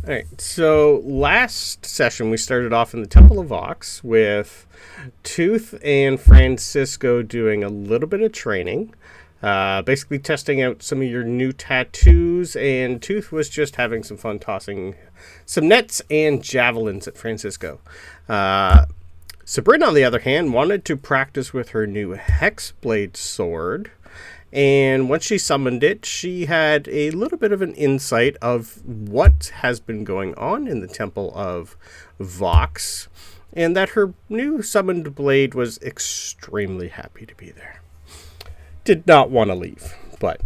All right, so last session we started off in the Temple of Vox with Tooth and Francisco doing a little bit of training, basically testing out some of your new tattoos, and Tooth was just having some fun tossing some nets and javelins at Francisco. Sabryn, on the other hand, wanted to practice with her new Hexblade sword. And once she summoned it, she had a little bit of an insight of what has been going on in the Temple of Vox, and that her new summoned blade was extremely happy to be there. Did not want to leave, but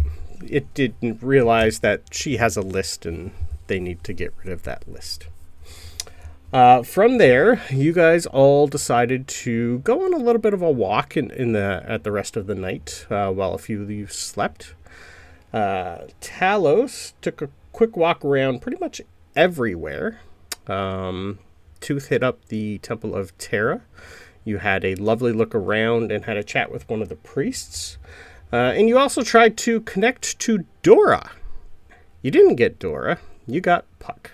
it didn't realize that she has a list and they need to get rid of that list. From there, you guys all decided to go on a little bit of a walk at the rest of the night while a few of you slept. Talos took a quick walk around pretty much everywhere. Tooth hit up the Temple of Terra. You had a lovely look around and had a chat with one of the priests. And you also tried to connect to Dora. You didn't get Dora. You got Puck.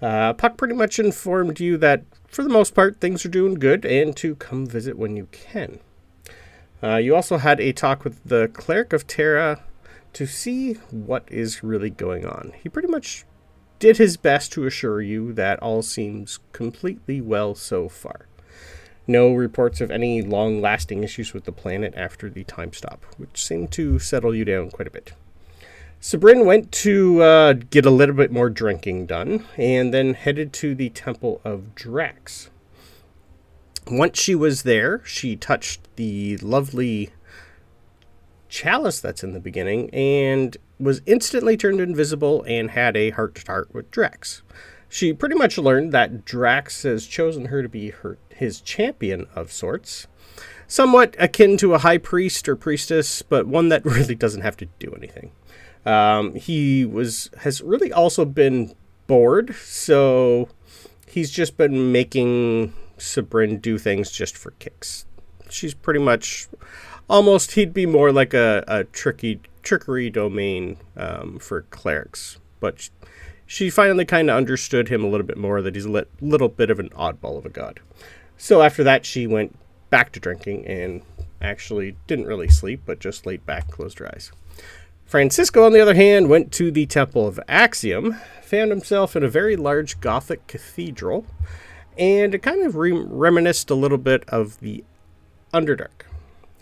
Puck pretty much informed you that, for the most part, things are doing good and to come visit when you can. You also had a talk with the Cleric of Terra to see what is really going on. He pretty much did his best to assure you that all seems completely well so far. No reports of any long-lasting issues with the planet after the time stop, which seemed to settle you down quite a bit. Sabryn went to get a little bit more drinking done, and then headed to the Temple of Drax. Once she was there, she touched the lovely chalice that's in the beginning, and was instantly turned invisible and had a heart-to-heart with Drax. She pretty much learned that Drax has chosen her to be his champion of sorts, somewhat akin to a high priest or priestess, but one that really doesn't have to do anything. He has really also been bored, so he's just been making Sabryn do things just for kicks. She's pretty much he'd be more like a trickery domain for clerics, but she finally kind of understood him a little bit more, that he's a little bit of an oddball of a god. So after that, she went back to drinking and actually didn't really sleep, but just laid back, closed her eyes. Francisco, on the other hand, went to the Temple of Axiom, found himself in a very large Gothic cathedral, and it kind of reminisced a little bit of the Underdark.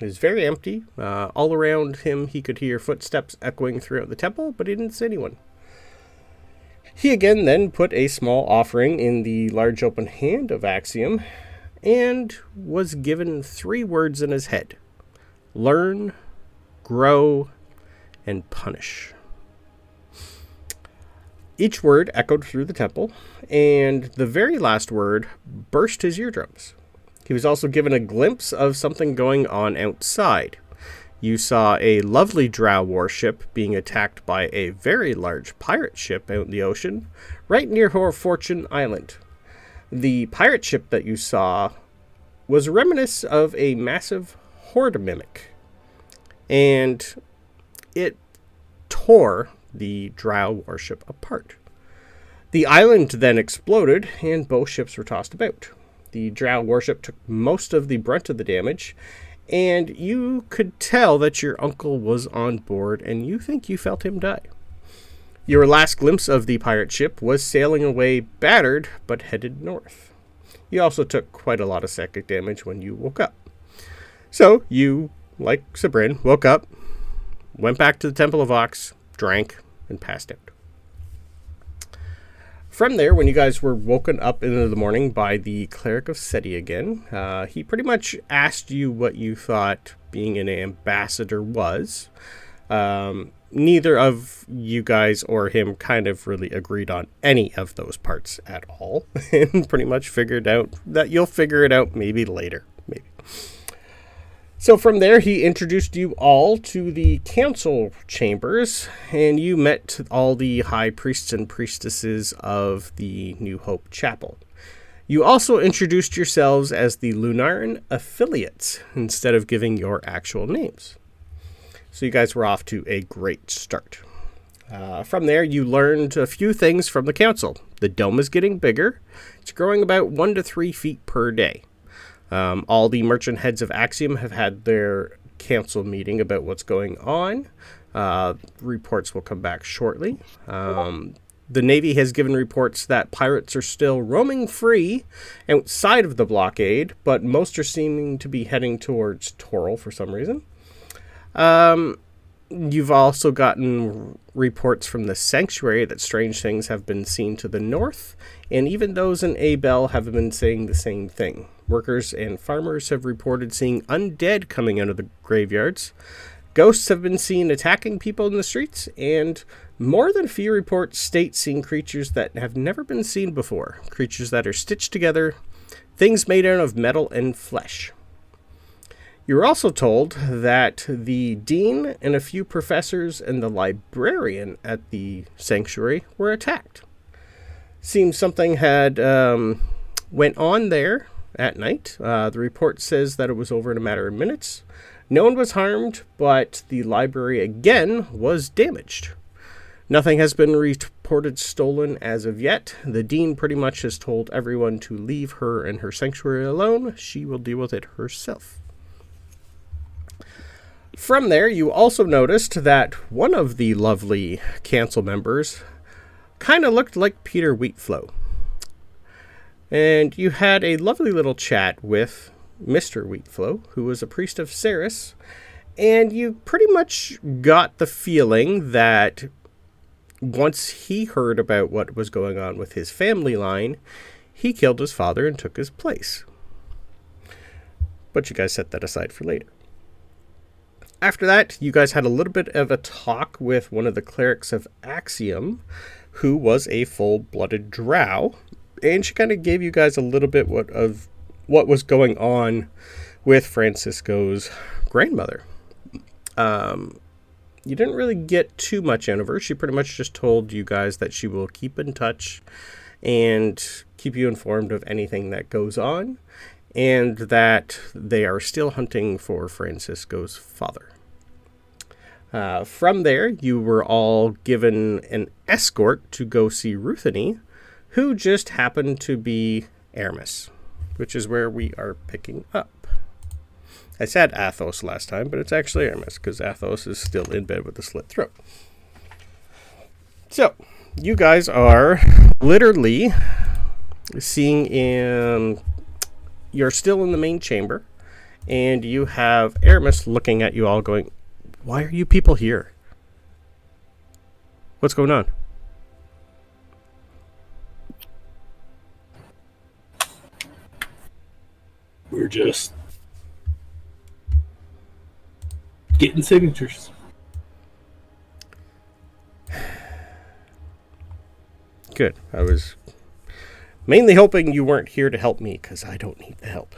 It was very empty. All around him, he could hear footsteps echoing throughout the temple, but he didn't see anyone. He again then put a small offering in the large open hand of Axiom, and was given 3 words in his head: learn, grow, and punish. Each word echoed through the temple, and the very last word burst his eardrums. He was also given a glimpse of something going on outside. You saw a lovely Drow warship being attacked by a very large pirate ship out in the ocean, right near Fortune Island. The pirate ship that you saw was reminiscent of a massive horde mimic, and it tore the Drow warship apart. The island then exploded, and both ships were tossed about. The Drow warship took most of the brunt of the damage, and you could tell that your uncle was on board, and you think you felt him die. Your last glimpse of the pirate ship was sailing away battered, but headed north. You also took quite a lot of psychic damage when you woke up. So you, like Sabryn, woke up, went back to the Temple of Vox, drank, and passed out. From there, when you guys were woken up into the morning by the Cleric of Seti again, he pretty much asked you what you thought being an ambassador was. Neither of you guys or him kind of really agreed on any of those parts at all, and pretty much figured out that you'll figure it out maybe later. Maybe. So from there, he introduced you all to the council chambers, and you met all the high priests and priestesses of the New Hope Chapel. You also introduced yourselves as the Lunaran affiliates, instead of giving your actual names. So you guys were off to a great start. From there, you learned a few things from the council. The dome is getting bigger. It's growing about 1 to 3 feet per day. All the merchant heads of Axiom have had their council meeting about what's going on. Reports will come back shortly. The Navy has given reports that pirates are still roaming free outside of the blockade, but most are seeming to be heading towards Toril for some reason. You've also gotten reports from the Sanctuary that strange things have been seen to the north, and even those in Abel have been saying the same thing. Workers and farmers have reported seeing undead coming out of the graveyards. Ghosts have been seen attacking people in the streets, and more than a few reports state seeing creatures that have never been seen before. Creatures that are stitched together, things made out of metal and flesh. You were also told that the dean and a few professors and the librarian at the sanctuary were attacked. Seems something had went on there at night. The report says that it was over in a matter of minutes. No one was harmed, but the library again was damaged. Nothing has been reported stolen as of yet. The dean pretty much has told everyone to leave her and her sanctuary alone. She will deal with it herself. From there, you also noticed that one of the lovely council members kind of looked like Peter Wheatflow. And you had a lovely little chat with Mr. Wheatflow, who was a priest of Ceres, and you pretty much got the feeling that once he heard about what was going on with his family line, he killed his father and took his place. But you guys set that aside for later. After that, you guys had a little bit of a talk with one of the clerics of Axiom, who was a full-blooded Drow, and she kind of gave you guys a little bit of what was going on with Francisco's grandmother. You didn't really get too much out of her. She pretty much just told you guys that she will keep in touch and keep you informed of anything that goes on, and that they are still hunting for Francisco's father. From there, you were all given an escort to go see Rutheny, who just happened to be Aramis, which is where we are picking up. I said Athos last time, but it's actually Aramis, because Athos is still in bed with a slit throat. So, you guys are literally seeing in... You're still in the main chamber, and you have Aramis looking at you all going, "Why are you people here? What's going on?" We're just getting signatures. Good. I was mainly hoping you weren't here to help me, because I don't need the help.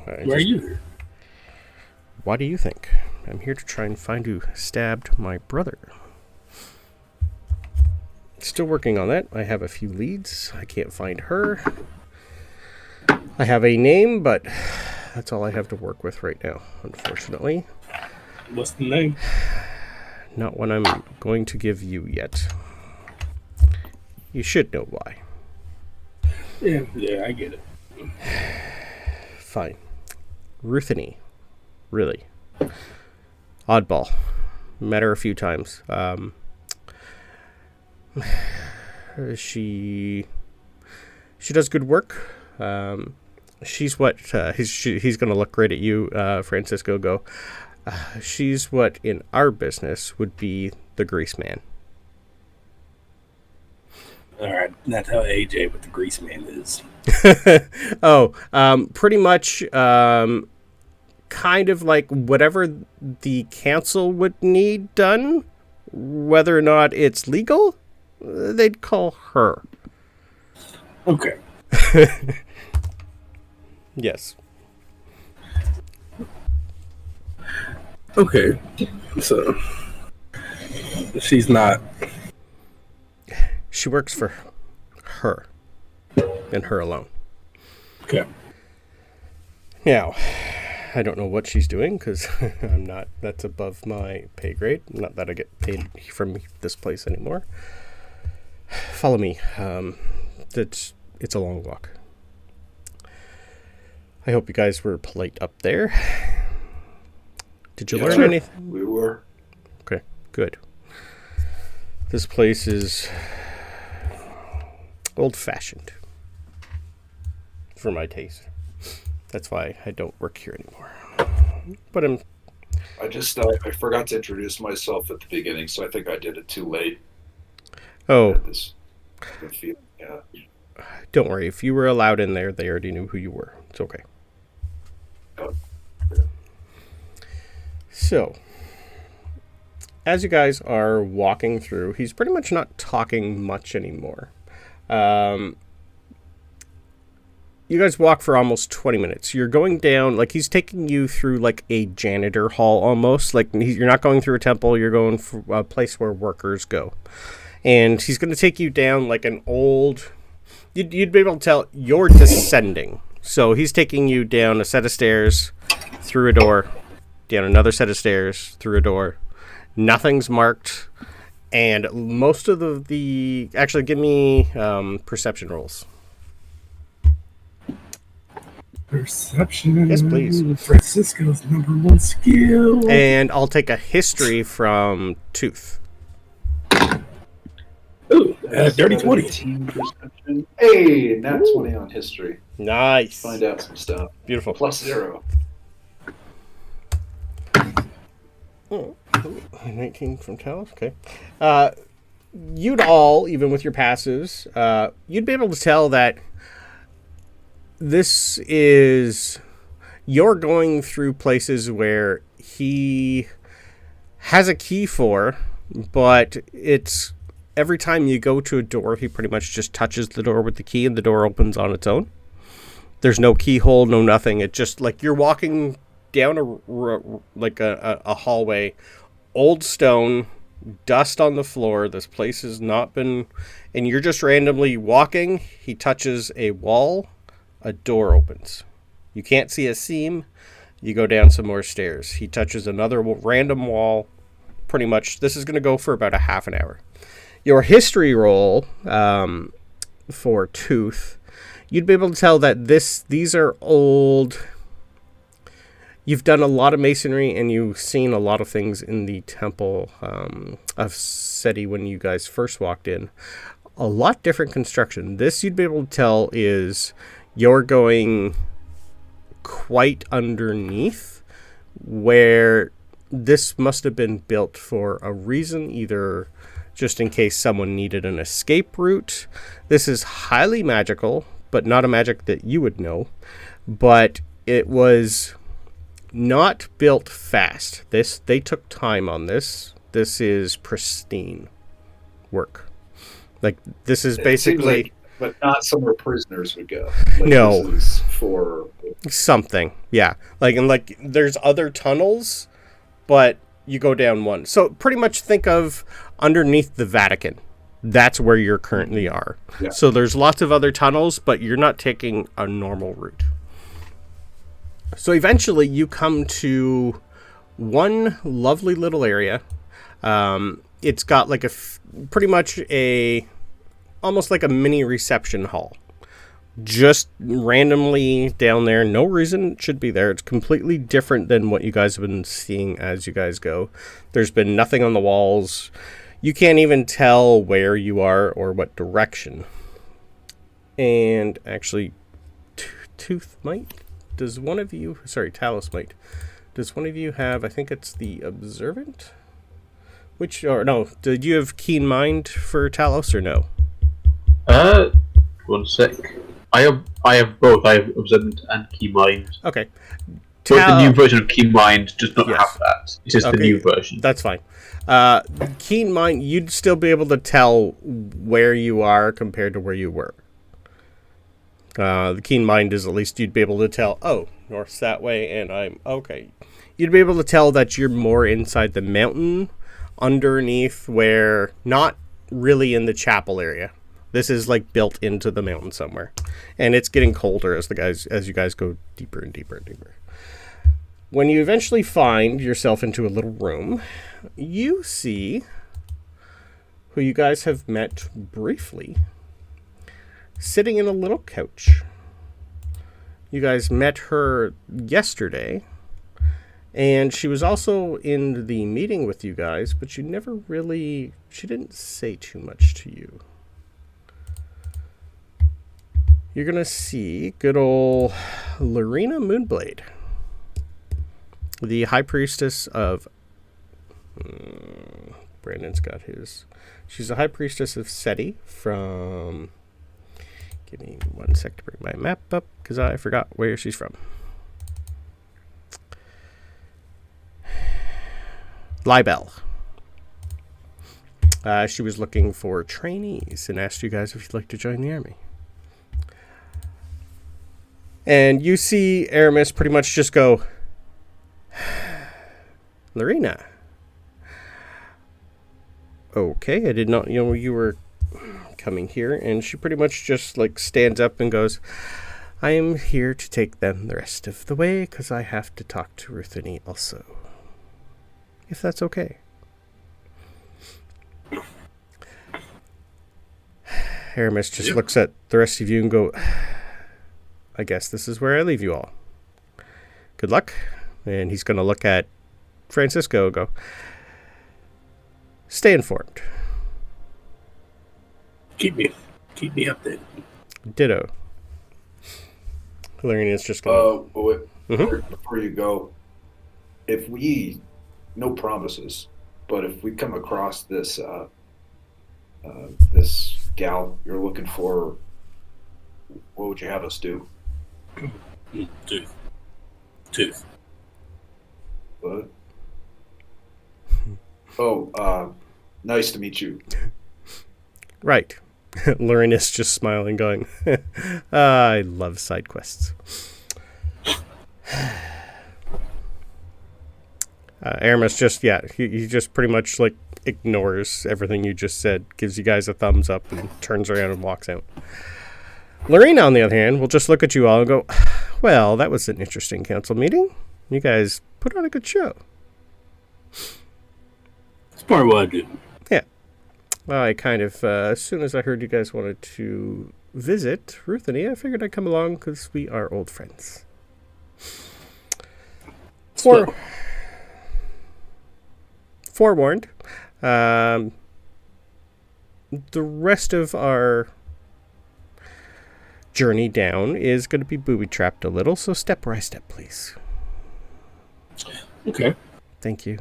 Why are you here? Why do you think? I'm here to try and find who stabbed my brother. Still working on that. I have a few leads. I can't find her. I have a name, but that's all I have to work with right now, unfortunately. What's the name? Not one I'm going to give you yet. You should know why. Yeah, I get it. Fine. Rutheny. Really. Oddball. Met her a few times. She does good work. She's what he's going to look right at you, Francisco. Go. She's what in our business would be the grease man. All right, now tell AJ what the grease man is. Pretty much, kind of like whatever the council would need done, whether or not it's legal, they'd call her. Okay. Yes. Okay. So she's not. She works for her and her alone. Okay. Now, I don't know what she's doing because I'm not. That's above my pay grade. Not that I get paid from this place anymore. Follow me. It's a long walk. I hope you guys were polite up there. Did you learn anything? We were. Okay, good. This place is old-fashioned for my taste. That's why I don't work here anymore. But I forgot to introduce myself at the beginning, so I think I did it too late. Oh, Yeah. Don't worry. If you were allowed in there, they already knew who you were. It's okay. Oh, yeah. So, as you guys are walking through, he's pretty much not talking much anymore. You guys walk for almost 20 minutes. You're going down, like he's taking you through like a janitor hall almost. Like you're not going through a temple, you're going for a place where workers go. And he's going to take you down like an old... You'd be able to tell you're descending. So he's taking you down a set of stairs, through a door, down another set of stairs, through a door. Nothing's marked. And most of the actually, give me perception rolls. Perception. Yes, please. Francisco's #1 skill. And I'll take a history from Tooth. Ooh, dirty 20. Perception. Hey, nat 20 on history. Nice. Find out some stuff. Beautiful. +0. 19 from Talos. Okay. You'd all, even with your passives, you'd be able to tell that this is... You're going through places where he has a key for, but it's... Every time you go to a door, he pretty much just touches the door with the key and the door opens on its own. There's no keyhole, no nothing. It just like you're walking down a hallway, old stone, dust on the floor. This place has not been... And you're just randomly walking. He touches a wall. A door opens. You can't see a seam. You go down some more stairs. He touches another random wall. Pretty much, this is going to go for about a half an hour. Your history roll for Tooth, you'd be able to tell that these are old. You've done a lot of masonry and you've seen a lot of things in the temple of Seti when you guys first walked in. A lot different construction. This you'd be able to tell is you're going quite underneath, where this must have been built for a reason, either just in case someone needed an escape route. This is highly magical, but not a magic that you would know. But it was not built fast. They took time on this. This is pristine work. Like, this is basically... But not somewhere prisoners would go. No. This is for... Something, yeah. Like, there's other tunnels, but you go down one. So pretty much think of underneath the Vatican. That's where you currently are. Yeah. So there's lots of other tunnels, but you're not taking a normal route. So eventually you come to one lovely little area. It's got like pretty much almost like a mini reception hall. Just randomly down there. No reason it should be there. It's completely different than what you guys have been seeing as you guys go. There's been nothing on the walls. You can't even tell where you are or what direction. And actually, Tooth might... Does one of you... Sorry, Talos might. Does one of you have... I think it's the Observant? Or no, did you have Keen Mind for Talos or no? 1 sec. I have both. I have Observant and Key Mind. Okay. Both the new version of Key Mind does not have that. It's just the new version. That's fine. Keen Mind, you'd still be able to tell where you are compared to where you were. The Keen Mind is at least you'd be able to tell, oh, north's that way, and I'm okay. You'd be able to tell that you're more inside the mountain, underneath where, not really in the chapel area. This is like built into the mountain somewhere. And it's getting colder as you guys go deeper and deeper and deeper. when you eventually find yourself into a little room, you see who you guys have met briefly sitting in a little couch. You guys met her yesterday, and she was also in the meeting with you guys, but she didn't say too much to you. You're going to see good old Lorena Moonblade, the High Priestess of... Brandon's got his... She's a High Priestess of Seti from... Give me 1 sec to bring my map up, because I forgot where she's from. Libel. She was looking for trainees and asked you guys if you'd like to join the army. And you see Aramis pretty much just go, Lorena. Okay, I did not know you were coming here. And she pretty much just like stands up and goes, I am here to take them the rest of the way because I have to talk to Rutheni also. If that's okay. Aramis just looks at the rest of you and go, I guess this is where I leave you all. Good luck. And he's going to look at Francisco and go, stay informed. Keep me updated. Ditto. Hilarion is just going to... Before you go, if we... No promises, but if we come across this this gal you're looking for, what would you have us do? Tooth. What? Oh, nice to meet you. Right. Lurin is just smiling, going, I love side quests. Aramis just, he just pretty much like ignores everything you just said, gives you guys a thumbs up, and turns around and walks out. Lorena, on the other hand, will just look at you all and go, well, that was an interesting council meeting. You guys put on a good show. It's part of what I do. Yeah. Well, I kind of, as soon as I heard you guys wanted to visit Rutheni, I figured I'd come along because we are old friends. Forewarned, the rest of our journey down is going to be booby-trapped a little, so step by step, please. Okay. Thank you.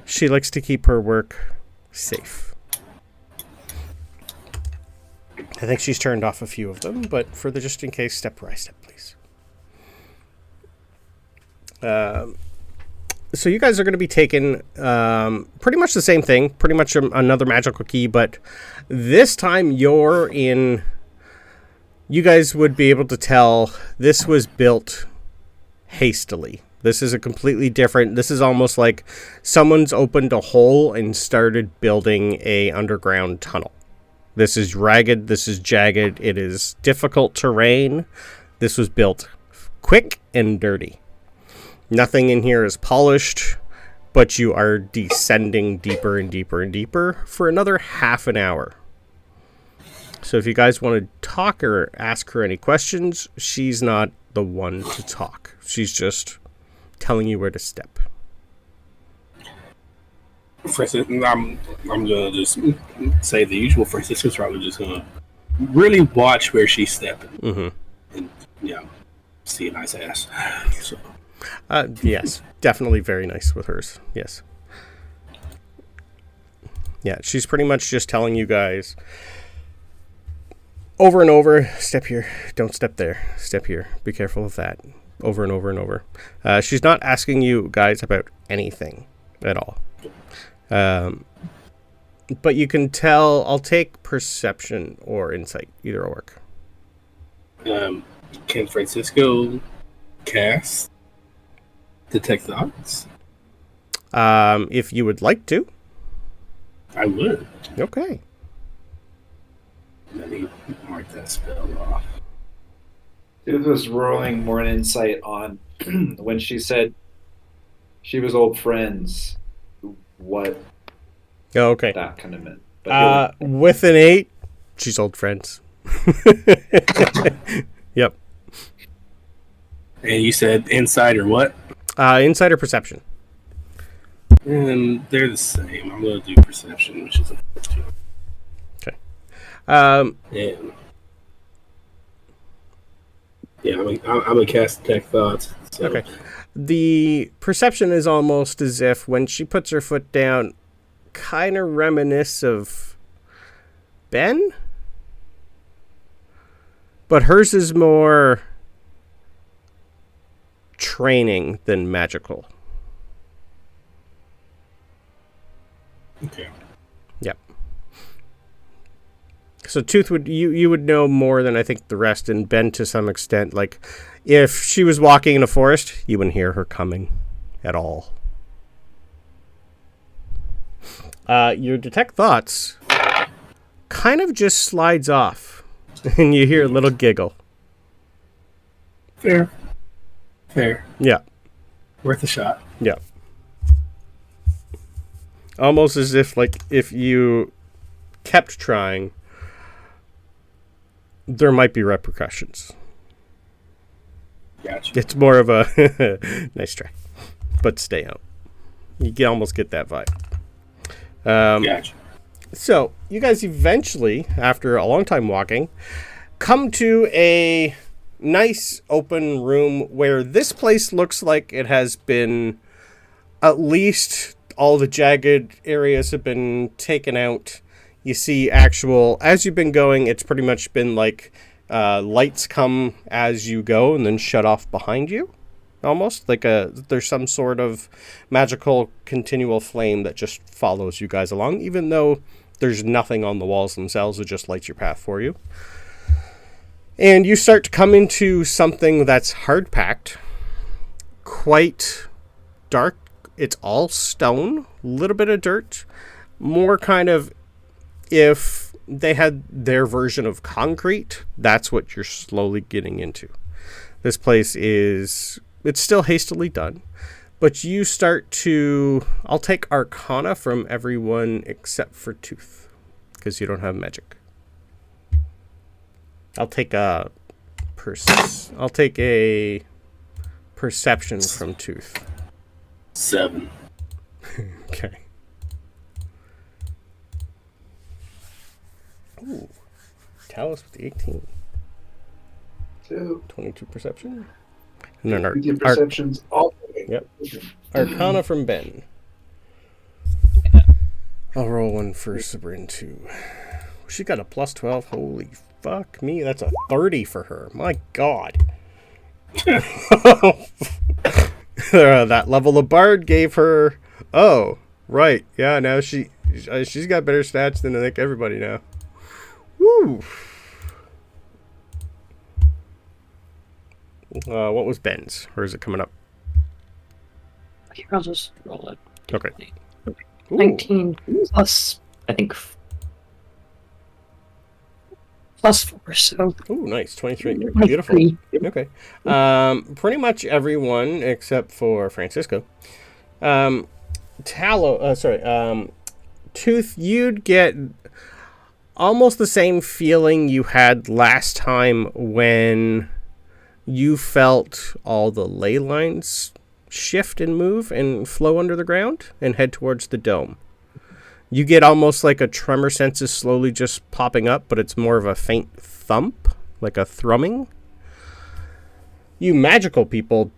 She likes to keep her work safe. I think she's turned off a few of them, but for the just in case, step by step, please. So you guys are going to be taking pretty much the same thing, pretty much another magical key, but this time you guys would be able to tell this was built hastily. This is a completely different, this is almost like someone's opened a hole and started building a underground tunnel. This is ragged, this is jagged, it is difficult terrain. This was built quick and dirty. Nothing in here is polished, but you are descending deeper and deeper and deeper for another half an hour. So if you guys want to talk or ask her any questions, she's not the one to talk. She's just telling you where to step. I'm gonna just say the usual. Francisco's probably just gonna really watch where she's stepping, and see a nice ass. So. Yes, definitely very nice with hers. Yes. Yeah, she's pretty much just telling you guys over and over, step here, don't step there, step here, be careful of that, over and over and over. She's not asking you guys about anything at all. But you can tell, I'll take perception or insight, either will work. Can Francisco cast Detect Thoughts? If you would like to. I would. Okay. Let me mark that spell off. It was rolling more an insight on when she said, She was old friends. What Oh, okay. that kind of meant. But with an 8, she's old friends. Yep. And you said insight or what? Insider perception. And they're the same. I'm going to do perception, which is a 14. Okay. Yeah, I'm a cast detect thoughts. So. Okay. The perception is almost as if when she puts her foot down, kind of reminisce of Ben, but hers is more training than magical. Okay. Yep. So Tooth would you would know more than I think the rest, and Ben to some extent. Like, if she was walking in a forest, you wouldn't hear her coming at all. Your detect thoughts kind of just slides off, and you hear a little giggle. Fair. Yeah. Worth a shot. Yeah. Almost as if, like, if you kept trying, there might be repercussions. Gotcha. It's more of a nice try, but stay out. You can almost get that vibe. Gotcha. So, you guys eventually, after a long time walking, come to a nice open room where this place looks like it has been, at least all the jagged areas have been taken out. You see actual, as you've been going, it's pretty much been like lights come as you go and then shut off behind you. Almost like there's some sort of magical continual flame that just follows you guys along, even though there's nothing on the walls themselves. It just lights your path for you. And you start to come into something that's hard-packed, quite dark. It's all stone, a little bit of dirt, more kind of if they had their version of concrete, that's what you're slowly getting into. This place it's still hastily done, but you start to, I'll take Arcana from everyone except for Tooth, because you don't have magic. I'll take a perception from Tooth. 7. Okay. Ooh. Talos with the 18. So, 22 perception. And then we get perceptions all the way. Yep. Arcana from Ben. I'll roll one for Sabryn too. She got a plus 12. Holy fuck me. That's a 30 for her. My God. That level of Bard gave her... Oh, right. Yeah, now she's got better stats than I think everybody now. Woo! What was Ben's? Or is it coming up? Here, I'll just roll it. Okay. Ooh. 19 plus, I think, plus 4, so... Ooh, nice. 23. Beautiful. Okay. Pretty much everyone except for Francisco. Tooth, you'd get almost the same feeling you had last time when you felt all the ley lines shift and move and flow under the ground and head towards the dome. You get almost like a tremor sense is slowly just popping up, but it's more of a faint thump, like a thrumming. You magical people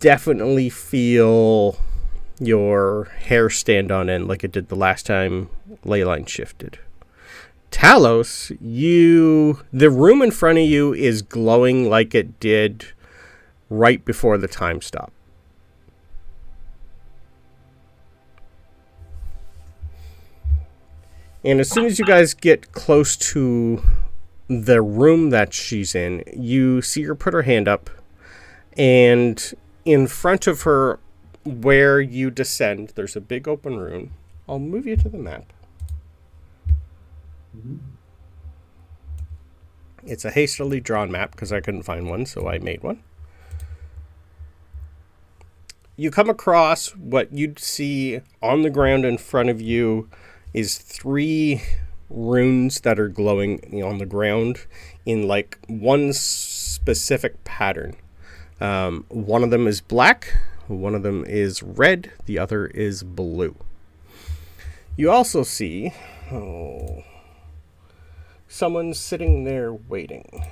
definitely feel your hair stand on end like it did the last time ley line shifted. Talos, the room in front of you is glowing like it did right before the time stop. And as soon as you guys get close to the room that she's in, you see her put her hand up, and in front of her, where you descend, there's a big open room. I'll move you to the map. It's a hastily drawn map because I couldn't find one, so I made one. you come across what you'd see on the ground in front of you is 3 runes that are glowing on the ground in like one specific pattern. One of them is black, one of them is red, the other is blue. You also see someone sitting there waiting.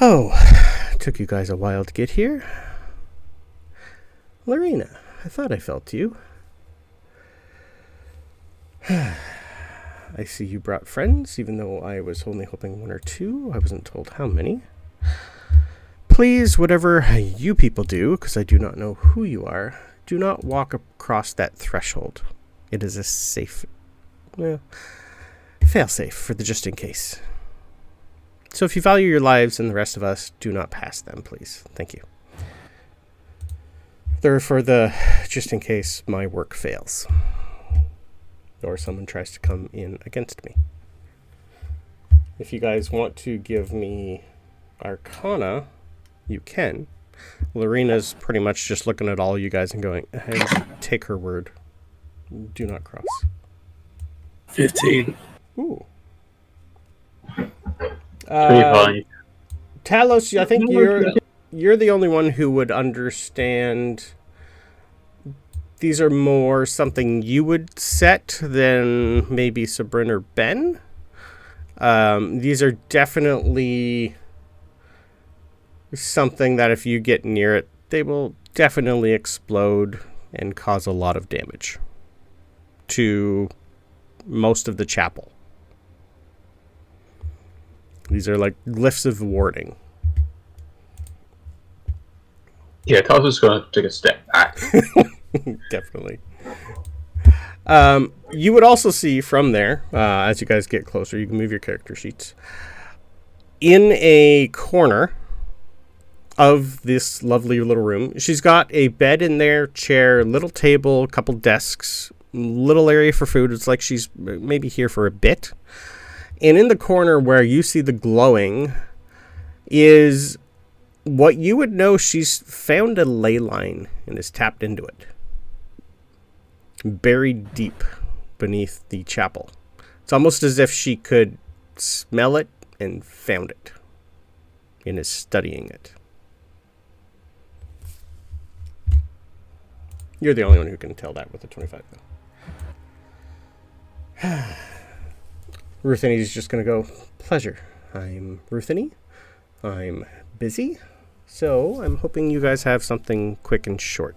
Oh, took you guys a while to get here. Lorena, I thought I felt you. I see you brought friends, even though I was only hoping 1 or 2. I wasn't told how many. Please, whatever you people do, because I do not know who you are, do not walk across that threshold. It is a safe, fail-safe for the just in case. So if you value your lives and the rest of us, do not pass them, please. Thank you. They're for the just in case my work fails. Or someone tries to come in against me. If you guys want to give me Arcana, you can. Lorena's pretty much just looking at all you guys and going, take her word. Do not cross. 15. Ooh. Talos, I think you're the only one who would understand. These are more something you would set than maybe Sabryn or Ben. These are definitely something that if you get near it, they will definitely explode and cause a lot of damage to most of the chapel. These are like glyphs of warding. Yeah, Talos is going to take a step back. Definitely. You would also see from there, as you guys get closer, you can move your character sheets. In a corner of this lovely little room, she's got a bed in there, chair, little table, couple desks, little area for food. It's like she's maybe here for a bit. And in the corner where you see the glowing is what you would know she's found a ley line and is tapped into it. Buried deep beneath the chapel. It's almost as if she could smell it and found it and is studying it. You're the only one who can tell that with the 25, though. Rutheni's just going to go, pleasure. I'm Rutheni. I'm busy. So I'm hoping you guys have something quick and short.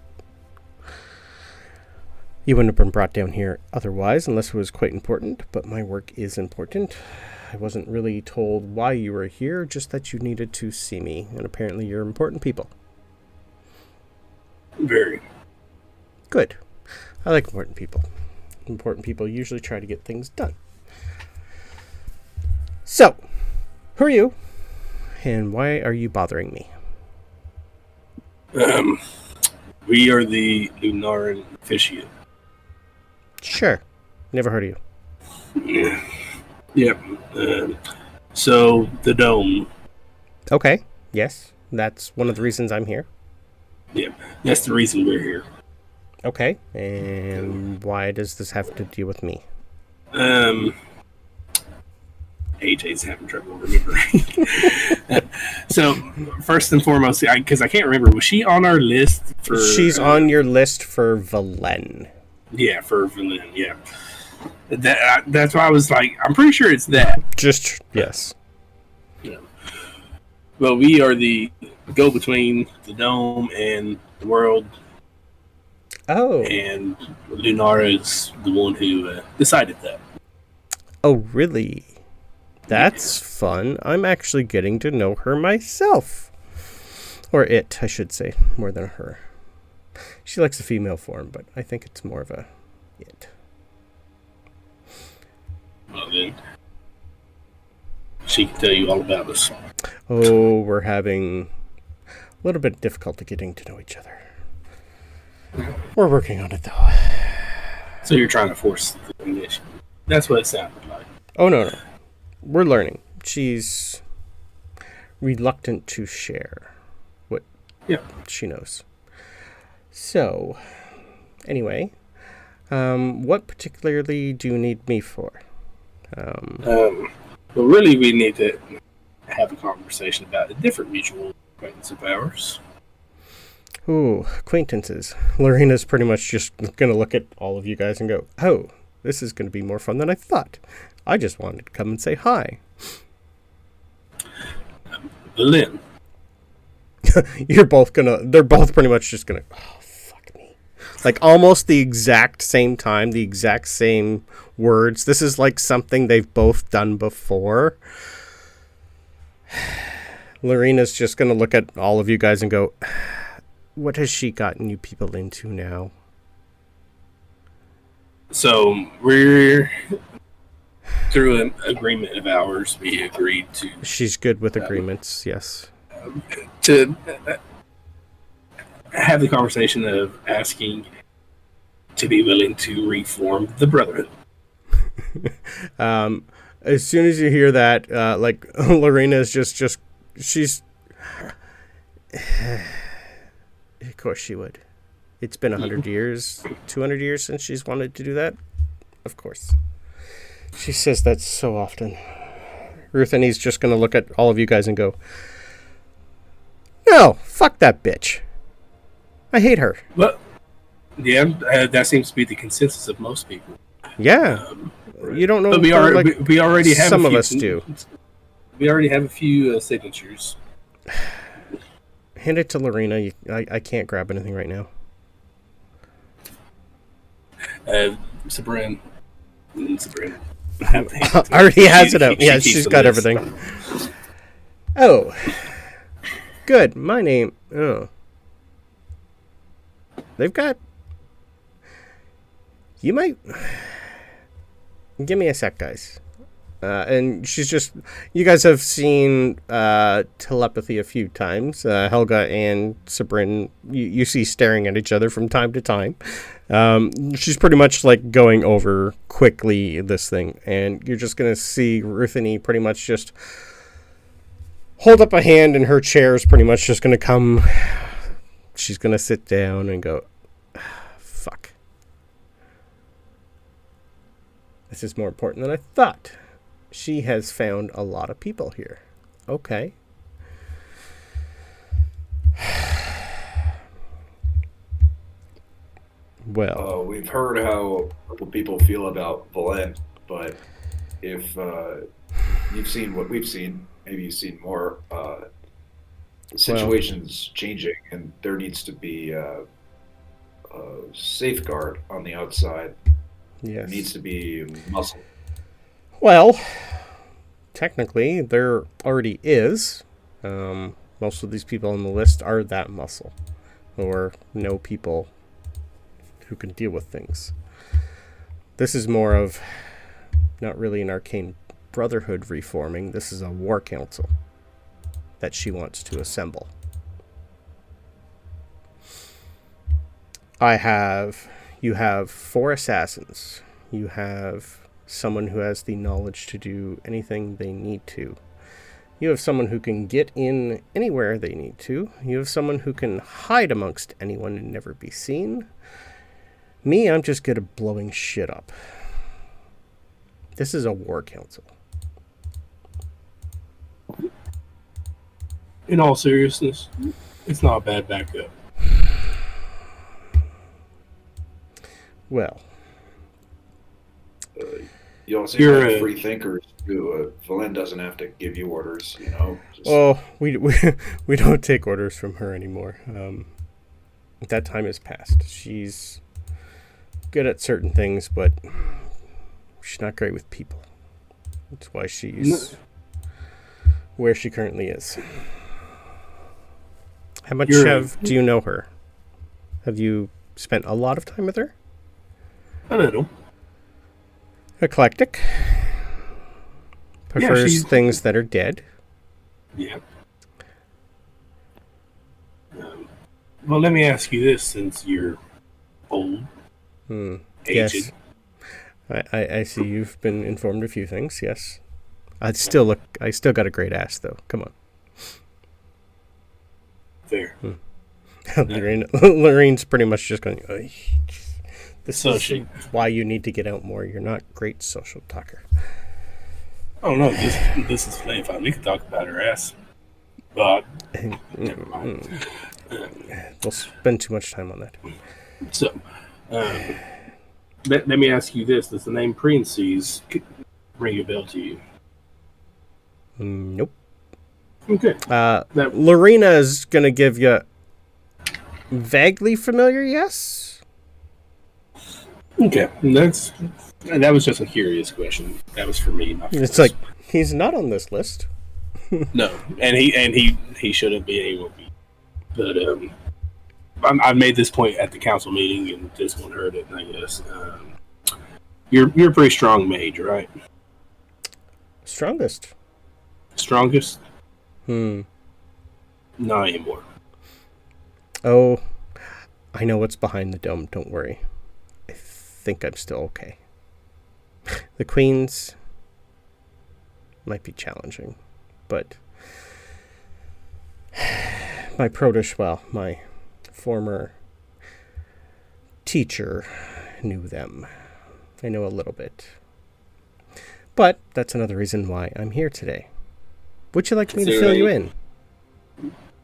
You wouldn't have been brought down here otherwise, unless it was quite important, but my work is important. I wasn't really told why you were here, just that you needed to see me, and apparently you're important people. Very. Good. I like important people. Important people usually try to get things done. So, who are you, and why are you bothering me? We are the Lunaran Officiate. Sure. Never heard of you. Yep. So, the Dome. Okay. Yes. That's one of the reasons I'm here. Yep. That's the reason we're here. Okay. And why does this have to deal with me? AJ's having trouble remembering. So, first and foremost, because I can't remember, was she on our list for... She's on your list for Valen. Yeah, for Valen, yeah. That's why I was like, I'm pretty sure it's that. Just, yes. Yeah. Well, we are the go-between the Dome and the world. Oh. And Lunara is the one who decided that. Oh, really? That's fun. I'm actually getting to know her myself. Or it, I should say, more than her. She likes the female form, but I think it's more of a it. Well, then, she can tell you all about us. Oh, we're having a little bit of difficulty getting to know each other. We're working on it, though. So you're trying to force the initiative. That's what it sounded like. Oh, no. We're learning. She's reluctant to share what she knows. So, anyway, what particularly do you need me for? Well, really, we need to have a conversation about a different mutual acquaintance of ours. Ooh, acquaintances. Lorena's pretty much just going to look at all of you guys and go, oh, this is going to be more fun than I thought. I just wanted to come and say hi. Lynn. They're both pretty much just going to, oh, fuck me. Like almost the exact same time, the exact same words. This is like something they've both done before. Lorena's just going to look at all of you guys and go, what has she gotten you people into now? So we're through an agreement of ours. We agreed to. She's good with agreements, yes. To have the conversation of asking to be willing to reform the Brotherhood. As soon as you hear that, like Lorena is just she's. Of course she would. It's been 100 years, 200 years since she's wanted to do that. Of course. She says that so often. Ruth and he's just going to look at all of you guys and go, no, fuck that bitch. I hate her. Well, yeah, that seems to be the consensus of most people. Yeah. You don't know. But we already have some of us do. We already have a few signatures. Hand it to Lorena. I can't grab anything right now. Sabryn. Already has it out. Yeah, she's got everything. Oh. Good. My name. Oh. They've got. You might. Give me a sec, guys. And she's just. You guys have seen telepathy a few times. Helga and Sabryn, you see staring at each other from time to time. She's pretty much like going over quickly this thing. And you're just going to see Rutheny pretty much just hold up a hand, and her chair is pretty much just going to come. She's going to sit down and go, fuck. This is more important than I thought. She has found a lot of people here. Okay. Well. We've heard how people feel about Valen, but if you've seen what we've seen, maybe you've seen more. The situation's changing, and there needs to be a safeguard on the outside. Yes. There needs to be muscle. Well, technically, there already is. Most of these people on the list are that muscle, or know people who can deal with things. This is more of not really an arcane brotherhood reforming. This is a war council that she wants to assemble. You have 4 assassins. You have someone who has the knowledge to do anything they need to. You have someone who can get in anywhere they need to. You have someone who can hide amongst anyone and never be seen. Me, I'm just good at blowing shit up. This is a war council. In all seriousness, it's not a bad backup. Well, you all seem like free thinkers too. Valen doesn't have to give you orders, you know. Oh, we don't take orders from her anymore. That time has passed. She's good at certain things, but she's not great with people. That's why she's where she currently is. How much do you know her? Have you spent a lot of time with her? A little. Eclectic. Prefers things that are dead. Yeah. Well, let me ask you this, since you're old, aged. Yes. I see you've been informed of a few things, yes. I still got a great ass, though. Come on. Fair. Lorraine's pretty much just going, this So is why you need to get out more. You're not great social talker. Oh, no, this is flame fun. We can talk about her ass. But, never mind. We'll spend too much time on that. So, let me ask you this. Does the name Princes ring a bell to you? Nope. Okay. Lorena is going to give you vaguely familiar, yes? Okay. That was just a curious question. That was for me. Not for It's like, he's not on this list. No, and he shouldn't be able to be. But I made this point at the council meeting, and this one heard it. I guess you're a pretty strong mage, right? Strongest. Strongest? Not anymore. Oh, I know what's behind the dome. Don't worry. I think I'm still okay. The queens might be challenging, but my my former teacher knew them. I know a little bit. But that's another reason why I'm here today. Would you like me to fill you in?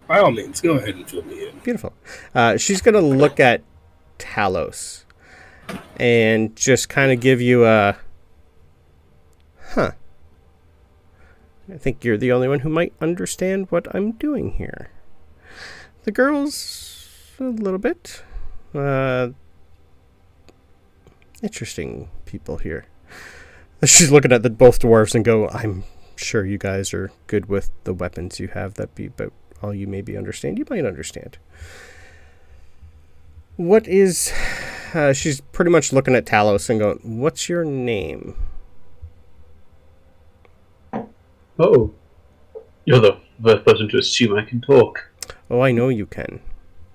By all means, go ahead and fill me in. Beautiful. She's going to look at Talos and just kind of give you a, I think you're the only one who might understand what I'm doing here. The girls, a little bit. Interesting people here. She's looking at both dwarves and go, I'm sure you guys are good with the weapons you have. That'd be about all you maybe understand. You might understand. What is... she's pretty much looking at Talos and going, what's your name? Oh. You're the first person to assume I can talk. Oh, I know you can.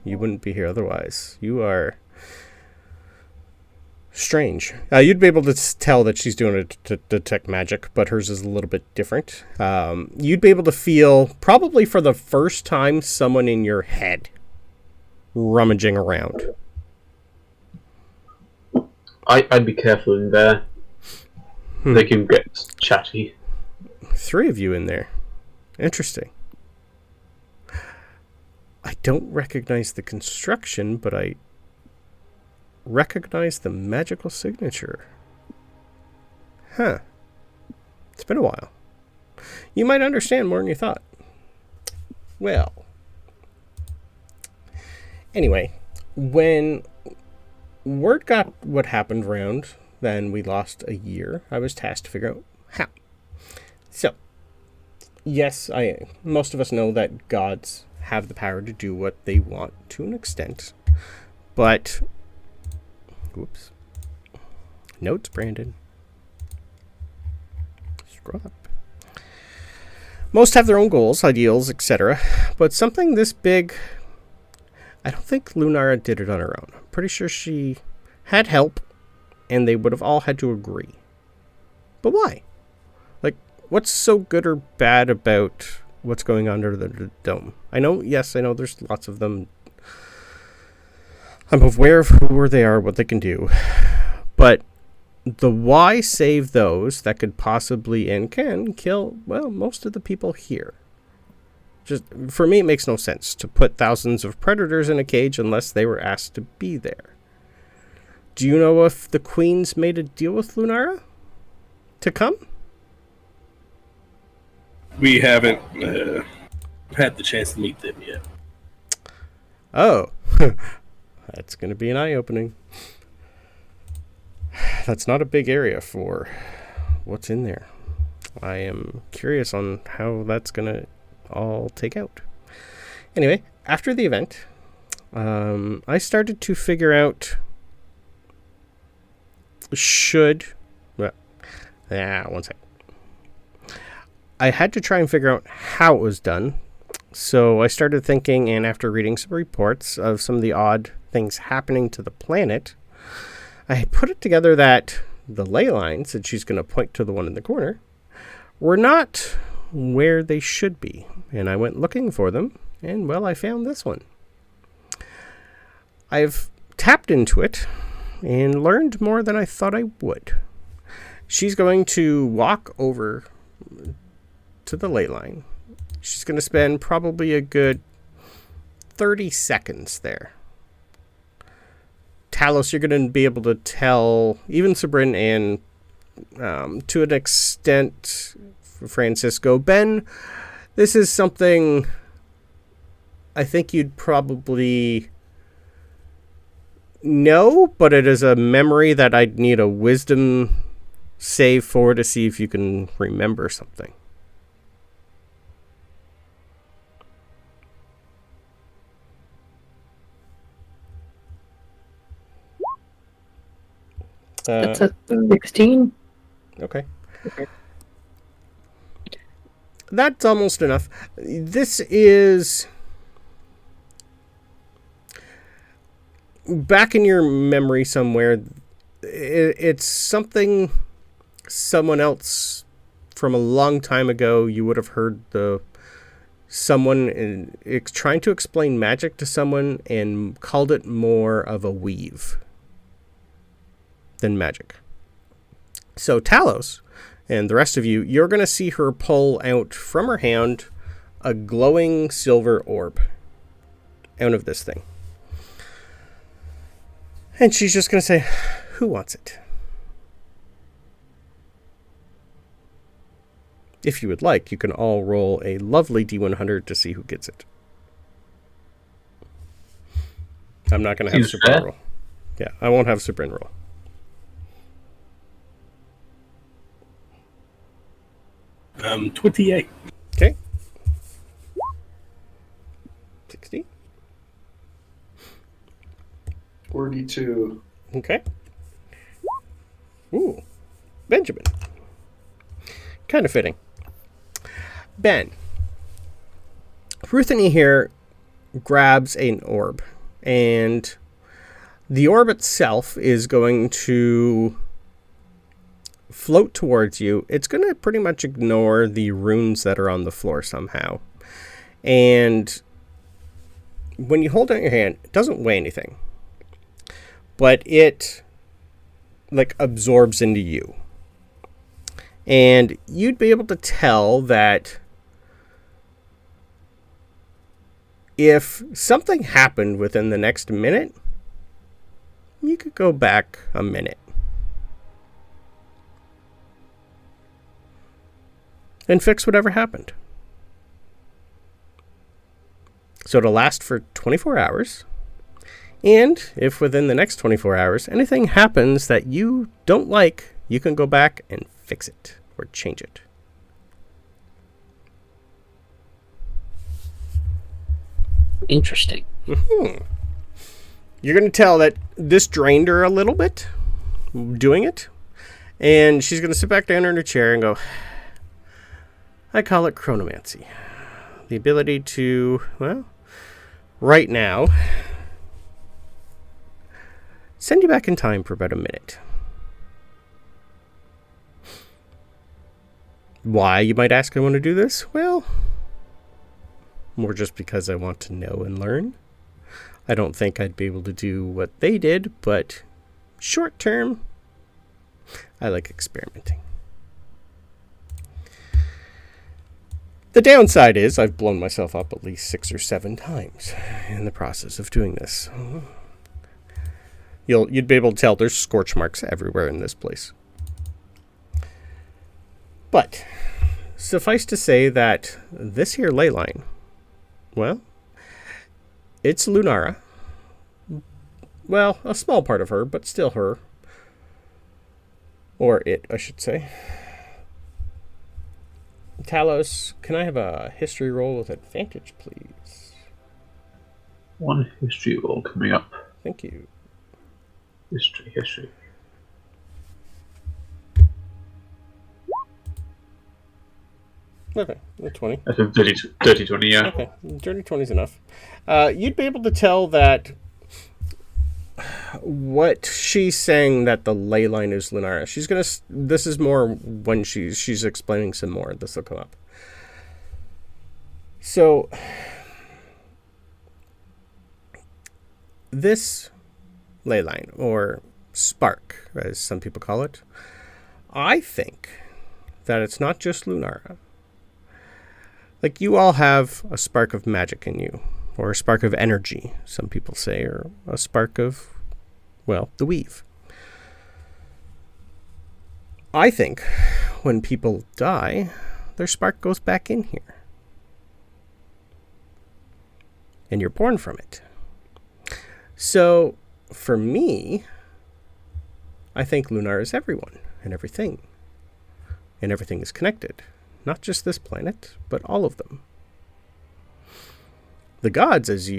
You wouldn't be here otherwise. You are... strange. You'd be able to tell that she's doing it to detect magic, but hers is a little bit different. You'd be able to feel, probably for the first time, someone in your head rummaging around. I'd be careful in there. They can get chatty. 3 of you in there. Interesting. I don't recognize the construction, but I recognize the magical signature. It's been a while. You might understand more than you thought. Well. Anyway, when word got what happened round, then we lost a year. I was tasked to figure out how. So, yes, most of us know that gods have the power to do what they want to an extent. But... Whoops. Notes, Brandon. Scroll up. Most have their own goals, ideals, etc. But something this big, I don't think Lunara did it on her own. I'm pretty sure she had help, and they would have all had to agree. But why? Like, what's so good or bad about what's going on under the dome? I know there's lots of them. I'm aware of who they are, what they can do. But the why save those that could possibly and can kill, well, most of the people here. Just, for me, it makes no sense to put thousands of predators in a cage unless they were asked to be there. Do you know if the queens made a deal with Lunara to come? We haven't had the chance to meet them yet. Oh. That's going to be an eye-opening. That's not a big area for what's in there. I am curious on how that's going to all take out. Anyway, after the event, I started to figure out one sec. I had to try and figure out how it was done. So I started thinking, and after reading some reports of some of the odd things happening to the planet, I put it together that the ley lines, and she's going to point to the one in the corner, were not where they should be. And I went looking for them, and, well, I found this one. I've tapped into it and learned more than I thought I would. She's going to walk over to the ley line. She's going to spend probably a good 30 seconds there. Talos, you're going to be able to tell, even Sabryn and to an extent, Francisco, Ben, this is something I think you'd probably know, but it is a memory that I'd need a wisdom save for to see if you can remember something. That's a 16. Okay. That's almost enough. This is back in your memory somewhere. It's something someone else from a long time ago. You would have heard someone trying to explain magic to someone and called it more of a weave than magic. So Talos and the rest of you, you're going to see her pull out from her hand a glowing silver orb out of this thing. And she's just going to say, who wants it? If you would like, you can all roll a lovely D100 to see who gets it. I'm not going to have Sabryn roll. Yeah, I won't have Sabryn roll. 28. Okay. 60. 42. Okay. Ooh. Benjamin. Kind of fitting. Ben. Rutheny here grabs an orb, and the orb itself is going to float towards you. It's going to pretty much ignore the runes that are on the floor somehow. And when you hold it in your hand, it doesn't weigh anything. But it absorbs into you. And you'd be able to tell that if something happened within the next minute, you could go back a minute. And fix whatever happened. So it'll last for 24 hours. And if within the next 24 hours anything happens that you don't like, you can go back and fix it or change it. Interesting. Mm-hmm. You're going to tell that this drained her a little bit doing it. And she's going to sit back down in her chair and go, I call it chronomancy. The ability to, well, right now, send you back in time for about a minute. Why, you might ask, I want to do this? Well, more just because I want to know and learn. I don't think I'd be able to do what they did, but short term, I like experimenting. The downside is I've blown myself up at least 6 or 7 times in the process of doing this. You'd be able to tell there's scorch marks everywhere in this place. But suffice to say that this here ley line, well, it's Lunara. Well, a small part of her, but still her. Or it, I should say. Talos, can I have a history roll with advantage, please? One history roll coming up. Thank you. History. Okay, 20. I think 30, 20, yeah. Okay, dirty 20 is enough. You'd be able to tell that what she's saying that the ley line is Lunara. She's gonna. This is more when she's explaining some more. This will come up. So this ley line, or spark, as some people call it, I think that it's not just Lunara. Like, you all have a spark of magic in you, or a spark of energy, some people say, or a spark of, well, the weave. I think when people die, their spark goes back in here. And you're born from it. So, for me, I think Lunar is everyone and everything. And everything is connected. Not just this planet, but all of them. The gods, as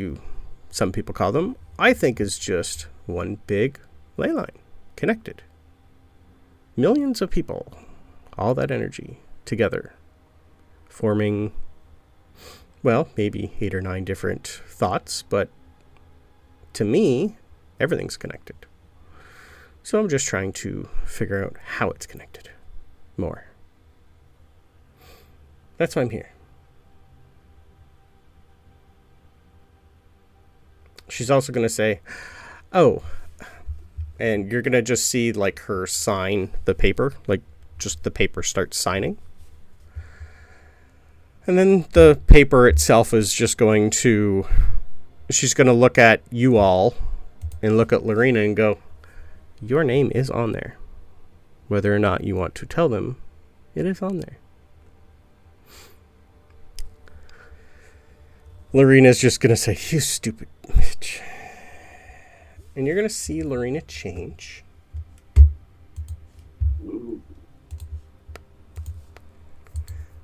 some people call them, I think is just one big ley line, connected. Millions of people, all that energy together, forming, well, maybe 8 or 9 different thoughts, but to me, everything's connected. So I'm just trying to figure out how it's connected more. That's why I'm here. She's also going to say, oh, and you're going to just see like her sign the paper, like just the paper starts signing. And then the paper itself is just going to, she's going to look at you all and look at Lorena and go, your name is on there. Whether or not you want to tell them, it is on there. Lorena's just going to say, you stupid bitch. And you're going to see Lorena change.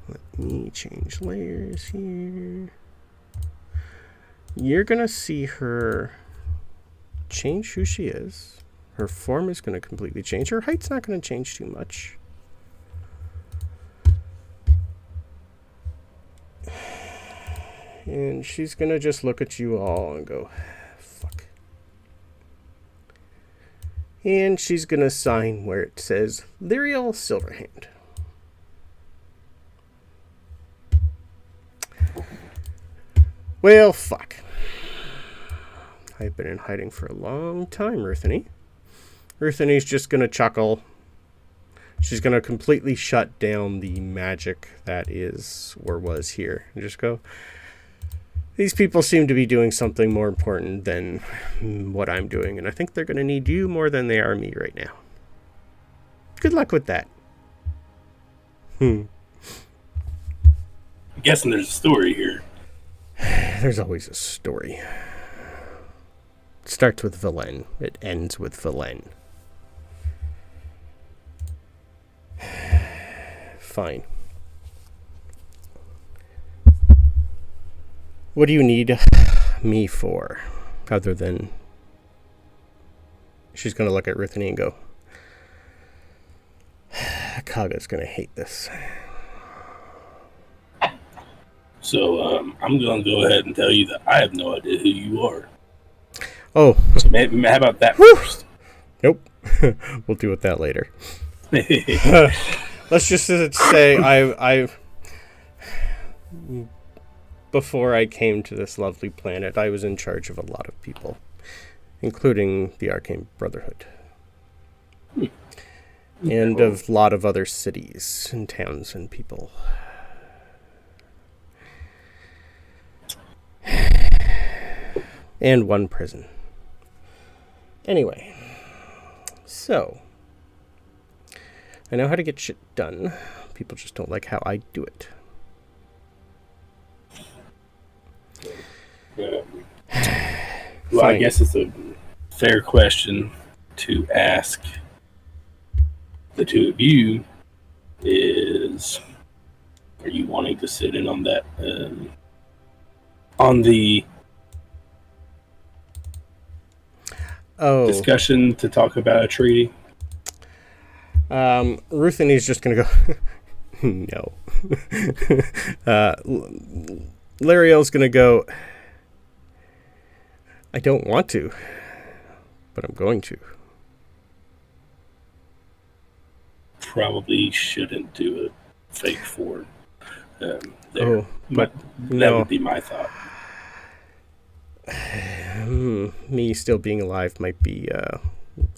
Let me change layers here. You're going to see her change who she is. Her form is going to completely change. Her height's not going to change too much. And she's going to just look at you all and go, fuck. And she's going to sign where it says Lyriel Silverhand. Well, fuck. I've been in hiding for a long time, Rutheny. Ruthany's just going to chuckle. She's going to completely shut down the magic that is or was here. And just go, these people seem to be doing something more important than what I'm doing, and I think they're going to need you more than they are me right now. Good luck with that. I'm guessing there's a story here. There's always a story. It starts with Velen. It ends with Velen. Fine. What do you need me for? Other than... She's going to look at Rutheny and go, Kaga's going to hate this. So I'm going to go ahead and tell you that I have no idea who you are. Oh. So maybe, how about that first? Nope. We'll deal with that later. Let's just say I've before I came to this lovely planet, I was in charge of a lot of people, including the Arcane Brotherhood. And of a lot of other cities and towns and people. And one prison. Anyway, so I know how to get shit done. People just don't like how I do it. Well, I guess it's a fair question to ask the two of you is, are you wanting to sit in on that, on the discussion to talk about a treaty? Ruthany's just going to go, no. Lariel's going to go, I don't want to. but I'm going to. Probably shouldn't do a fake fort there. Oh, but that no. would be my thought. Me still being alive might be a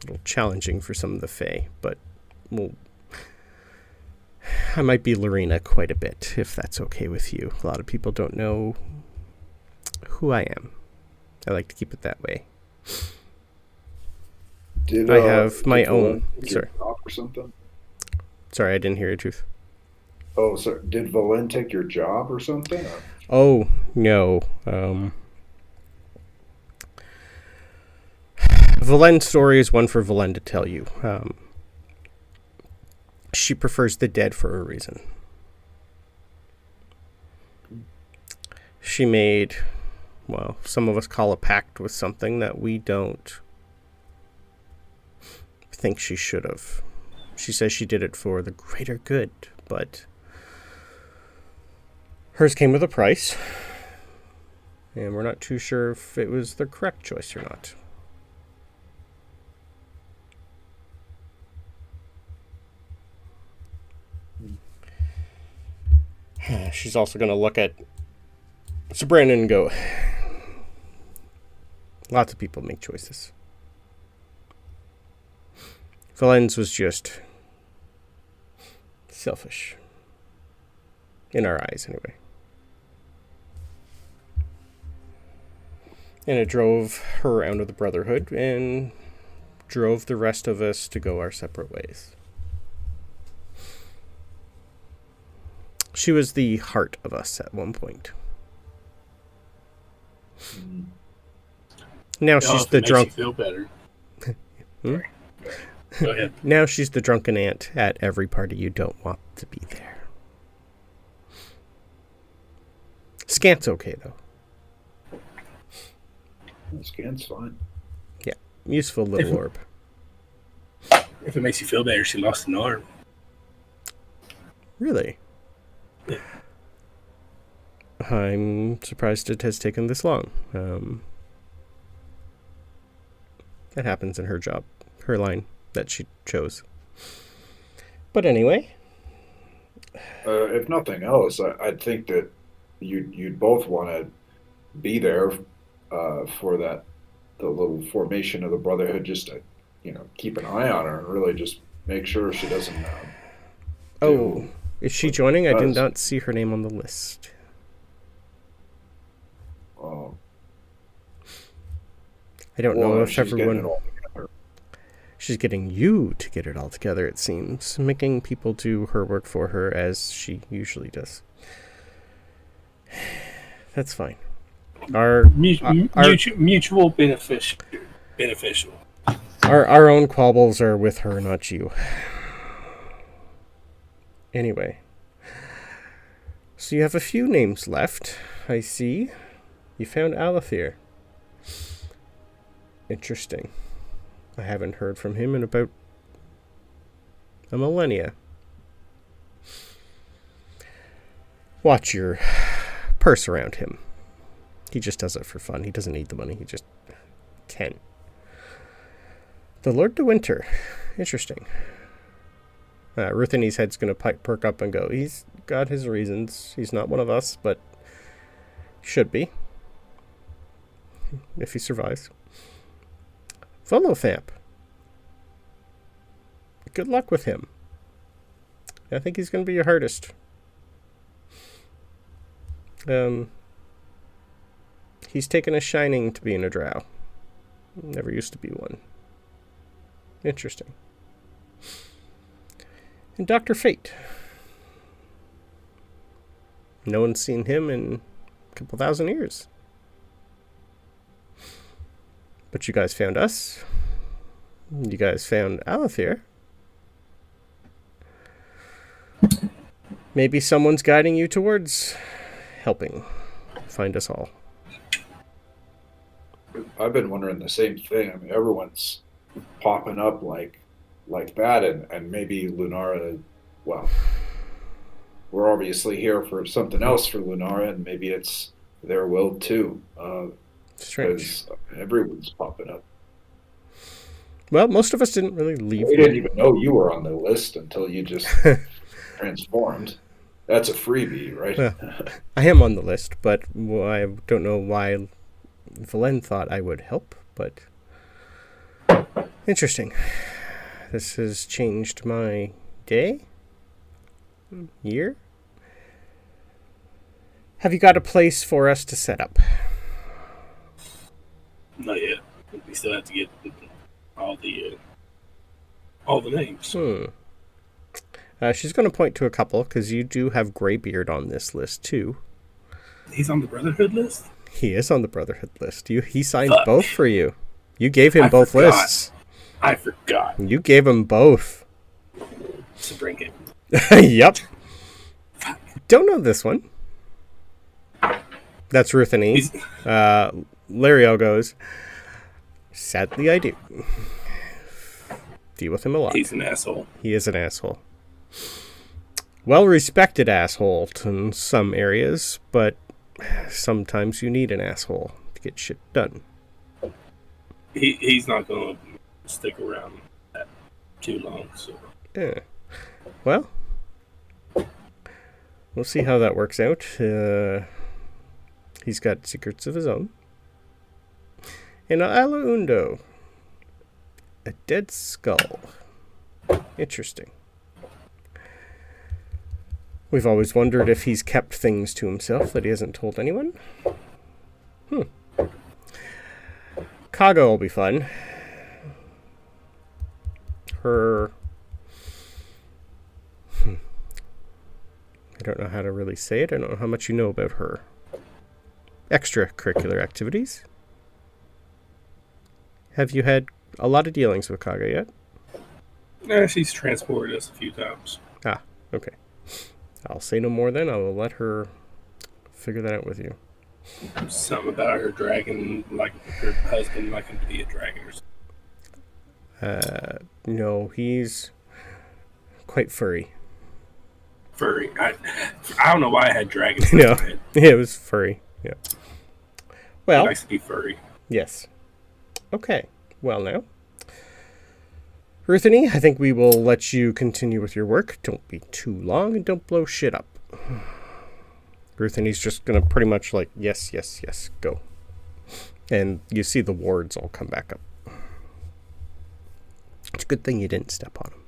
little challenging for some of the Fae, but I might be Lorena quite a bit, if that's okay with you. A lot of people don't know who I am. I like to keep it that way. I have my own. Sorry. Or something? Sorry, I didn't hear your truth. Oh, so did Valen take your job or something? Or? Oh, no. Valen's story is one for Valen to tell you. She prefers the dead for a reason. She made, well, some of us call a pact with something that we don't think she should have. She says she did it for the greater good, but hers came with a price, and we're not too sure if it was the correct choice or not. She's also going to look at Sabryn and go, lots of people make choices. Valen's was just selfish. In our eyes, anyway. And it drove her out of the Brotherhood and drove the rest of us to go our separate ways. She was the heart of us at one point. Now she's the drunk. Feel better. Go ahead. Now she's the drunken aunt at every party you don't want to be there. Scant's okay though. Scant's fine. Yeah, useful little orb. If it makes you feel better, she lost an arm. Really? Yeah. I'm surprised it has taken this long. That happens in her job, her line that she chose. But anyway. If nothing else, I'd think that you'd both want to be there for the little formation of the Brotherhood, just to keep an eye on her and really just make sure she doesn't. Is she joining? I did not see her name on the list. I don't know if everyone. She's getting you to get it all together, it seems. Making people do her work for her as she usually does. That's fine. Mutual beneficial. Our own quabbles are with her, not you. Anyway. So you have a few names left, I see. You found Alethir. Interesting. I haven't heard from him in about a millennia. Watch your purse around him. He just does it for fun. He doesn't need the money. He just can. The Lord de Winter. Interesting. Rutheni's head's going to perk up and go, he's got his reasons. He's not one of us, but should be. If he survives. Volothamp. Good luck with him. I think he's going to be your hardest. He's taken a shining to being a drow. Never used to be one. Interesting. And Dr. Fate. No one's seen him in a couple thousand years. But you guys found us. You guys found Alethir. Maybe someone's guiding you towards helping find us all. I've been wondering the same thing. I mean, everyone's popping up like that, and maybe Lunara, well, we're obviously here for something else for Lunara, and maybe it's their will too. Strange. Everyone's popping up. Well, most of us didn't really leave. We didn't even know you were on the list until you just transformed. That's a freebie, right? Well, I am on the list, but I don't know why Valen thought I would help, but interesting. This has changed my day? Year? Have you got a place for us to set up? Not yet. We still have to get all the names. She's going to point to a couple, because you do have Greybeard on this list, too. He's on the Brotherhood list? He is on the Brotherhood list. He signed both for you. You gave him both lists. I forgot. You gave him both. Sabryn. Yep. Don't know this one. That's Rutheny. Lariel goes, sadly I do. Deal with him a lot. He's an asshole. He is an asshole. Well-respected asshole in some areas, but sometimes you need an asshole to get shit done. He's not going to stick around that too long. So. Yeah. Well, we'll see how that works out. He's got secrets of his own. And Ala Undo. A dead skull. Interesting. We've always wondered if he's kept things to himself that he hasn't told anyone. Kaga will be fun. Her... I don't know how to really say it. I don't know how much you know about her. Extracurricular activities. Have you had a lot of dealings with Kaga yet? Yeah, she's transported us a few times. Ah, okay. I'll say no more then. I will let her figure that out with you. Something about her dragon, like her husband liking to be a dragon or something. No, he's quite furry. Furry. I don't know why I had dragons. No, it was furry. Yeah. Well, he likes to be furry. Yes. Okay. Well, now, Rutheny, I think we will let you continue with your work. Don't be too long and don't blow shit up. Rutheny's just going to pretty much like, yes, yes, yes, go. And you see the wards all come back up. It's a good thing you didn't step on them.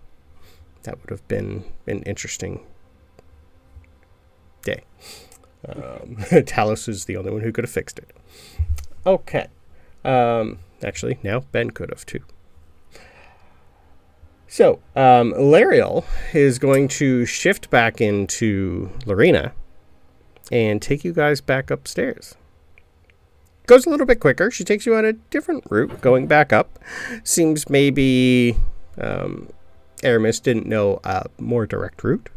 That would have been an interesting day. Talos is the only one who could have fixed it. Okay. Actually, now Ben could have too. So, Lariel is going to shift back into Lorena and take you guys back upstairs. Goes a little bit quicker. She takes you on a different route going back up. Seems maybe Aramis didn't know a more direct route.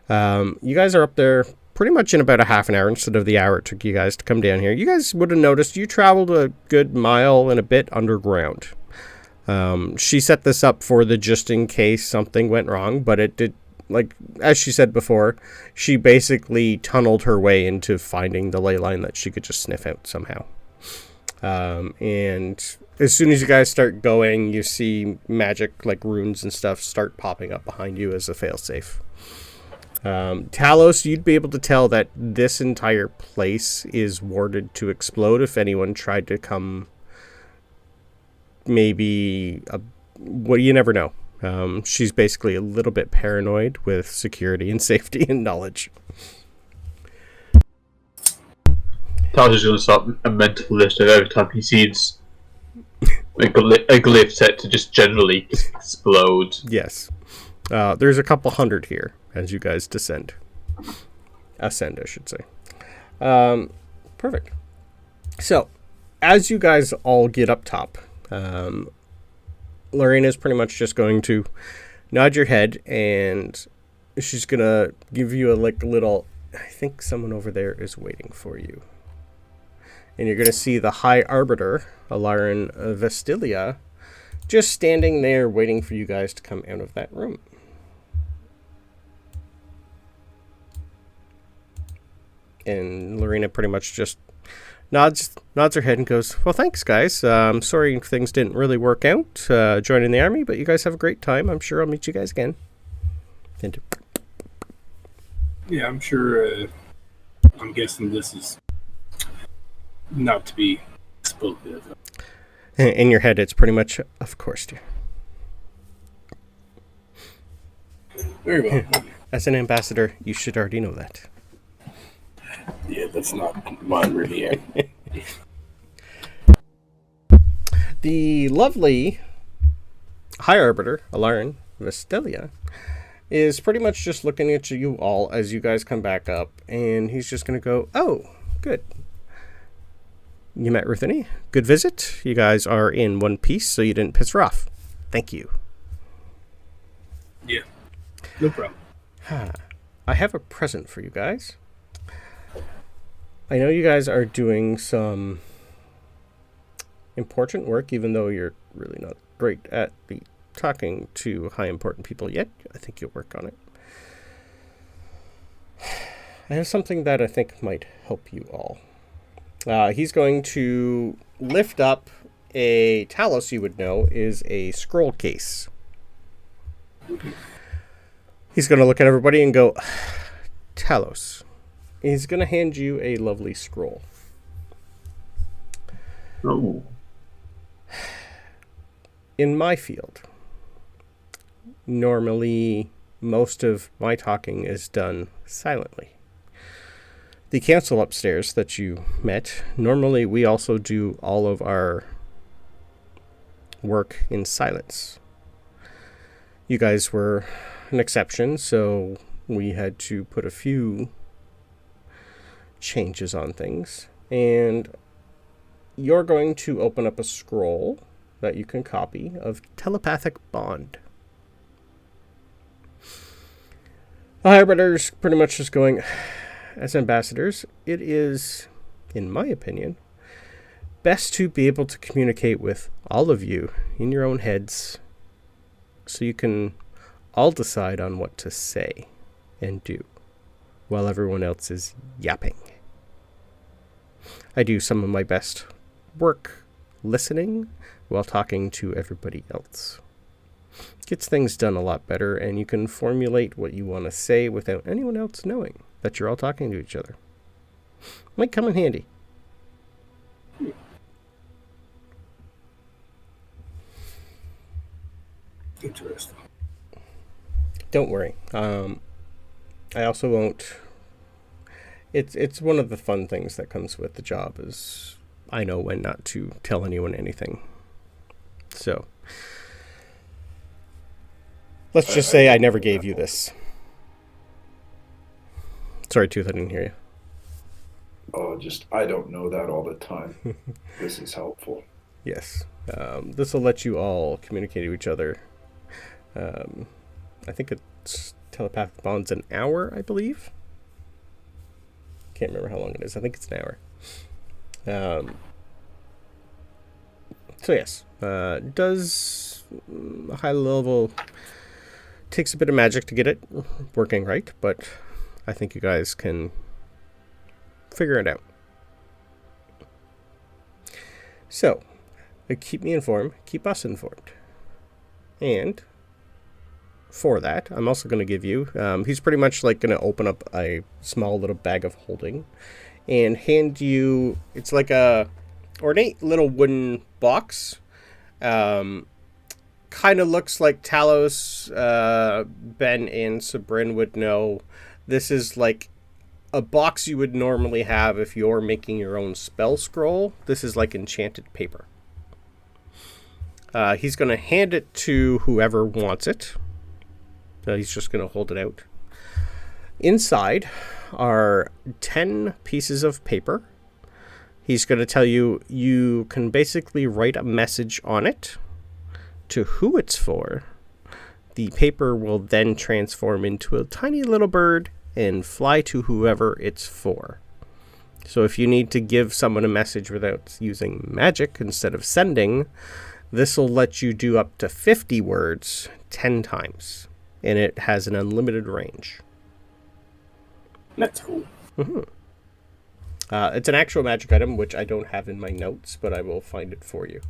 You guys are up there pretty much in about a half an hour instead of the hour it took you guys to come down here. You guys would have noticed you traveled a good mile and a bit underground. She set this up for the just in case something went wrong, but it did, like, as she said before, she basically tunneled her way into finding the ley line that she could just sniff out somehow. And as soon as you guys start going, you see magic, like runes and stuff, start popping up behind you as a failsafe. Talos, you'd be able to tell that this entire place is warded to explode if anyone tried to come. Maybe, you never know. She's basically a little bit paranoid with security and safety and knowledge. Talos is going to start a mental list of every time he sees a glyph set to just generally explode. Yes. There's a couple hundred here as you guys descend. Ascend, I should say. Perfect. So, as you guys all get up top, Lorena's pretty much just going to nod your head, and she's going to give you a little, I think someone over there is waiting for you. And you're going to see the High Arbiter, Alarin Vestilia, just standing there waiting for you guys to come out of that room. And Lorena pretty much just nods her head and goes, well, thanks, guys. I'm sorry things didn't really work out joining the army, but you guys have a great time. I'm sure I'll meet you guys again. And Yeah, I'm sure. I'm guessing this is not to be spoken of. in your head, it's pretty much, of course, dear. Very well. As an ambassador, you should already know that. Yeah, that's not mine really. The lovely High Arbiter, Alarin Vestelia, is pretty much just looking at you all as you guys come back up, and he's just going to go, oh, good. You met Rutheni. Good visit. You guys are in one piece, so you didn't piss her off. Thank you. Yeah, no problem. I have a present for you guys. I know you guys are doing some important work, even though you're really not great at talking to high important people yet. I think you'll work on it. I have something that I think might help you all. He's going to lift up a Talos, you would know, is a scroll case. He's going to look at everybody and go, Talos. He's going to hand you a lovely scroll. Oh. In my field, normally most of my talking is done silently. The council upstairs that you met, normally we also do all of our work in silence. You guys were an exception, so we had to put a few changes on things. And you're going to open up a scroll that you can copy of telepathic bond. The Hybriders pretty much just going, as ambassadors, it is, in my opinion, best to be able to communicate with all of you in your own heads so you can all decide on what to say and do while everyone else is yapping. I do some of my best work listening while talking to everybody else. Gets things done a lot better, and you can formulate what you want to say without anyone else knowing that you're all talking to each other. Might come in handy. Interesting. Don't worry. I also won't. It's one of the fun things that comes with the job is I know when not to tell anyone anything. So let's just say I never gave you this. Sorry, Tooth, I didn't hear you. Oh, I don't know that all the time. This is helpful. Yes. This will let you all communicate to each other. I think it's telepathic bonds an hour, I believe. Can't remember how long it is. I think it's an hour. So yes, does a high level, takes a bit of magic to get it working right, but I think you guys can figure it out. So, keep me informed, keep us informed. And for that, I'm also going to give you, he's pretty much like going to open up a small little bag of holding and hand you, it's like a ornate little wooden box. Kind of looks like Talos, Ben, and Sabryn would know. This is like a box you would normally have if you're making your own spell scroll. This is like enchanted paper. He's going to hand it to whoever wants it. He's just going to hold it out. Inside are 10 pieces of paper. He's going to tell you, you can basically write a message on it to who it's for. The paper will then transform into a tiny little bird and fly to whoever it's for. So if you need to give someone a message without using magic instead of sending, this will let you do up to 50 words 10 times. And it has an unlimited range. That's cool. Mm-hmm. It's an actual magic item, which I don't have in my notes, but I will find it for you.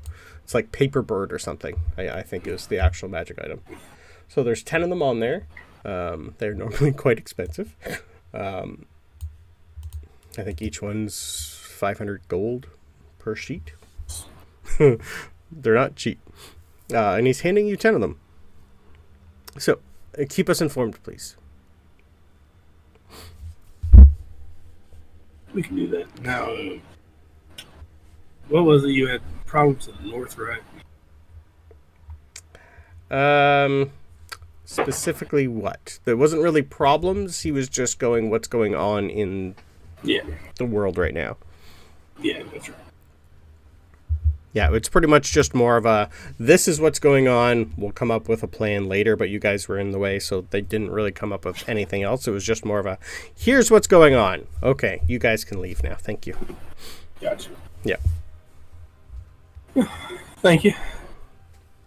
It's like paper bird or something, I think is the actual magic item. So there's 10 of them on there. They're normally quite expensive. I think each one's 500 gold per sheet. They're not cheap. And he's handing you 10 of them. So, keep us informed, please. We can do that. Now, what was it? You had problems in the north, right? Specifically what? There wasn't really problems. He was just going, what's going on in the world right now. Yeah, that's right. Yeah, it's pretty much just more of a, this is what's going on. We'll come up with a plan later, but you guys were in the way, so they didn't really come up with anything else. It was just more of a, here's what's going on. Okay, you guys can leave now. Thank you. Gotcha. Yeah. Thank you.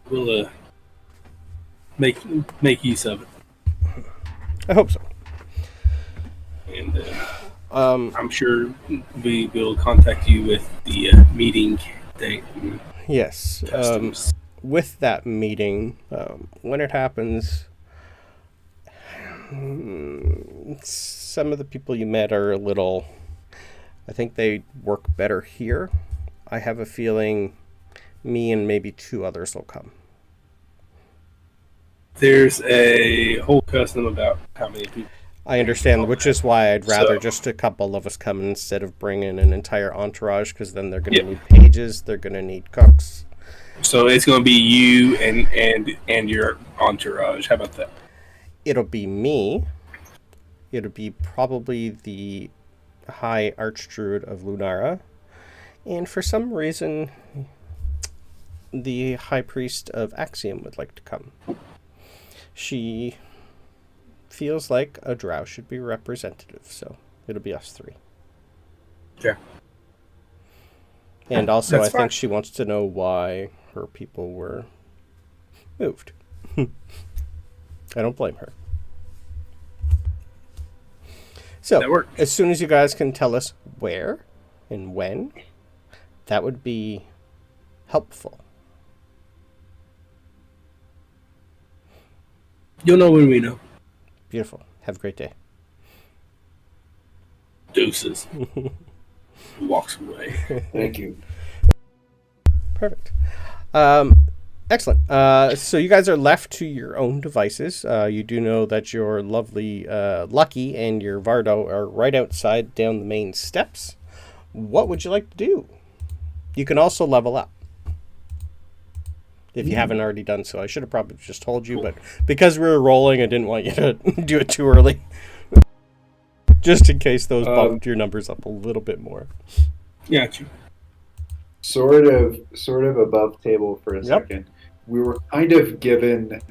We'll make use of it. I hope so. And I'm sure we will contact you with the meeting date. Yes. With that meeting, when it happens, some of the people you met are a little, I think they work better here. I have a feeling me and maybe 2 others will come. There's a whole custom about how many people. I understand, which is why I'd rather just a couple of us come instead of bringing an entire entourage, because then they're going to need pages, they're going to need cooks. So it's going to be you and your entourage. How about that? It'll be me. It'll be probably the High Archdruid of Lunara. And for some reason, the High Priest of Axiom would like to come. She feels like a Drow should be representative, so it'll be us 3. Yeah. And also, That's I think fine. she wants to know why her people were moved. I don't blame her. So, That works. as soon as you guys can tell us where and when, that would be helpful. You'll know when we know. Beautiful. Have a great day. Deuces. Walks away. Thank you. Perfect. Excellent. So you guys are left to your own devices. You do know that your lovely Lucky and your Vardo are right outside down the main steps. What would you like to do? You can also level up. If you haven't already done so. I should have probably just told you, but because we were rolling, I didn't want you to do it too early. Just in case those bumped your numbers up a little bit more. Gotcha. Sort of above table for a second. We were kind of given.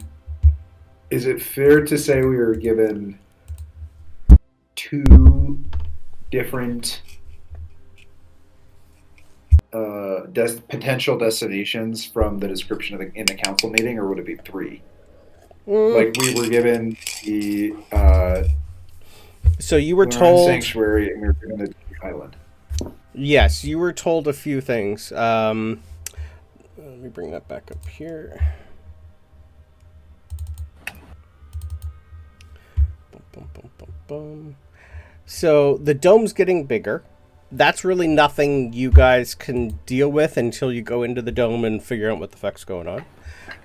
Is it fair to say we were given 2 different potential destinations from the description of in the council meeting, or would it be 3? Like we were given the so you were told sanctuary, and we were given the island. Yes, you were told a few things. Let me bring that back up here. Boom, boom, boom, boom. So the dome's getting bigger. That's really nothing you guys can deal with until you go into the dome and figure out what the fuck's going on.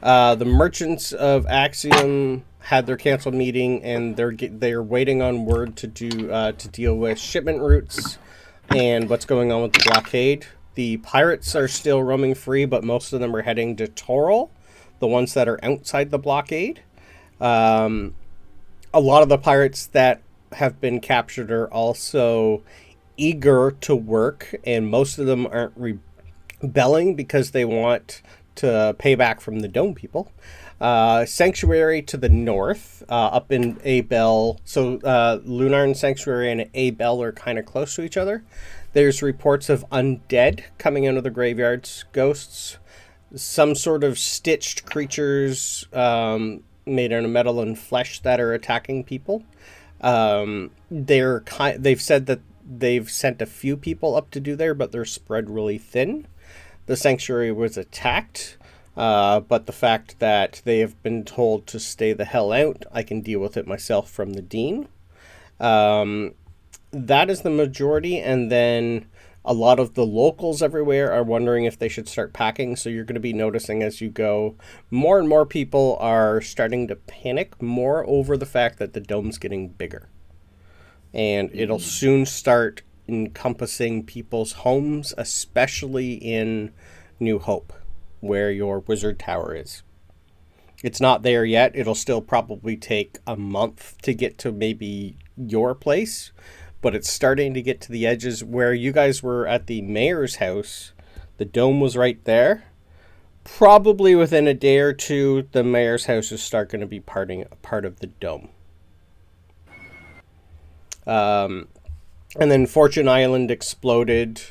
The merchants of Axiom had their council meeting, and they're waiting on word to deal with shipment routes and what's going on with the blockade. The pirates are still roaming free, but most of them are heading to Toril, the ones that are outside the blockade. A lot of the pirates that have been captured are also eager to work, and most of them aren't rebelling because they want to pay back from the Dome people. Sanctuary to the north, up in Abel. So Lunarn Sanctuary and Abel are kind of close to each other. There's reports of undead coming out of the graveyards, ghosts, some sort of stitched creatures made out of metal and flesh that are attacking people. They've said that they've sent a few people up to do there, but they're spread really thin. The sanctuary was attacked, but the fact that they have been told to stay the hell out, I can deal with it myself from the Dean. That is the majority, and then a lot of the locals everywhere are wondering if they should start packing, so you're going to be noticing as you go, more and more people are starting to panic more over the fact that the dome's getting bigger. And it'll soon start encompassing people's homes, especially in New Hope, where your wizard tower is. It's not there yet. It'll still probably take a month to get to maybe your place, but it's starting to get to the edges where you guys were at the mayor's house. The dome was right there. Probably within a day or two, the mayor's house is start going to be part of the dome. And then Fortune Island exploded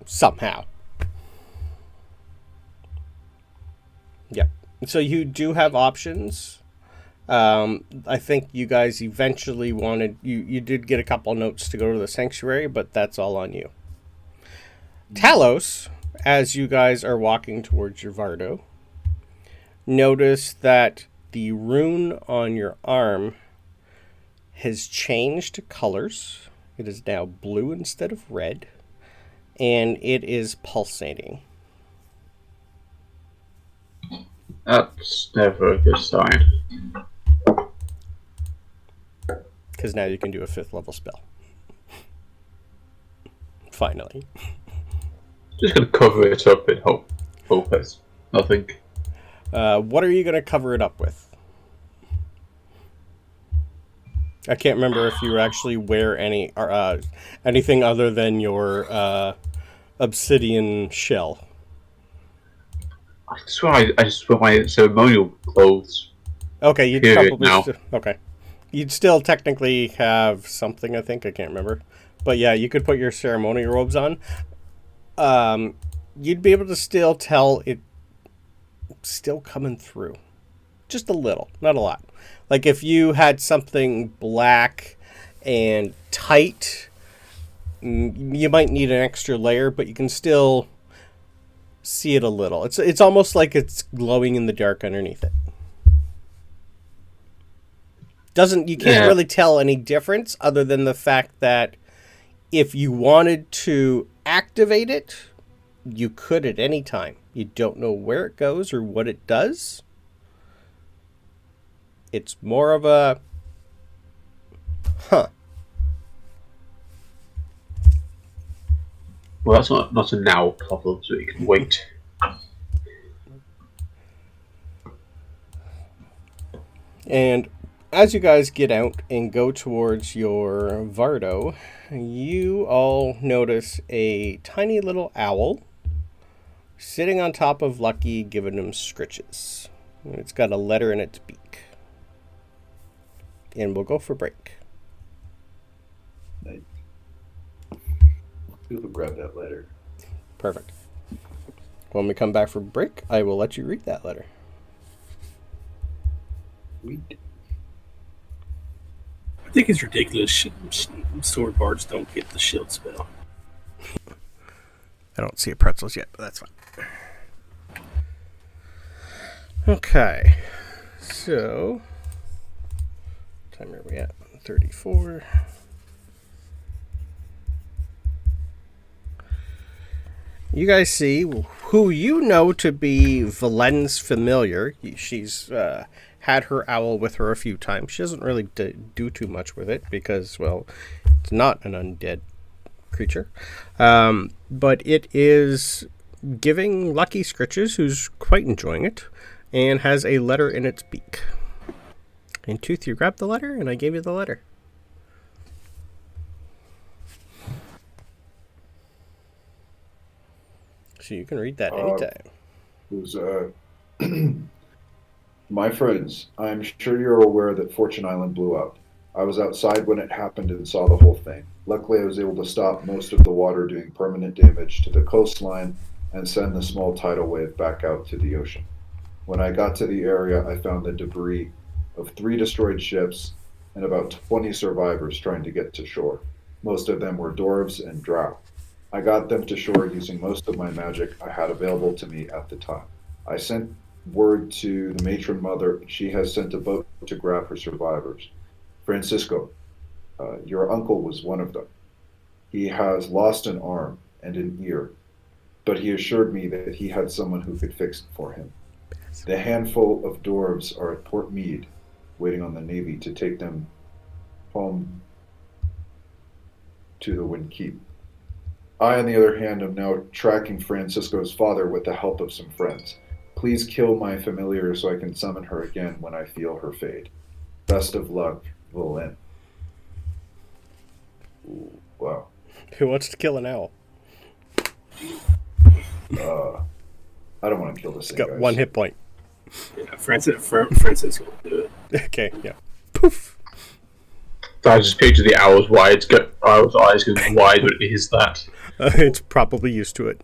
somehow. Yeah. So you do have options. I think you guys eventually wanted... You did get a couple notes to go to the sanctuary, but that's all on you. Talos, as you guys are walking towards your Vardo, notice that the rune on your arm has changed colors. It is now blue instead of red, and it is pulsating. That's never a good sign. Because now you can do a 5th level spell. Finally. Just gonna cover it up and hope it's nothing. What are you going to cover it up with? I can't remember if you actually wear anything other than your obsidian shell. I swear I just wear my ceremonial clothes. Okay, you'd Period probably now. Okay. You'd still technically have something, I think. I can't remember. But yeah, you could put your ceremonial robes on. You'd be able to still tell it still coming through. Just a little, not a lot. Like if you had something black and tight, you might need an extra layer, but you can still see it a little. It's almost like it's glowing in the dark underneath it. You can't really tell any difference other than the fact that if you wanted to activate it, you could at any time. You don't know where it goes or what it does. It's more of a Well, that's not a now problem, so you can wait. And as you guys get out and go towards your Vardo, you all notice a tiny little owl sitting on top of Lucky, giving him scritches. And it's got a letter in its beak. And we'll go for break. Nice. People grab that letter. Perfect. When we come back for break, I will let you read that letter. Sweet. I think it's ridiculous. Sword bards don't get the shield spell. I don't see a pretzels yet, but that's fine. Okay. So, what time are we at? 34. You guys see who you know to be Valen's familiar. She's had her owl with her a few times. She doesn't really do too much with it because, well, it's not an undead creature. But it is giving Lucky scritches, who's quite enjoying it, and has a letter in its beak. And Tooth, you grabbed the letter, and I gave you the letter. So you can read that anytime. My friends, I'm sure you're aware that Fortune Island blew up. I was outside when it happened and saw the whole thing. Luckily, I was able to stop most of the water doing permanent damage to the coastline and send the small tidal wave back out to the ocean. When I got to the area, I found the debris of 3 destroyed ships and about 20 survivors trying to get to shore. Most of them were dwarves and drow. I got them to shore using most of my magic I had available to me at the time. I sent word to the matron mother. She has sent a boat to grab her survivors. Francisco, your uncle was one of them. He has lost an arm and an ear, but he assured me that he had someone who could fix it for him. The handful of dwarves are at Port Mead, waiting on the Navy to take them home to the Wind Keep. I, on the other hand, am now tracking Francisco's father with the help of some friends. Please kill my familiar so I can summon her again when I feel her fade. Best of luck, Valen. Ooh, wow. Who wants to kill an owl? I don't want to kill this thing, Got guys. 1 hit point. Yeah, Francisco will do it. Okay, yeah. Poof. I just picture the owl's owl's eyes going wide. What is that? It's probably used to it.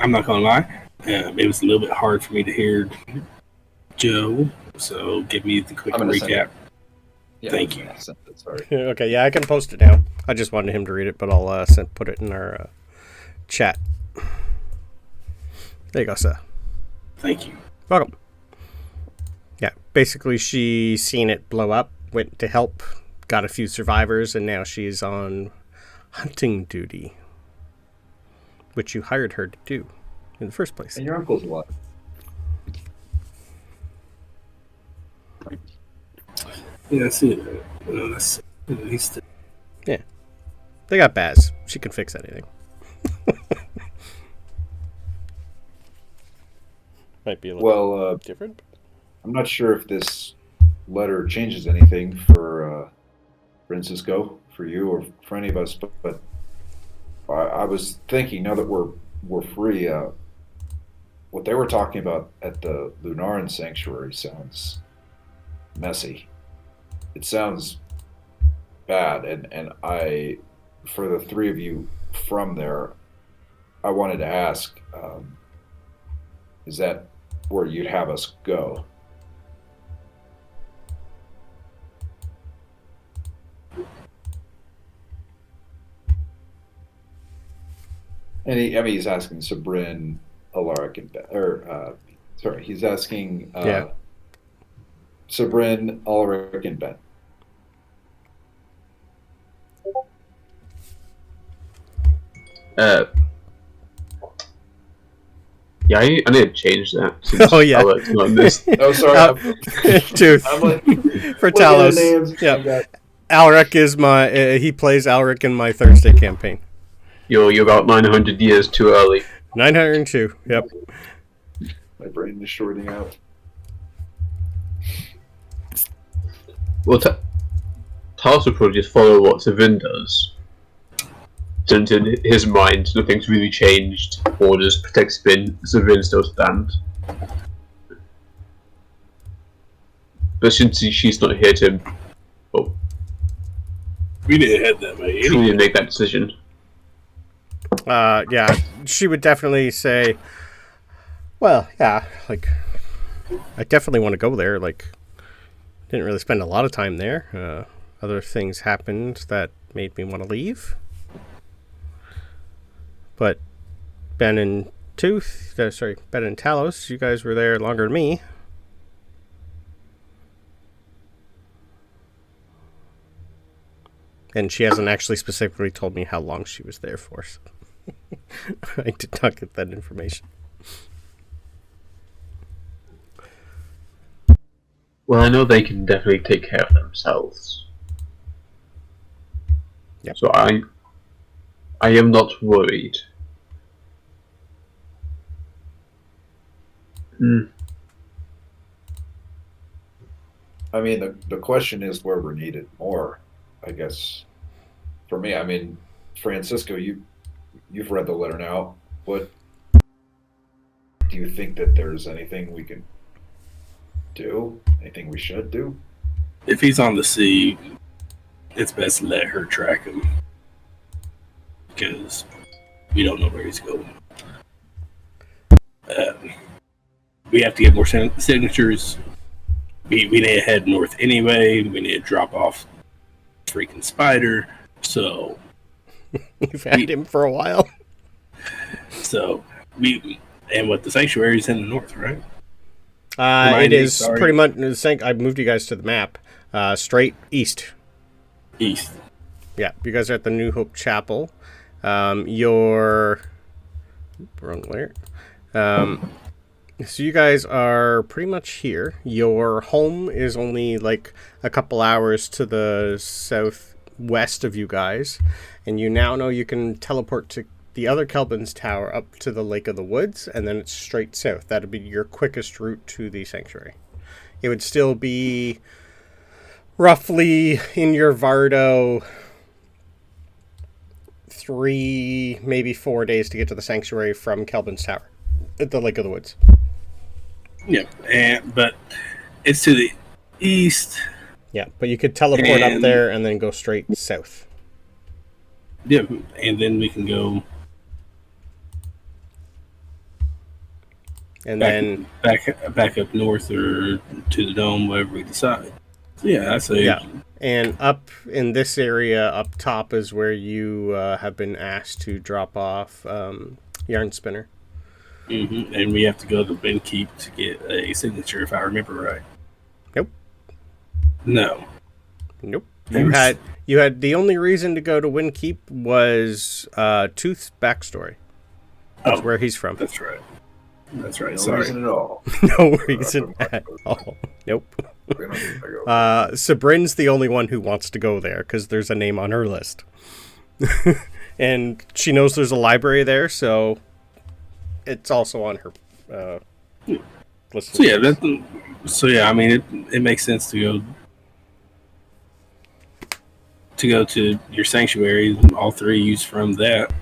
I'm not gonna lie. It was a little bit hard for me to hear Joe, so give me the quick I'm gonna send recap. it. Yeah, Thank you. Sorry. Okay, yeah, I can post it now. I just wanted him to read it, but I'll put it in our chat. There you go, sir. Thank you. Welcome. Yeah, basically she seen it blow up, went to help, got a few survivors, and now she's on hunting duty, which you hired her to do in the first place. And your uncle's alive. Yeah, I see it. At least Yeah. They got Baz. She can fix anything. Might be a little different. I'm not sure if this letter changes anything for Francisco, for you, or for any of us, but I was thinking, now that we're free, what they were talking about at the Lunaran Sanctuary sounds messy. It sounds bad, and I, for the three of you from there, I wanted to ask, is that where you'd have us go? And he's asking Sabryn, Alaric, and Ben. He's asking Sabryn, Alaric, and Ben. Yeah, I need to change that. Since Oh, yeah. Alaric's not in this. Oh, sorry. Dude, I'm like, for looking at Talos. names. Yeah. Alaric is my. He plays Alaric in my Thursday campaign. You're about 900 years too early. 902. Yep. My brain is shorting out. Well, Talos will probably just follow what Sabryn does. Since in his mind, nothing's really changed. Orders, protect Sabryn still stand. But since she's not here to we didn't head that way. truly make that decision. Yeah, she would definitely say, well, yeah, like, I definitely want to go there. Like, didn't really spend a lot of time there. Other things happened that made me want to leave. But Ben and Ben and Talos, you guys were there longer than me. And she hasn't actually specifically told me how long she was there for. So I did not get that information. Well, I know they can definitely take care of themselves. Yep. So I am not worried. I mean, the question is where we're needed more, I guess. For me, I mean, Francisco, you've read the letter now. What do you think that there's anything we can do? Anything we should do? If he's on the sea, it's best to let her track him. Because we don't know where he's going. we have to get more signatures. We need to head north anyway. We need to drop off freaking Spider. So You've had him for a while. So and what the sanctuary is in the north, right? It is pretty much. I moved you guys to the map. Straight east. East. Yeah, you guys are at the New Hope Chapel. You're wrong layer. So you guys are pretty much here. Your home is only like a couple hours to the southwest of you guys, and you now know you can teleport to the other Kelvin's Tower up to the Lake of the Woods, and then it's straight south. That would be your quickest route to the sanctuary. It would still be roughly in your Vardo 3, maybe 4 days to get to the sanctuary from Kelvin's Tower at the Lake of the Woods. Yeah, but it's to the east. Yeah, but you could teleport up there and then go straight south. Yeah, and then we can go and then back up north or to the dome, whatever we decide. So yeah, I say. Yeah, and up in this area, up top is where you have been asked to drop off Yarn Spinner. Mm-hmm. And we have to go to Benkeep to get a signature, if I remember right. Nope. No. Nope. You had the only reason to go to Windkeep was Tooth's backstory. That's where he's from. That's right. That's right. No reason at all. No reason at all. Nope. Sabryn's the only one who wants to go there because there's a name on her list. And she knows there's a library there, so it's also on her list. So yeah, I mean, it makes sense to go to your sanctuary. All three use from that.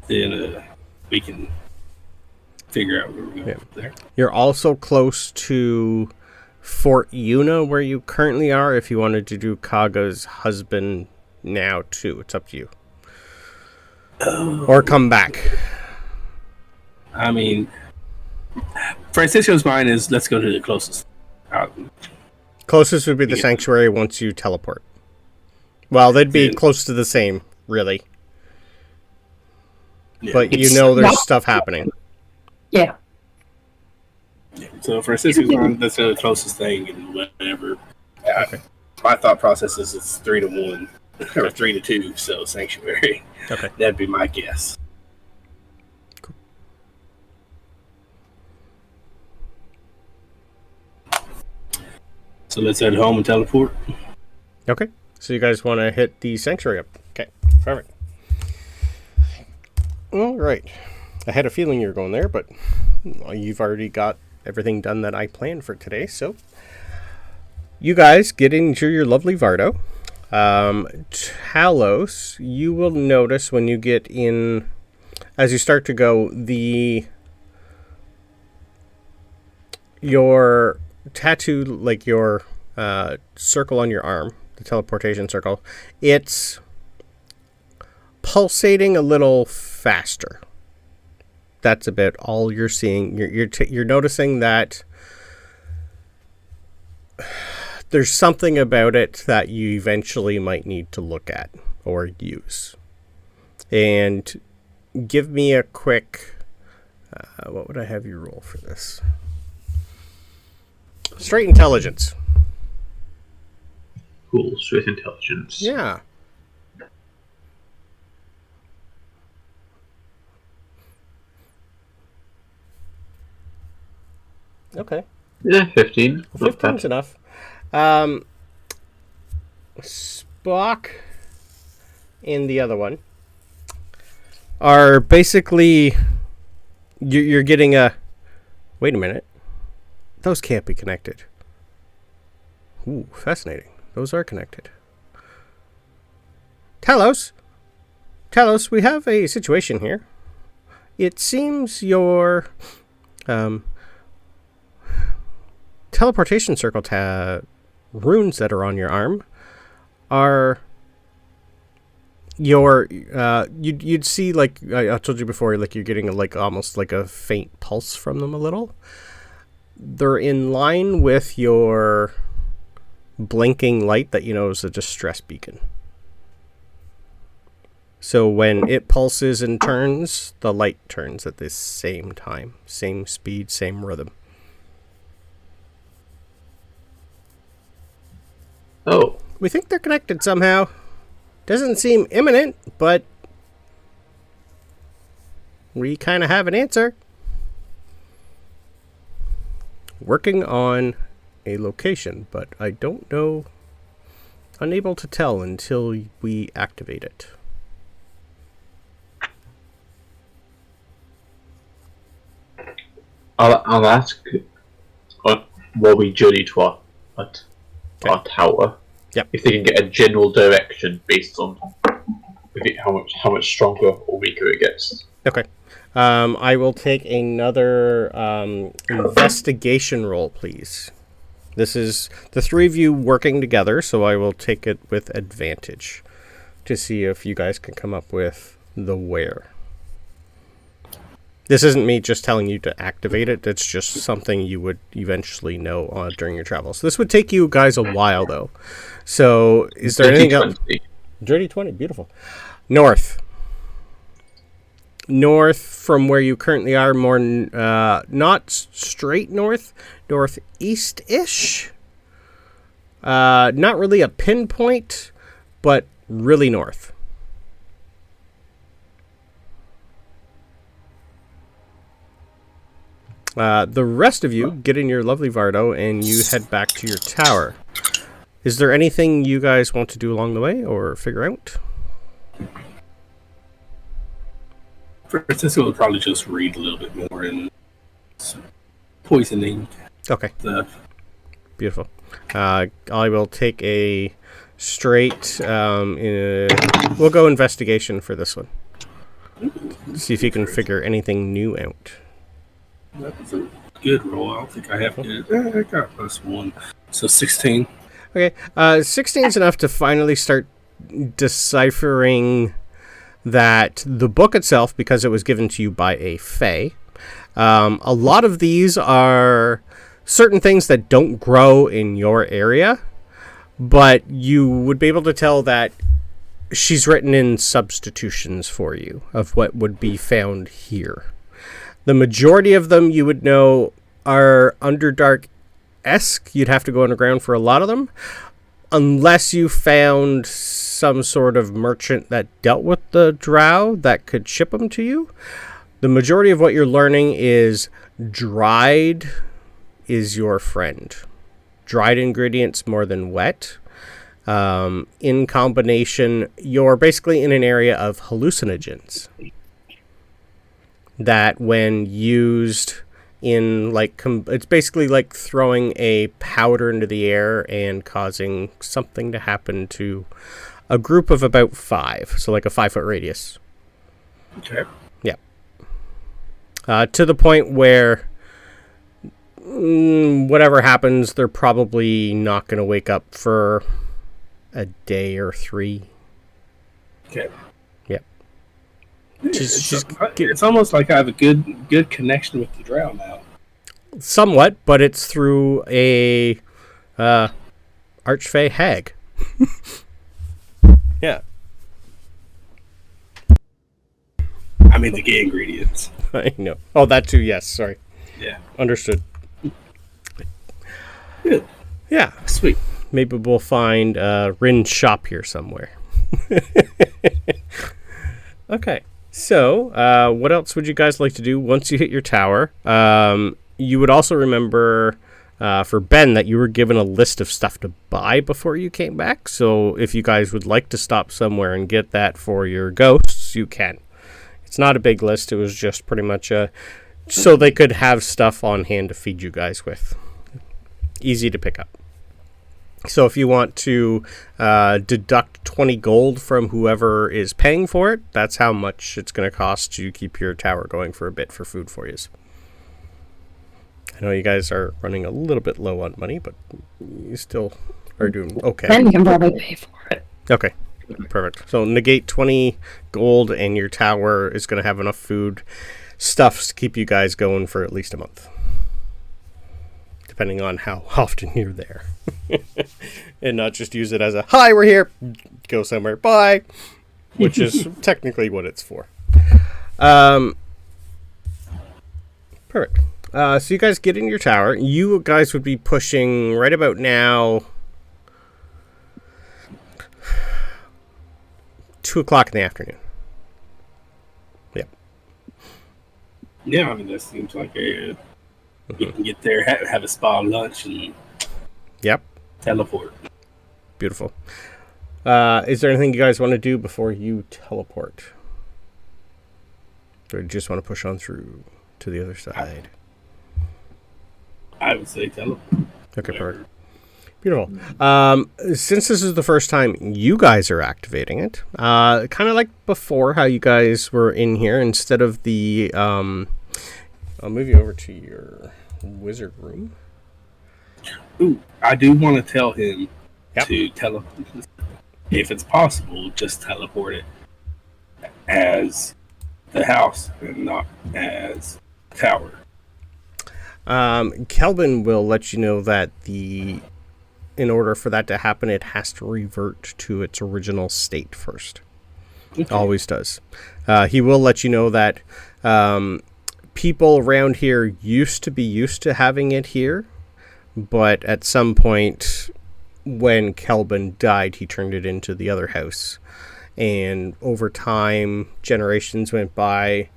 Then we can figure out where we're going there. You're also close to Fort Yuna, where you currently are. If you wanted to do Kaga's husband now too, it's up to you. Or come back. I mean, Francisco's mind is let's go to the closest. Closest would be the sanctuary once you teleport. Well, they'd be close to the same, really. Yeah. But you know there's stuff happening. Yeah. So Francisco's mind, that's the closest thing, and whatever. Okay. My thought process is it's 3-1 or 3-2. So sanctuary. Okay. That'd be my guess. So let's head home and teleport. Okay. So you guys want to hit the sanctuary up. Okay. Perfect. All right. I had a feeling you were going there, but you've already got everything done that I planned for today. So you guys get into your lovely Vardo. Talos, you will notice when you get in, as you start to go, your tattoo, like your circle on your arm, the teleportation circle, it's pulsating a little faster. That's about all you're seeing. You're noticing that there's something about it that you eventually might need to look at or use. And give me a quick, what would I have you roll for this? Straight intelligence. Cool, straight intelligence. Yeah. Okay. Yeah, 15. 15's enough. Spock and the other one are basically... You're getting a... Wait a minute. Those can't be connected. Ooh, fascinating. Those are connected. Talos, we have a situation here. It seems your teleportation circle runes that are on your arm are you'd see, like I told you before, like you're getting almost like a faint pulse from them a little. They're in line with your blinking light that you know is a distress beacon. So when it pulses and turns, the light turns at the same time. Same speed, same rhythm. Oh. We think they're connected somehow. Doesn't seem imminent, but we kind of have an answer. Working on a location, but I don't know. Unable to tell until we activate it. I'll ask while we journey to our tower. Yep. If they can get a general direction based on how much stronger or weaker it gets. Okay. I will take another investigation roll, please. This is the three of you working together, so I will take it with advantage to see if you guys can come up with the where. This isn't me just telling you to activate it. It's just something you would eventually know during your travels. This would take you guys a while, though. So, is there anything else? Dirty 20, beautiful. North from where you currently are, more not straight north, northeast-ish. Not really a pinpoint, but really north. The rest of you get in your lovely Vardo and you head back to your tower. Is there anything you guys want to do along the way or figure out? For instance, we'll probably just read a little bit more and poisoning. Okay. Stuff. Beautiful. I will take a straight... we'll go investigation for this one. See if you can figure anything new out. That was a good roll. I don't think I have good. I got +1. So 16. Okay. 16 is enough to finally start deciphering that the book itself, because it was given to you by a fae, a lot of these are certain things that don't grow in your area, but you would be able to tell that she's written in substitutions for you of what would be found here. The majority of them you would know are Underdark-esque. You'd have to go underground for a lot of them, unless you found some sort of merchant that dealt with the Drow that could ship them to you. The majority of what you're learning is dried is your friend. Dried ingredients more than wet. In combination, you're basically in an area of hallucinogens that when used in it's basically like throwing a powder into the air and causing something to happen to a group of about 5, so like a 5-foot radius. Okay. Yeah. To the point where whatever happens, they're probably not going to wake up for a day or 3. Okay. Yep. It's almost like I have a good connection with the Drow now. Somewhat, but it's through a Archfey hag. Yeah. I mean, the gay ingredients. I know. Oh, that too, yes. Sorry. Yeah. Understood. Good. Yeah. Sweet. Maybe we'll find Rin's shop here somewhere. Okay. So, what else would you guys like to do once you hit your tower? You would also remember for Ben that you were given a list of stuff to buy before you came back. So if you guys would like to stop somewhere and get that for your ghosts, you can. It's not a big list. It was just pretty much so they could have stuff on hand to feed you guys with. Easy to pick up. So if you want to deduct 20 gold from whoever is paying for it, that's how much it's going to cost to keep your tower going for a bit for food for you. I know you guys are running a little bit low on money, but you still are doing okay. Ben can probably pay for it. Okay. Perfect. So negate 20 gold, and your tower is going to have enough food stuffs to keep you guys going for at least a month, depending on how often you're there. And not just use it as a, hi, we're here, go somewhere, bye, which is technically what it's for. Perfect. So you guys get in your tower. You guys would be pushing right about now 2 o'clock in the afternoon. Yep. Yeah, I mean, that seems like you can get there, have a spa lunch, and Yep. teleport. Beautiful. Is there anything you guys want to do before you teleport? Or do you just want to push on through to the other side? I would say teleport. Okay, perfect. Beautiful. Since this is the first time you guys are activating it, kind of like before, how you guys were in here, instead of the... I'll move you over to your wizard room. Ooh, I do want to tell him Yep. to teleport. If it's possible, just teleport it as the house and not as tower. Kelvin will let you know that in order for that to happen, it has to revert to its original state first. Okay. Always does. He will let you know that people around here used to having it here, but at some point when Kelvin died, he turned it into the other house. And over time, generations went by,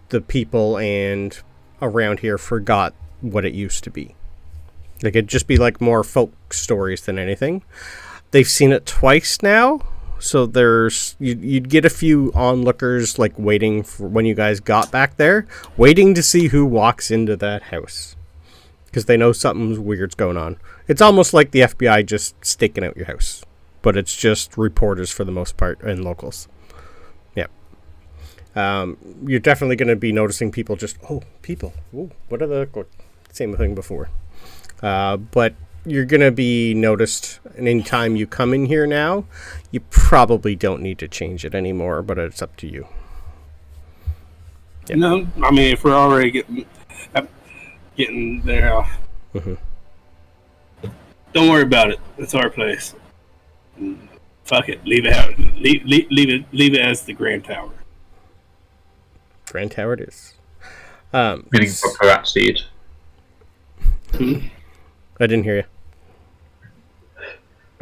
the people and around here forgot what it used to be. Like, it'd just be like more folk stories than anything. They've seen it twice now, so you'd get a few onlookers like waiting for when you guys got back there, waiting to see who walks into that house, because they know something weird's going on. It's almost like the FBI just staking out your house, but it's just reporters for the most part and locals. Yeah. You're definitely going to be noticing people just, people. Ooh, what are the... Same thing before. But you're going to be noticed, and anytime you come in here now, you probably don't need to change it anymore, but it's up to you. Yeah. No, I mean, if we're already getting there, don't worry about it. It's our place. Fuck it. Leave it out. Leave it as the Grand Tower. Grand Tower it is. Getting paparazzied. I didn't hear you.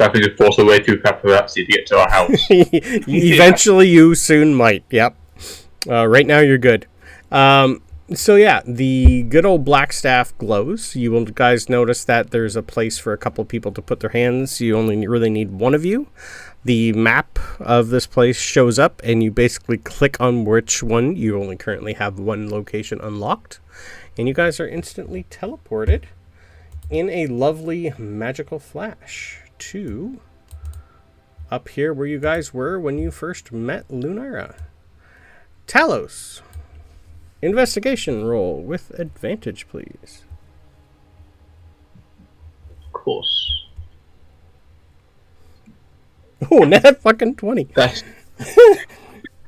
Having to force a way through paparazzi to get to our house. Eventually, you soon might. Yep. Right now, you're good. So yeah, the good old Blackstaff glows. You will guys notice that there's a place for a couple people to put their hands. You only really need one of you. The map of this place shows up, and you basically click on which one. You only currently have one location unlocked, and you guys are instantly teleported in a lovely magical flash to up here where you guys were when you first met Lunara. Talos, investigation roll with advantage, please. Of course. Oh, net fucking 20. That's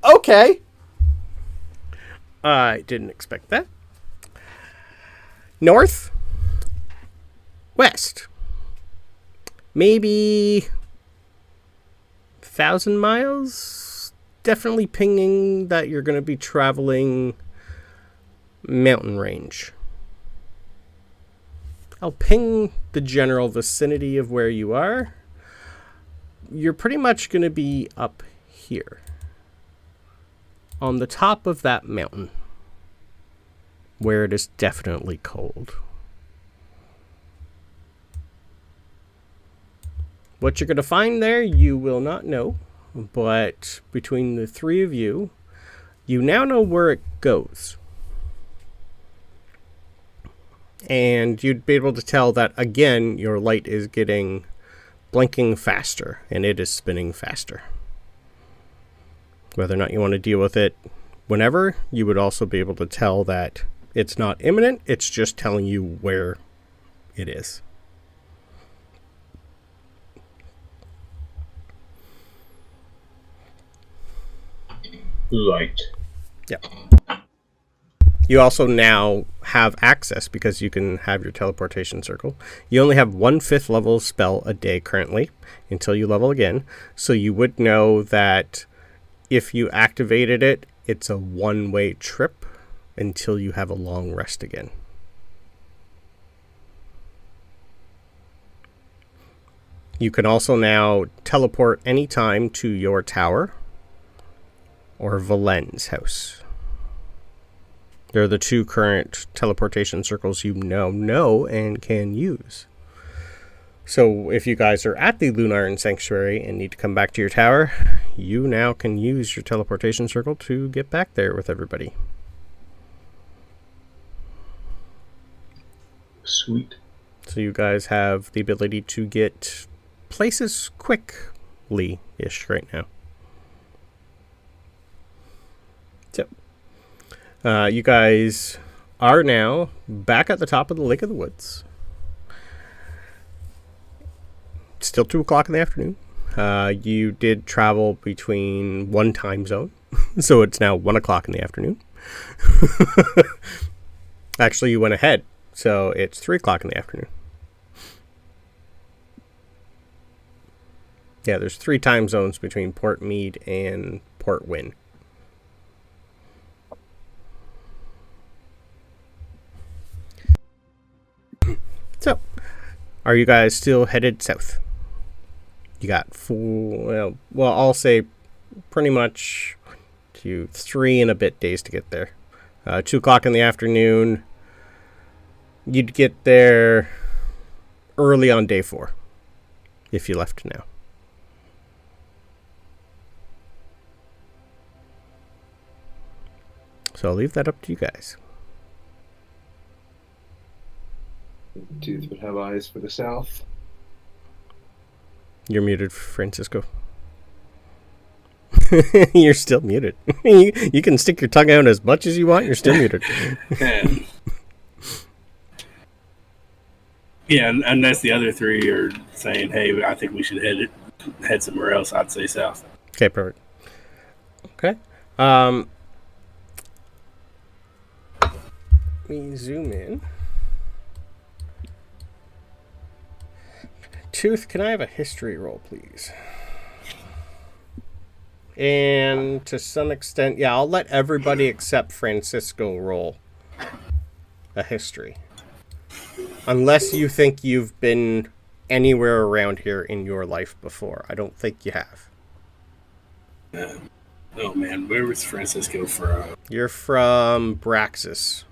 Okay. I didn't expect that. North. West. Maybe 1,000 miles. Definitely pinging that you're going to be traveling mountain range. I'll ping the general vicinity of where you are. You're pretty much going to be up here on the top of that mountain where it is definitely cold. What you're going to find there, you will not know, but between the three of you, you now know where it goes. And you'd be able to tell that, again, your light is getting blinking faster, and it is spinning faster. Whether or not you want to deal with it whenever, you would also be able to tell that it's not imminent, it's just telling you where it is. Right. Yeah. You also now have access because you can have your teleportation circle. You only have 1/5 level spell a day currently until you level again. So you would know that if you activated it, it's a one-way trip until you have a long rest again. You can also now teleport anytime to your tower or Valen's house. They're the two current teleportation circles you now know and can use. So if you guys are at the Lunaran Sanctuary and need to come back to your tower, you now can use your teleportation circle to get back there with everybody. Sweet. So you guys have the ability to get places quickly-ish right now. So, you guys are now back at the top of the Lake of the Woods. Still 2 o'clock in the afternoon. You did travel between one time zone, so it's now 1 o'clock in the afternoon. Actually, you went ahead, so it's 3 o'clock in the afternoon. Yeah, there's 3 time zones between Port Mead and Port Wynn. So, are you guys still headed south? You got 4, well, I'll say pretty much 3 and a bit days to get there. 2 o'clock in the afternoon, you'd get there early on day 4, if you left now. So I'll leave that up to you guys. Tooth would have eyes for the south. You're muted, Francisco. You're still muted. You can stick your tongue out as much as you want. You're still muted. Yeah, unless the other 3 are saying, "Hey, I think we should head somewhere else," I'd say south. Okay, perfect. Okay. Let me zoom in. Tooth, can I have a history roll, please? And to some extent, yeah, I'll let everybody except Francisco roll a history. Unless you think you've been anywhere around here in your life before. I don't think you have. Oh, man. Where was Francisco from? You're from Braxis.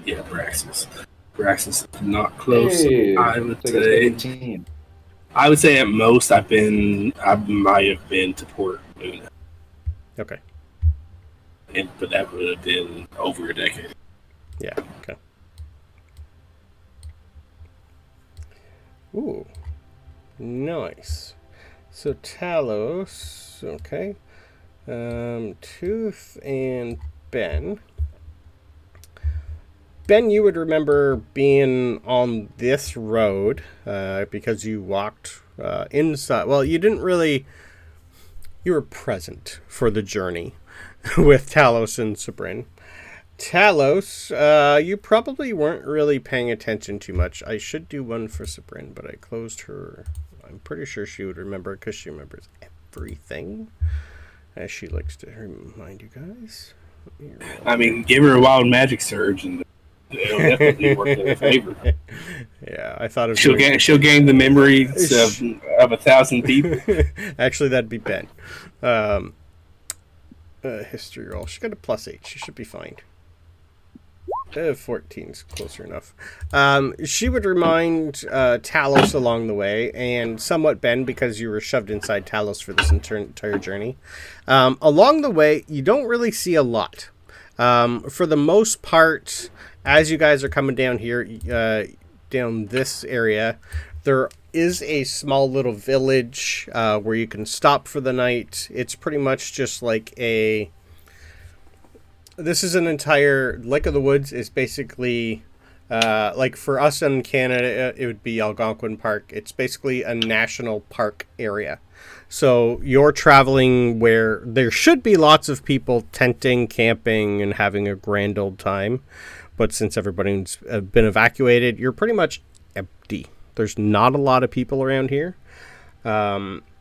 Yeah, Braxis. Braxis is not close. Hey, I would say at most I might have been to Port Luna. Okay. But that would have been over a decade. Yeah, okay. Ooh. Nice. So Talos, okay. Tooth and Ben. Ben, you would remember being on this road because you walked inside. Well, you didn't really... You were present for the journey with Talos and Sabryn. Talos, you probably weren't really paying attention too much. I should do one for Sabryn, but I closed her. I'm pretty sure she would remember because she remembers everything, as she likes to remind you guys. I mean, give her a wild magic surge and it'll definitely work in her favor. Yeah, I thought she'll gain the memories of 1,000 people. Actually, that'd be Ben. History roll. She got a +8. She should be fine. 14's closer enough. She would remind Talos along the way, and somewhat Ben because you were shoved inside Talos for this entire journey. Along the way, you don't really see a lot. For the most part, as you guys are coming down here, down this area, there is a small little village where you can stop for the night. It's pretty much just like this is an entire Lake of the Woods is basically Like for us in Canada, it would be Algonquin Park. It's basically a national park area. So you're traveling where there should be lots of people tenting, camping, and having a grand old time. But since everybody's been evacuated, you're pretty much empty. There's not a lot of people around here.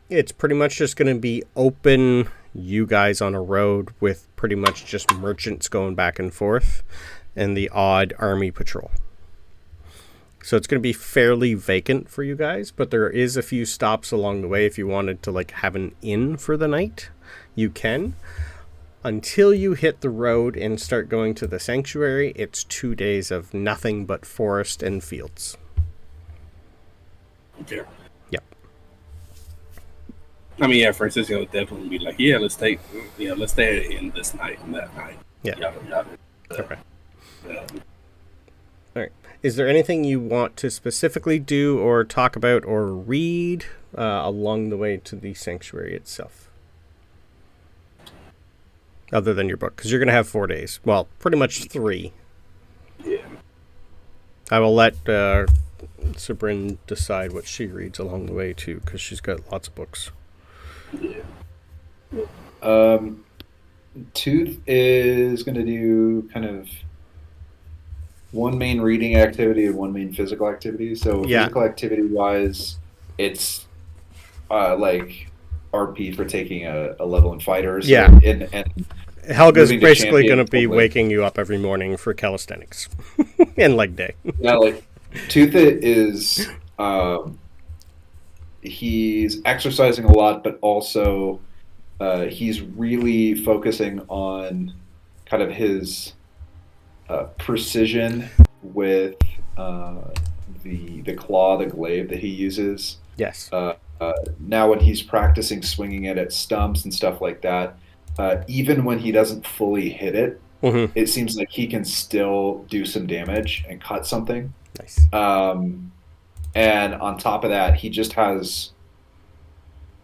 It's pretty much just going to be open, you guys on a road with pretty much just merchants going back and forth and the odd army patrol. So it's going to be fairly vacant for you guys, but there is a few stops along the way. If you wanted to like have an inn for the night, you can. Until you hit the road and start going to the sanctuary, it's 2 days of nothing but forest and fields. Okay. Yep. I mean, yeah, Francisco would definitely be like, yeah, let's stay in this night and that night. Yeah. Yada, yada. Okay. All right. Is there anything you want to specifically do or talk about or read along the way to the sanctuary itself? Other than your book, because you're going to have 4 days. Well, pretty much 3. Yeah. I will let Sabryn decide what she reads along the way, too, because she's got lots of books. Yeah. Tooth is going to do kind of one main reading activity and one main physical activity. So physical activity wise, it's like RP for taking a level in fighters. Yeah. And Helga's basically going to be waking you up every morning for calisthenics and leg day. Yeah, like Tooth is he's exercising a lot, but also he's really focusing on kind of his precision with the claw, the glaive that he uses. Yes. Now when he's practicing swinging it at stumps and stuff like that, even when he doesn't fully hit it, it seems like he can still do some damage and cut something. Nice. And on top of that, he just has...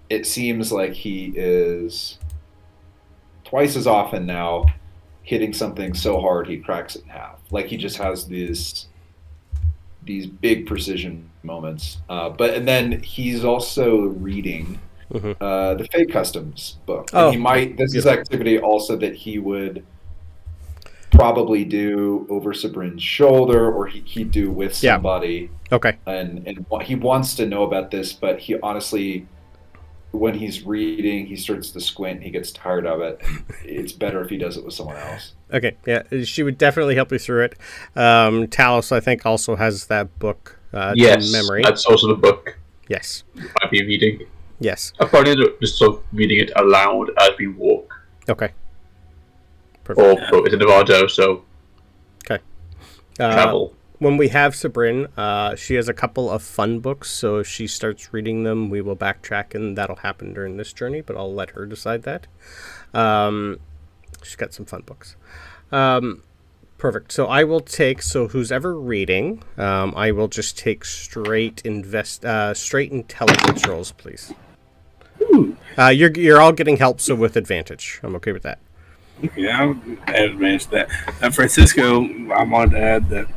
It seems like he is twice as often now hitting something so hard he cracks it in half. Like he just has these big precision moments. And then he's also reading the Fate Customs book. Oh, this is activity also that he would probably do over Sabryn's shoulder, or he'd do with somebody. Okay. And he wants to know about this, but he honestly, when he's reading, he starts to squint. He gets tired of it. It's better if he does it with someone else. Okay, yeah, she would definitely help you through it. Talos, I think, also has that book yes, in memory. That's also the book. Yes. You might be reading. Yes. I probably just sort of reading it aloud as we walk. Okay. Perfect. Or put it in the Vardo, so... Okay. Travel. When we have Sabryn, she has a couple of fun books, so if she starts reading them, we will backtrack, and that'll happen during this journey, but I'll let her decide that. She's got some fun books. Perfect. So I will take, who's ever reading, I will just take straight intelligence rolls, please. You're all getting help, so with advantage. I'm okay with that. Yeah, I'll add advantage to that. Francisco, I wanted to add that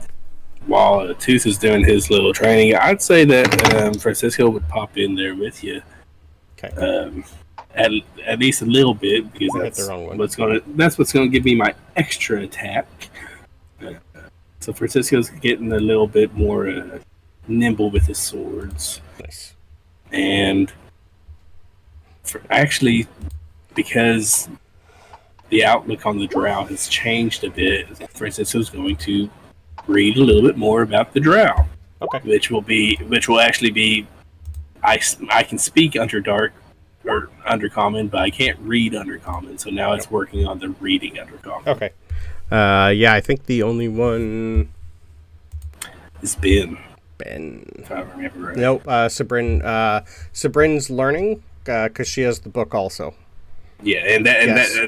while Tooth is doing his little training, I'd say that Francisco would pop in there with you. Okay. At least a little bit, because that's what's gonna give me my extra attack. So Francisco's getting a little bit more nimble with his swords. Nice. And because the outlook on the Drow has changed a bit, Francisco's going to read a little bit more about the Drow. Okay. Which will actually be, I can speak Underdark or Undercommon, but I can't read Undercommon. So now it's working on the reading Undercommon. Okay. Yeah, I think the only one is Ben. If I remember right. Nope. Sabryn's learning because she has the book also. Yeah, and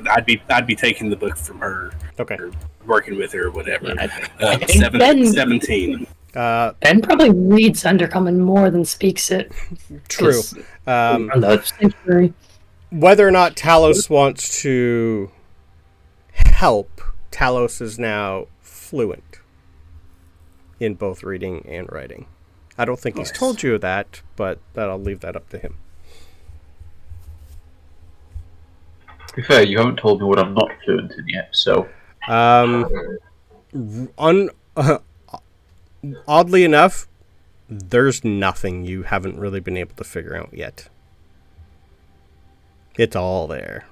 I'd be taking the book from her. Okay. Or working with her or whatever. I think Ben, 17. Ben probably reads Undercommon more than speaks it. True. Whether or not Talos wants to help, Talos is now fluent in both reading and writing. I don't think he's Nice. told you that, but I'll leave that up to him. To be fair, you haven't told me what I'm not fluent in yet, so... Oddly enough, there's nothing you haven't really been able to figure out yet. It's all there.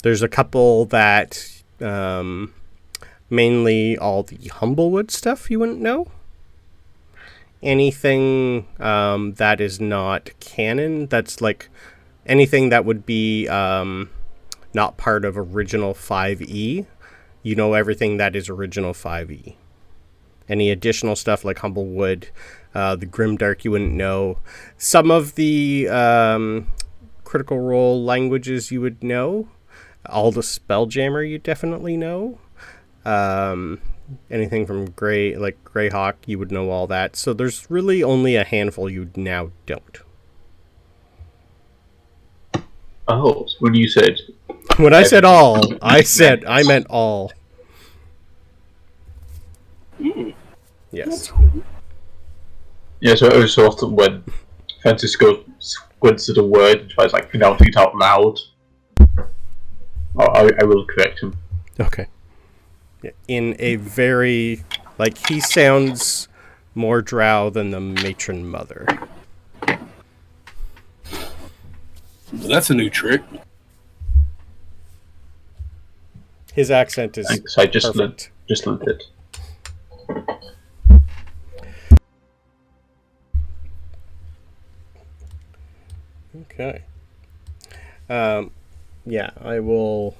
There's a couple that, mainly all the Humblewood stuff you wouldn't know. Anything that is not canon, that's like anything that would be not part of original 5e, you know everything that is original 5e. Any additional stuff like Humblewood, the Grimdark you wouldn't know. Some of the Critical Role languages you would know. All the Spelljammer you definitely know. Anything from Greyhawk, you would know all that. So there's really only a handful you now don't. Oh, so when you said... When I said all, I meant all. Yes. Yeah, so every so often when Francisco squints at a word and tries pronouncing it out loud, I will correct him. Okay. Yeah, in a very, he sounds more Drow than the matron mother. That's a new trick. His accent is Thanks, I just perfect. learned it. Okay. Yeah, I will...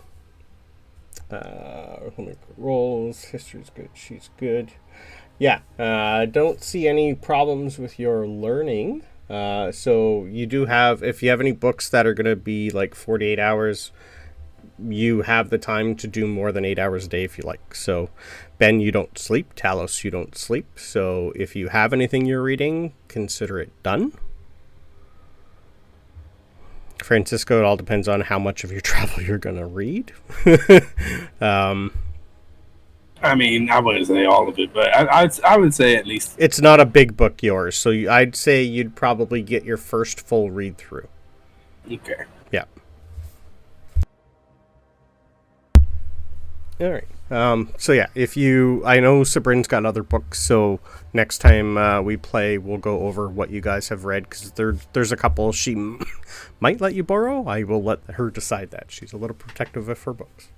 rolls. History's good. She's good. Yeah, don't see any problems with your learning. So you do have... If you have any books that are going to be 48 hours... You have the time to do more than 8 hours a day if you like. So, Ben, you don't sleep. Talos, you don't sleep. So, if you have anything you're reading, consider it done. Francisco, it all depends on how much of your travel you're going to read. I mean, I wouldn't say all of it, but I would say at least... It's not a big book, yours. So, I'd say you'd probably get your first full read through. Okay. Yeah. All right. So yeah, I know Sabryn's got other books, so next time we play, we'll go over what you guys have read, because there's a couple she might let you borrow. I will let her decide that. She's a little protective of her books.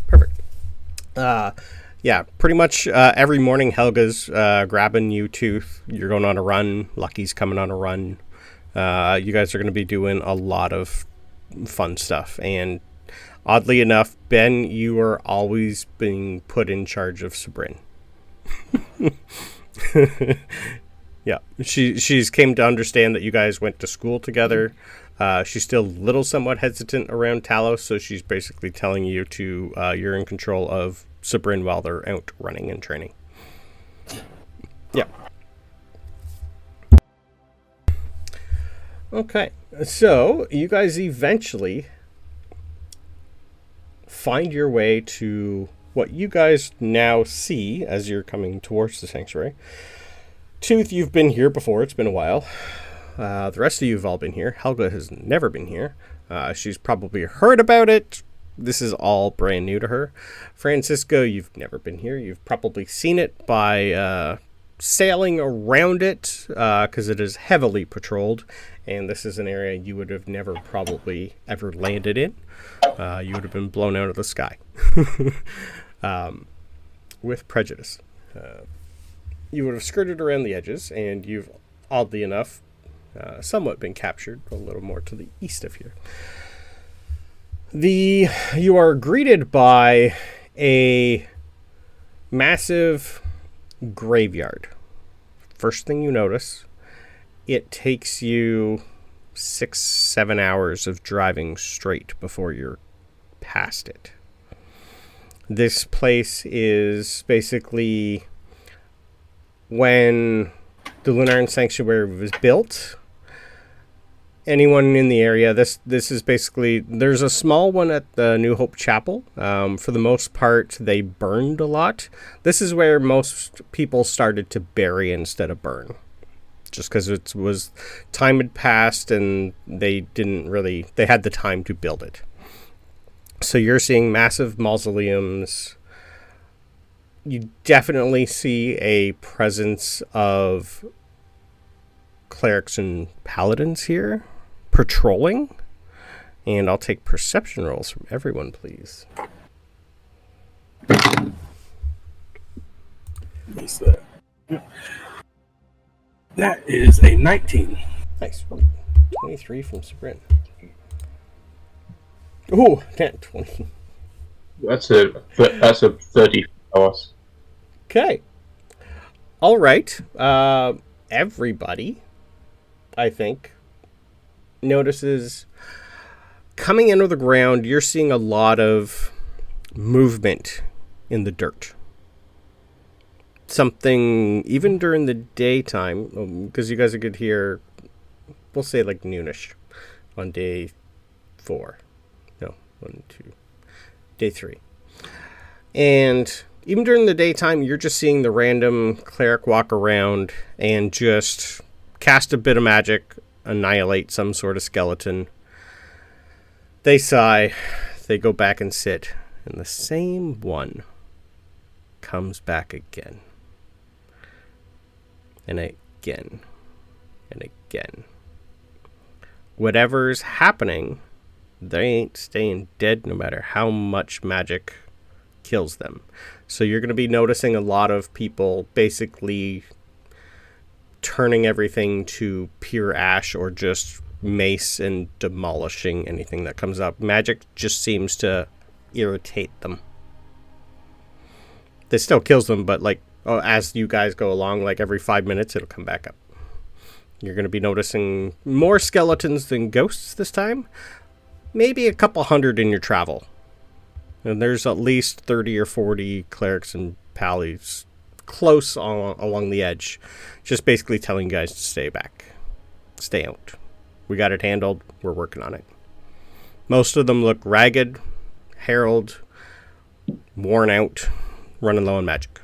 Perfect. Yeah, pretty much every morning Helga's grabbing you two. You're going on a run. Lucky's coming on a run. You guys are going to be doing a lot of fun stuff, and oddly enough, Ben, you are always being put in charge of Sabryn. Yeah, she's came to understand that you guys went to school together. She's still a little somewhat hesitant around Talos, so she's basically telling you to you're in control of Sabryn while they're out running and training. Yeah. Okay, so you guys eventually find your way to what you guys now see as you're coming towards the sanctuary. Tooth, you've been here before. It's been a while. The rest of you have all been here. Helga has never been here. She's probably heard about it. This is all brand new to her. Francisco, you've never been here. You've probably seen it by sailing around it because it is heavily patrolled. And this is an area you would have never probably ever landed in. You would have been blown out of the sky. With prejudice. You would have skirted around the edges, and you've, oddly enough, somewhat been captured a little more to the east of here. You are greeted by a massive graveyard. First thing you notice, it takes you 6-7 hours of driving straight before you're past it. This place is basically, when the Lunaran Sanctuary was built, anyone in the area, this is basically, there's a small one at the New Hope Chapel. For the most part, they burned a lot. This is where most people started to bury instead of burn, just because it was time had passed and they had the time to build it. So you're seeing massive mausoleums. You definitely see a presence of clerics and paladins here patrolling. And I'll take perception rolls from everyone, please. What's that? That is a 19. Nice. 23 from Sabryn. Ooh, 20. That's a 30 hours. Okay. All right. Everybody, I think, notices coming into the ground, you're seeing a lot of movement in the dirt. Something, even during the daytime, because you guys are good here, we'll say like noonish on day 4. No, 1, 2, day 3. And even during the daytime, you're just seeing the random cleric walk around and just cast a bit of magic, annihilate some sort of skeleton. They sigh, they go back and sit, and the same one comes back again. And again. And again. Whatever's happening, they ain't staying dead no matter how much magic kills them. So you're going to be noticing a lot of people basically turning everything to pure ash or just mace and demolishing anything that comes up. Magic just seems to irritate them. It still kills them, but as you guys go along, every 5 minutes it'll come back up. You're going to be noticing more skeletons than ghosts this time. Maybe a couple hundred in your travel. And there's at least 30 or 40 clerics and pallies close along the edge. Just basically telling you guys to stay back. Stay out. We got it handled. We're working on it. Most of them look ragged, harrowed, worn out, running low on magic.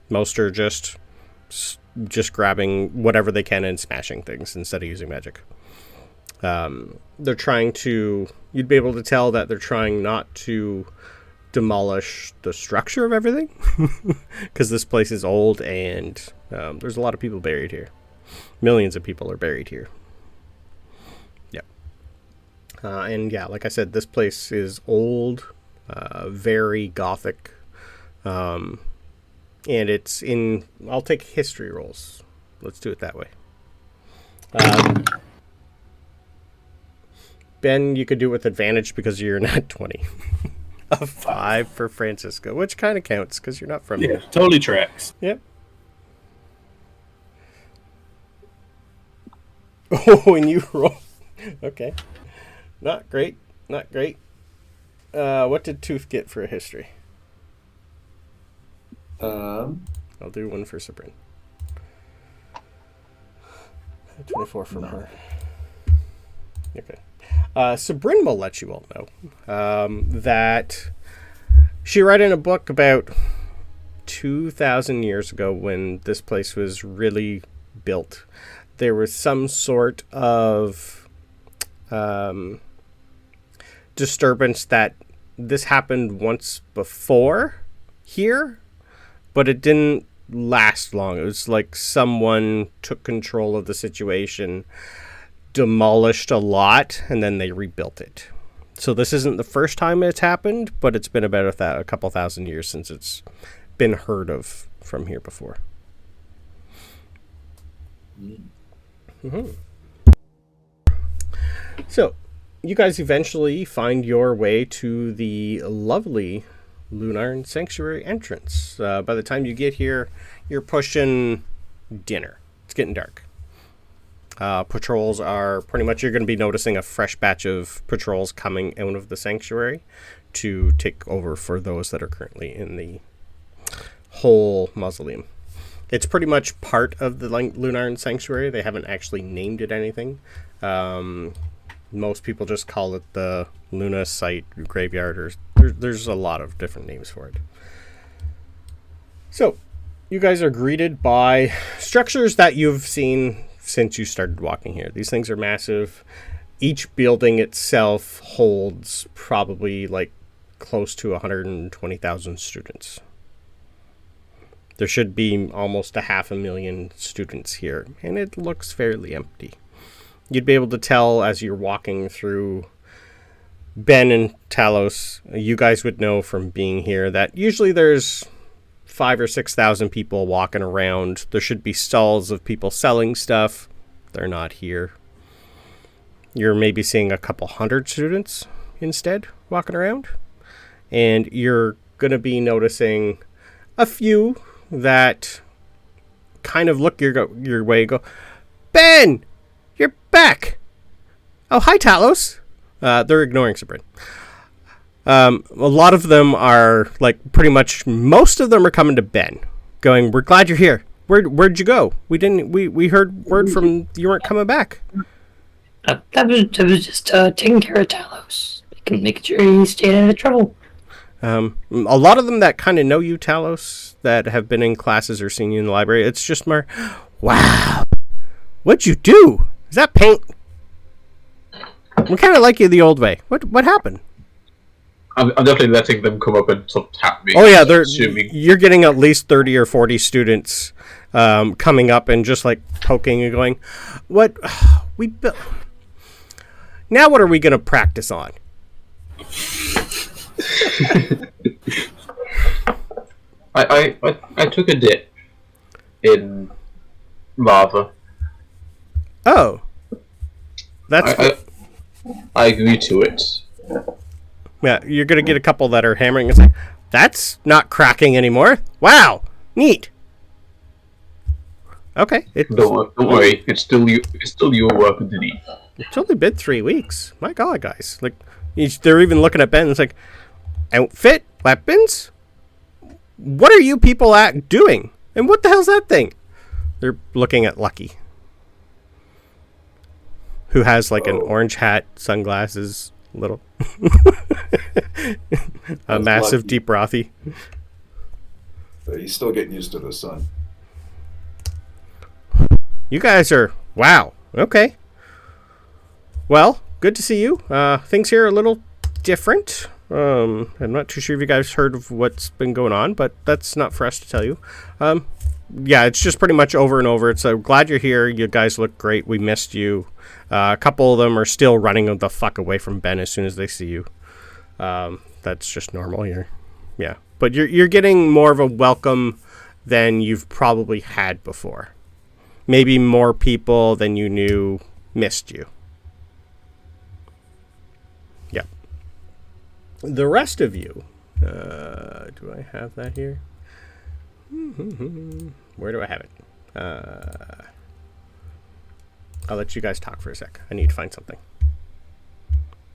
Most are just grabbing whatever they can and smashing things instead of using magic. They're trying to... You'd be able to tell that they're trying not to demolish the structure of everything. Because this place is old and there's a lot of people buried here. Millions of people are buried here. Yep. And yeah, like I said, this place is old, very gothic. And it's in... I'll take history rolls. Let's do it that way. Ben, you could do it with advantage because you're not 20. A 5 for Francisco, which kind of counts because you're not from here. Yeah, totally tracks. Yep. Oh, and you roll. Okay. Not great. Not great. What did Tooth get for a history? I'll do one for Sabryn. 24 from her. Okay. Sabryn will let you all know that she read in a book about 2,000 years ago when this place was really built. There was some sort of disturbance that this happened once before here, but it didn't last long. It was like someone took control of the situation, demolished a lot, and then they rebuilt it. So this isn't the first time it's happened, but it's been about a couple thousand years since it's been heard of from here before. Mm-hmm. So you guys eventually find your way to the lovely Lunar Sanctuary entrance. By the time you get here, you're pushing dinner. It's getting dark. Patrols are pretty much, you're going to be noticing a fresh batch of patrols coming out of the sanctuary to take over for those that are currently in the whole mausoleum. It's pretty much part of the Lunar Sanctuary. They haven't actually named it anything. Most people just call it the Luna site graveyard, or there's a lot of different names for it. So, you guys are greeted by structures that you've seen since you started walking here. These things are massive. Each building itself holds probably like close to 120,000 students. There should be almost 500,000 students here, and it looks fairly empty. You'd be able to tell as you're walking through. Ben and Talos, you guys would know from being here that usually there's 5,000 or 6,000 people walking around. There should be stalls of people selling stuff. They're not here. You're maybe seeing a couple hundred students instead walking around. And you're going to be noticing a few that kind of look your way and go, Ben, you're back. Oh, hi, Talos. They're ignoring Sabryn. A lot of them are, like, pretty much, most of them are coming to Ben, going, we're glad you're here. Where'd you go? We heard word from you weren't coming back. That was just taking care of Talos. Making sure he stayed out of trouble. A lot of them that kind of know you, Talos, that have been in classes or seen you in the library, it's just more, wow, what'd you do? Is that paint? We kind of like you the old way. What happened? I'm definitely letting them come up and sort of tap me. Oh yeah, you're getting at least 30 or 40 students coming up and just like poking and going, "What we built? Now what are we going to practice on?" I took a dip in lava. Oh, that's. I agree to it. Yeah, you're gonna get a couple that are hammering. It's like, that's not cracking anymore. Wow, neat. Okay, Don't worry. It's still your work underneath. It's only been 3 weeks. My God, guys! Like, they're even looking at Ben. And it's like, outfit, weapons. What are you people doing? And what the hell's that thing? They're looking at Lucky, who has like an orange hat, sunglasses, little, a massive, deep brothy. He's still getting used to the sun. You guys are, wow, okay. Well, good to see you. Things here are a little different. I'm not too sure if you guys heard of what's been going on, but that's not for us to tell you. Yeah, it's just pretty much over and over. It's glad you're here. You guys look great. We missed you. A couple of them are still running the fuck away from Ben as soon as they see you. That's just normal here. Yeah, but you're getting more of a welcome than you've probably had before. Maybe more people than you knew missed you. Yeah. The rest of you, do I have that here? Where do I have it? I'll let you guys talk for a sec. I need to find something.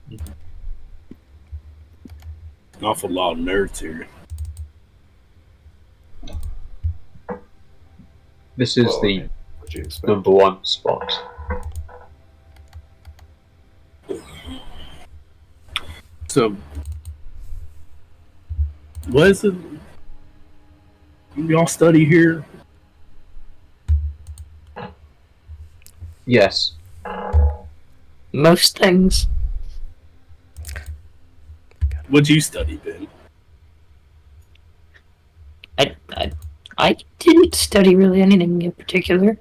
An awful lot of nerds here. This is the number one spot. So, what is it? Y'all study here? Yes. Most things. What'd you study, Ben? I didn't study really anything in particular.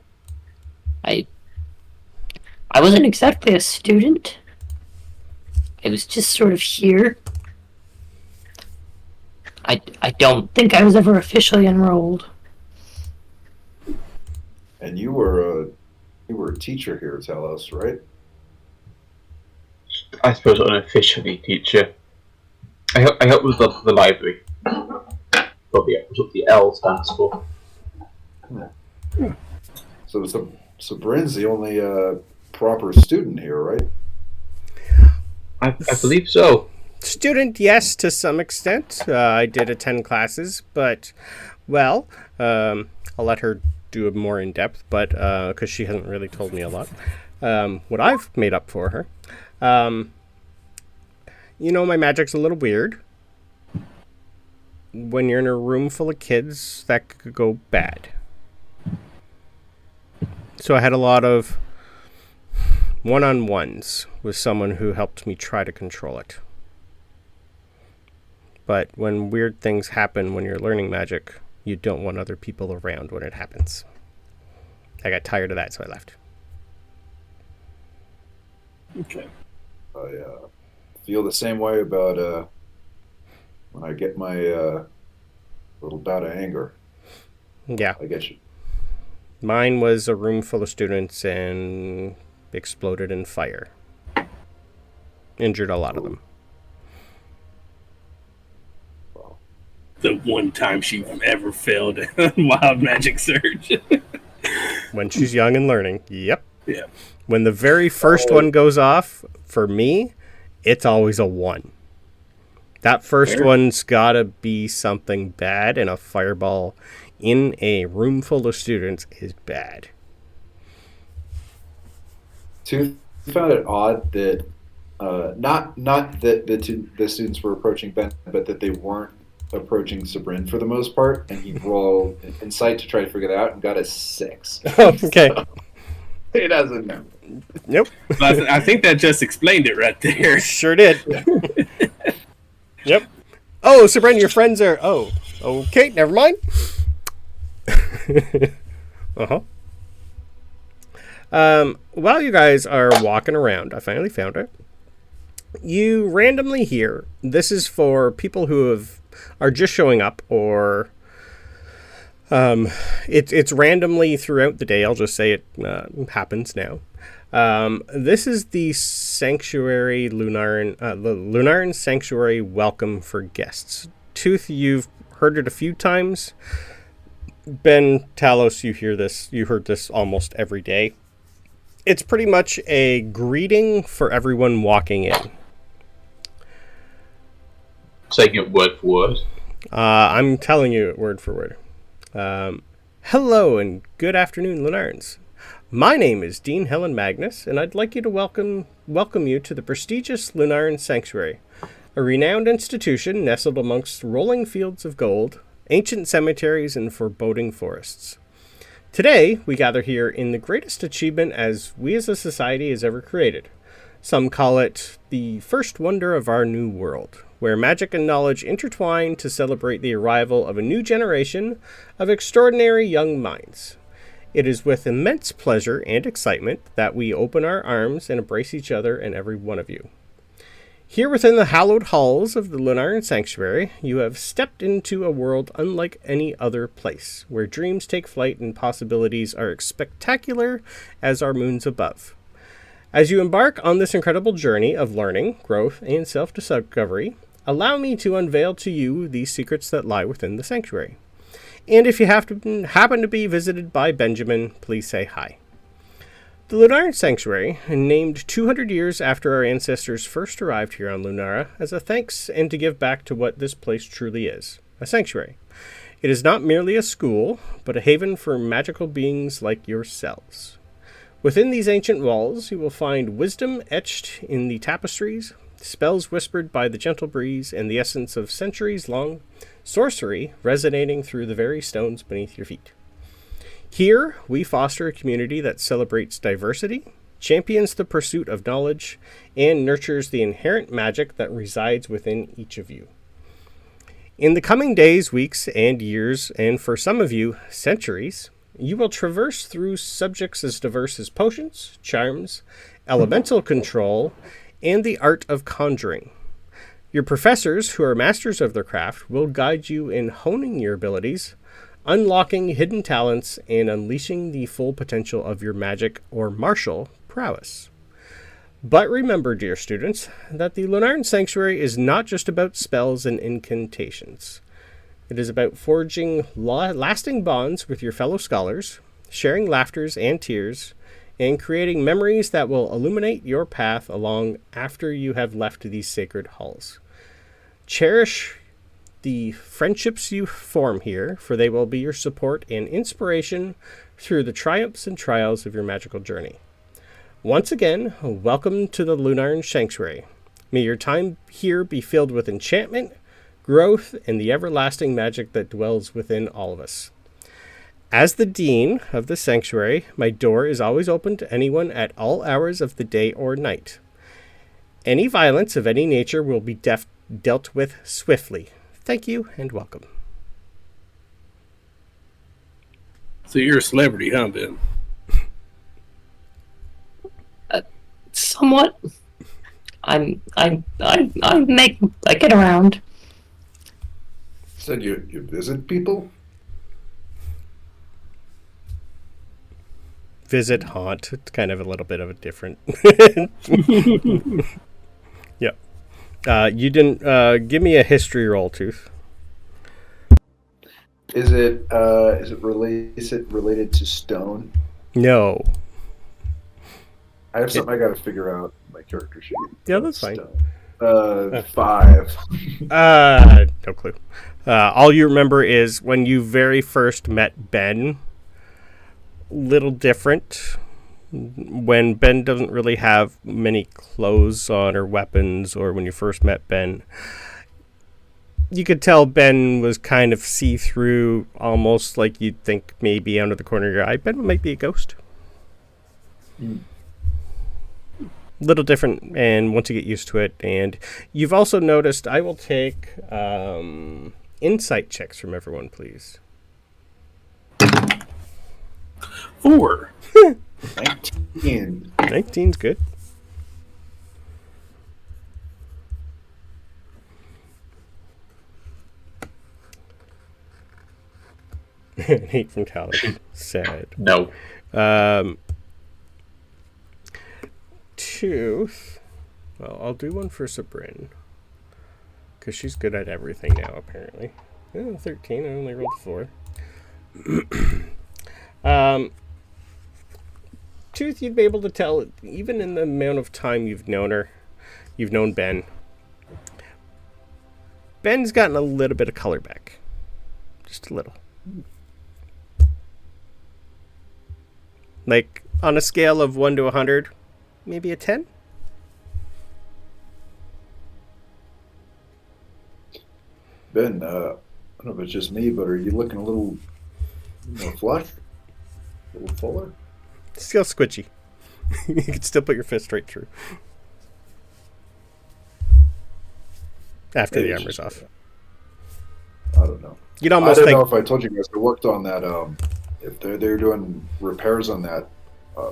I wasn't exactly a student. I was just sort of here. I don't think I was ever officially enrolled. And you were a teacher here, Talos, right? I suppose unofficially teacher. I help with the library. Probably that's what the L stands for. So Sabryn's the only proper student here, right? I believe so. Student, yes, to some extent. I did attend classes, but, well, I'll let her do it more in depth, but because she hasn't really told me a lot. what I've made up for her. My magic's a little weird. When you're in a room full of kids, that could go bad. So I had a lot of one-on-ones with someone who helped me try to control it. But when weird things happen when you're learning magic, you don't want other people around when it happens. I got tired of that, so I left. Okay. I feel the same way about when I get my little bout of anger. Yeah. I get you. Mine was a room full of students and exploded in fire. Injured a lot of them. Wow. The one time she ever failed a wild magic surge. When she's young and learning. Yep. Yeah. When the very first one goes off, for me, it's always a 1. That first one's gotta be something bad, and a fireball in a room full of students is bad. Two found it odd that not that the students were approaching Ben, but that they weren't approaching Sabryn for the most part, and he rolled insight to try to figure that out and got a 6. Okay. So, he doesn't know. Nope. I think that just explained it right there. Sure did. Yep. Oh, Sabryn, your friends are... Oh, okay, never mind. Uh-huh. While you guys are walking around, I finally found it. You randomly hear, this is for people who are just showing up, or it's randomly throughout the day. I'll just say it happens now. This is the Sanctuary Lunaran, the Lunaran Sanctuary Welcome for Guests. Tooth, you've heard it a few times. Ben, Talos, you heard this almost every day. It's pretty much a greeting for everyone walking in. Taking it word for word. I'm telling you it word for word. Hello and good afternoon, Lunarans. My name is Dean Helen Magnus, and I'd like you to welcome you to the prestigious Lunaran Sanctuary, a renowned institution nestled amongst rolling fields of gold, ancient cemeteries, and foreboding forests. Today, we gather here in the greatest achievement as we as a society has ever created. Some call it the first wonder of our new world, where magic and knowledge intertwine to celebrate the arrival of a new generation of extraordinary young minds. It is with immense pleasure and excitement that we open our arms and embrace each other and every one of you. Here within the hallowed halls of the Lunaran Sanctuary, you have stepped into a world unlike any other place, where dreams take flight and possibilities are as spectacular as our moons above. As you embark on this incredible journey of learning, growth, and self-discovery, allow me to unveil to you the secrets that lie within the sanctuary. And if you happen to be visited by Benjamin, please say hi. The Lunaran Sanctuary, named 200 years after our ancestors first arrived here on Lunara, as a thanks and to give back to what this place truly is, a sanctuary. It is not merely a school, but a haven for magical beings like yourselves. Within these ancient walls, you will find wisdom etched in the tapestries, spells whispered by the gentle breeze, and the essence of centuries-long sorcery resonating through the very stones beneath your feet. Here, we foster a community that celebrates diversity, champions the pursuit of knowledge, and nurtures the inherent magic that resides within each of you. In the coming days, weeks, and years, and for some of you, centuries, you will traverse through subjects as diverse as potions, charms, elemental control, and the art of conjuring. Your professors, who are masters of their craft, will guide you in honing your abilities, unlocking hidden talents, and unleashing the full potential of your magic or martial prowess. But remember, dear students, that the Lunaran Sanctuary is not just about spells and incantations. It is about forging lasting bonds with your fellow scholars, sharing laughters and tears, and creating memories that will illuminate your path along after you have left these sacred halls. Cherish the friendships you form here, for they will be your support and inspiration through the triumphs and trials of your magical journey. Once again, welcome to the Lunar Sanctuary. May your time here be filled with enchantment, growth, and the everlasting magic that dwells within all of us. As the Dean of the Sanctuary, my door is always open to anyone at all hours of the day or night. Any violence of any nature will be dealt with swiftly. Thank you and welcome. So you're a celebrity, huh, Ben? Somewhat. I get around. Said you visit people? Visit, haunt. It's kind of a little bit of a different. Yep. You didn't give me a history roll, Tooth. Is it related to stone? No. I have something I got to figure out in my character sheet. Yeah, that's fine. 5. No clue. All you remember is when you very first met Ben. Little different. When Ben doesn't really have many clothes on or weapons, or when you first met Ben, you could tell Ben was kind of see-through, almost like you'd think maybe out of the corner of your eye, Ben might be a ghost. Little different, and once you get used to it, and you've also noticed, I will take insight checks from everyone, please. 4. 19. 19's good. Hate from Talos. Sad. No. Tooth. Well, I'll do one for Sabryn. Because she's good at everything now, apparently. 13. I only rolled 4. Tooth, you'd be able to tell, even in the amount of time you've known Ben. Ben's gotten a little bit of color back. Just a little. Like, on a scale of 1 to 100, maybe a 10? Ben, I don't know if it's just me, but are you looking a little more flush? A little fuller? Still squishy. You can still put your fist right through. After the armor's off. I don't know. You'd almost I don't think... know if I told you guys I worked on that. If they're doing repairs on that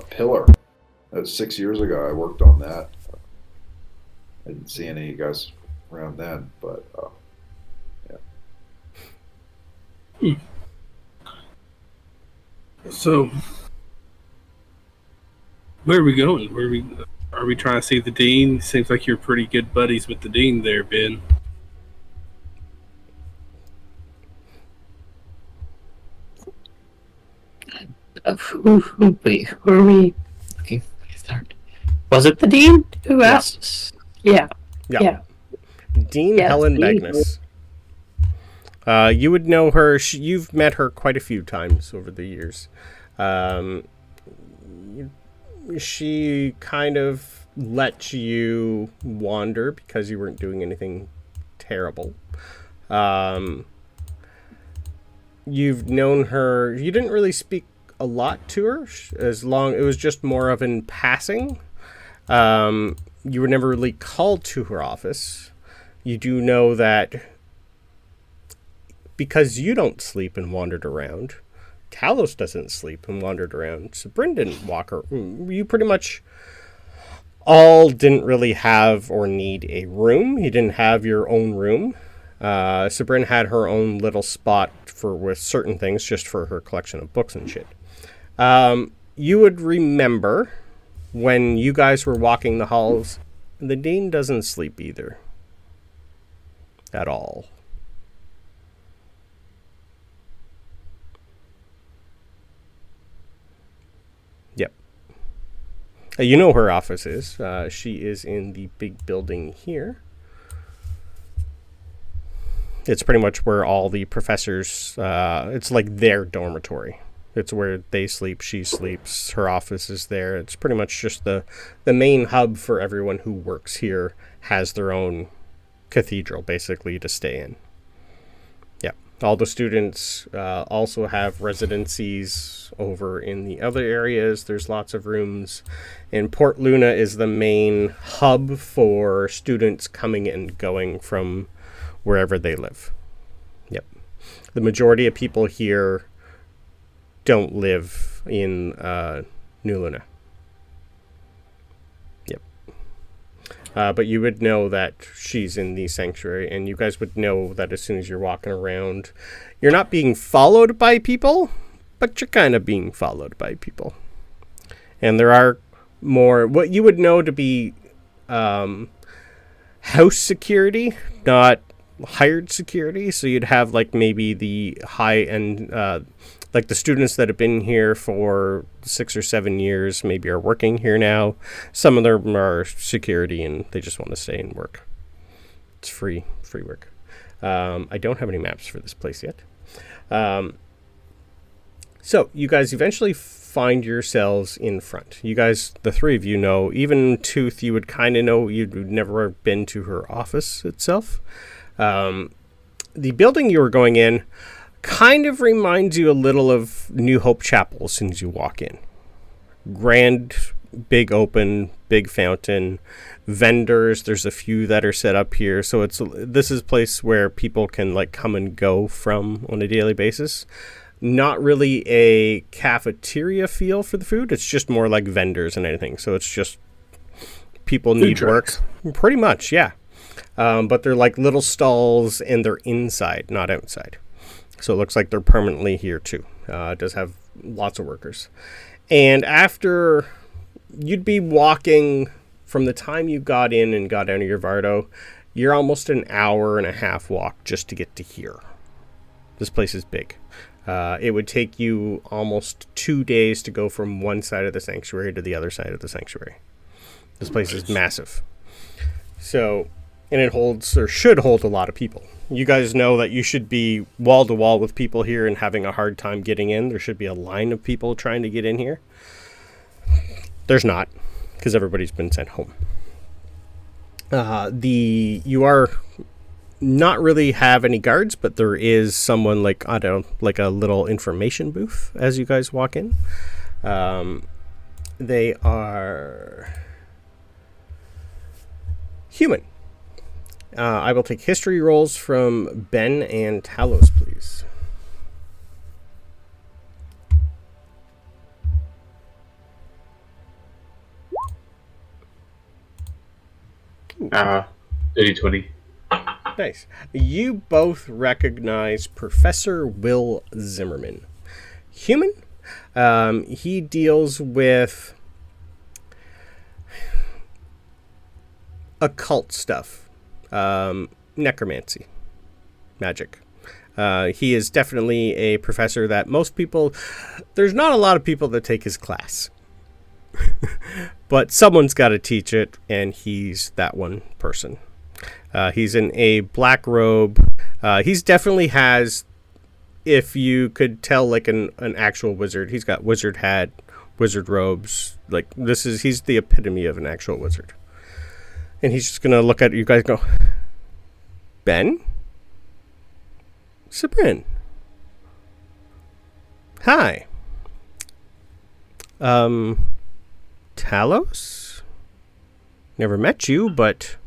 pillar. That was 6 years ago. I worked on that. I didn't see any of you guys around then, but yeah. So, where are we going? Are we trying to see the Dean? Seems like you're pretty good buddies with the Dean there, Ben. Who are we? Okay, start. Was it the Dean who asked us? Yeah. Dean Yes, Helen Dean. Magnus. You would know her. You've met her quite a few times over the years. She kind of let you wander because you weren't doing anything terrible. You've known her. You didn't really speak a lot to her. It was just more of in passing. You were never really called to her office. You do know that because you don't sleep and wandered around, Talos doesn't sleep and wandered around. Sabryn didn't walk her. You pretty much all didn't really have or need a room. You didn't have your own room. Sabryn had her own little spot with certain things, just for her collection of books and shit. You would remember when you guys were walking the halls, the Dean doesn't sleep either. At all. Yep. You know her office is. She is in the big building here. It's pretty much where all the professors, it's like their dormitory. It's where they sleep, she sleeps, her office is there. It's pretty much just the main hub for everyone who works here has their own cathedral, basically, to stay in. Yeah. All the students also have residencies over in the other areas. There's lots of rooms. And Port Luna is the main hub for students coming and going from wherever they live. Yep. The majority of people here don't live in New Luna. Yep. But you would know that she's in the sanctuary, and you guys would know that as soon as you're walking around, you're not being followed by people, but you're kind of being followed by people. And there are more, what you would know to be house security, not hired security. So you'd have like maybe the high end, like the students that have been here for 6 or 7 years, maybe are working here now. Some of them are security and they just want to stay and work. It's free work. I don't have any maps for this place yet. So you guys eventually find yourselves in front. You guys, the three of you know, even Tooth, you would kind of know, you'd never been to her office itself. The building you were going in kind of reminds you a little of New Hope Chapel as soon as you walk in. Grand, big open, big fountain, vendors. There's a few that are set up here. So this is a place where people can like come and go from on a daily basis. Not really a cafeteria feel for the food. It's just more like vendors and anything. So it's just people need work. Pretty much, yeah. But they're like little stalls and they're inside, not outside. So it looks like they're permanently here too. It does have lots of workers. And after you'd be walking from the time you got in and got out of your Vardo, you're almost an hour and a half walk just to get to here. This place is big. It would take you almost 2 days to go from one side of the sanctuary to the other side of the sanctuary. This place is massive. So, and it holds, or should hold, a lot of people. You guys know that you should be wall to wall with people here and having a hard time getting in. There should be a line of people trying to get in here. There's not, because everybody's been sent home. You are not really have any guards, but there is someone like, I don't know, like a little information booth as you guys walk in. They are human. I will take history rolls from Ben and Talos, please. Dirty 20. Nice. You both recognize Professor Will Zimmerman. Human. He deals with occult stuff. Necromancy. Magic. He is definitely a professor that most people... There's not a lot of people that take his class. But someone's got to teach it, and he's that one person. He's in a black robe. He's definitely has, if you could tell, like an actual wizard. He's got wizard hat, wizard robes. Like, he's the epitome of an actual wizard. And he's just going to look at you guys and go, Ben? Sabryn? Hi. Talos? Never met you, but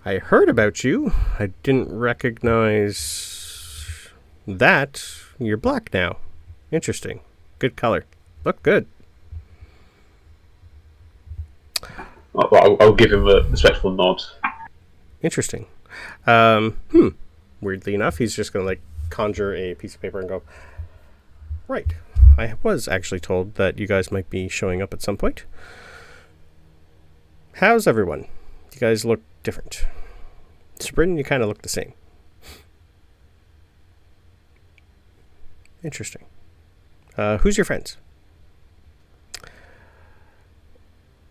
I heard about you. I didn't recognize that. You're black now. Interesting. Good color. Look good. I'll give him a respectful nod. Interesting. Weirdly enough, he's just going to like conjure a piece of paper and go, right. I was actually told that you guys might be showing up at some point. How's everyone? You guys look different. Sabryn, you kind of look the same. Interesting. Who's your friends?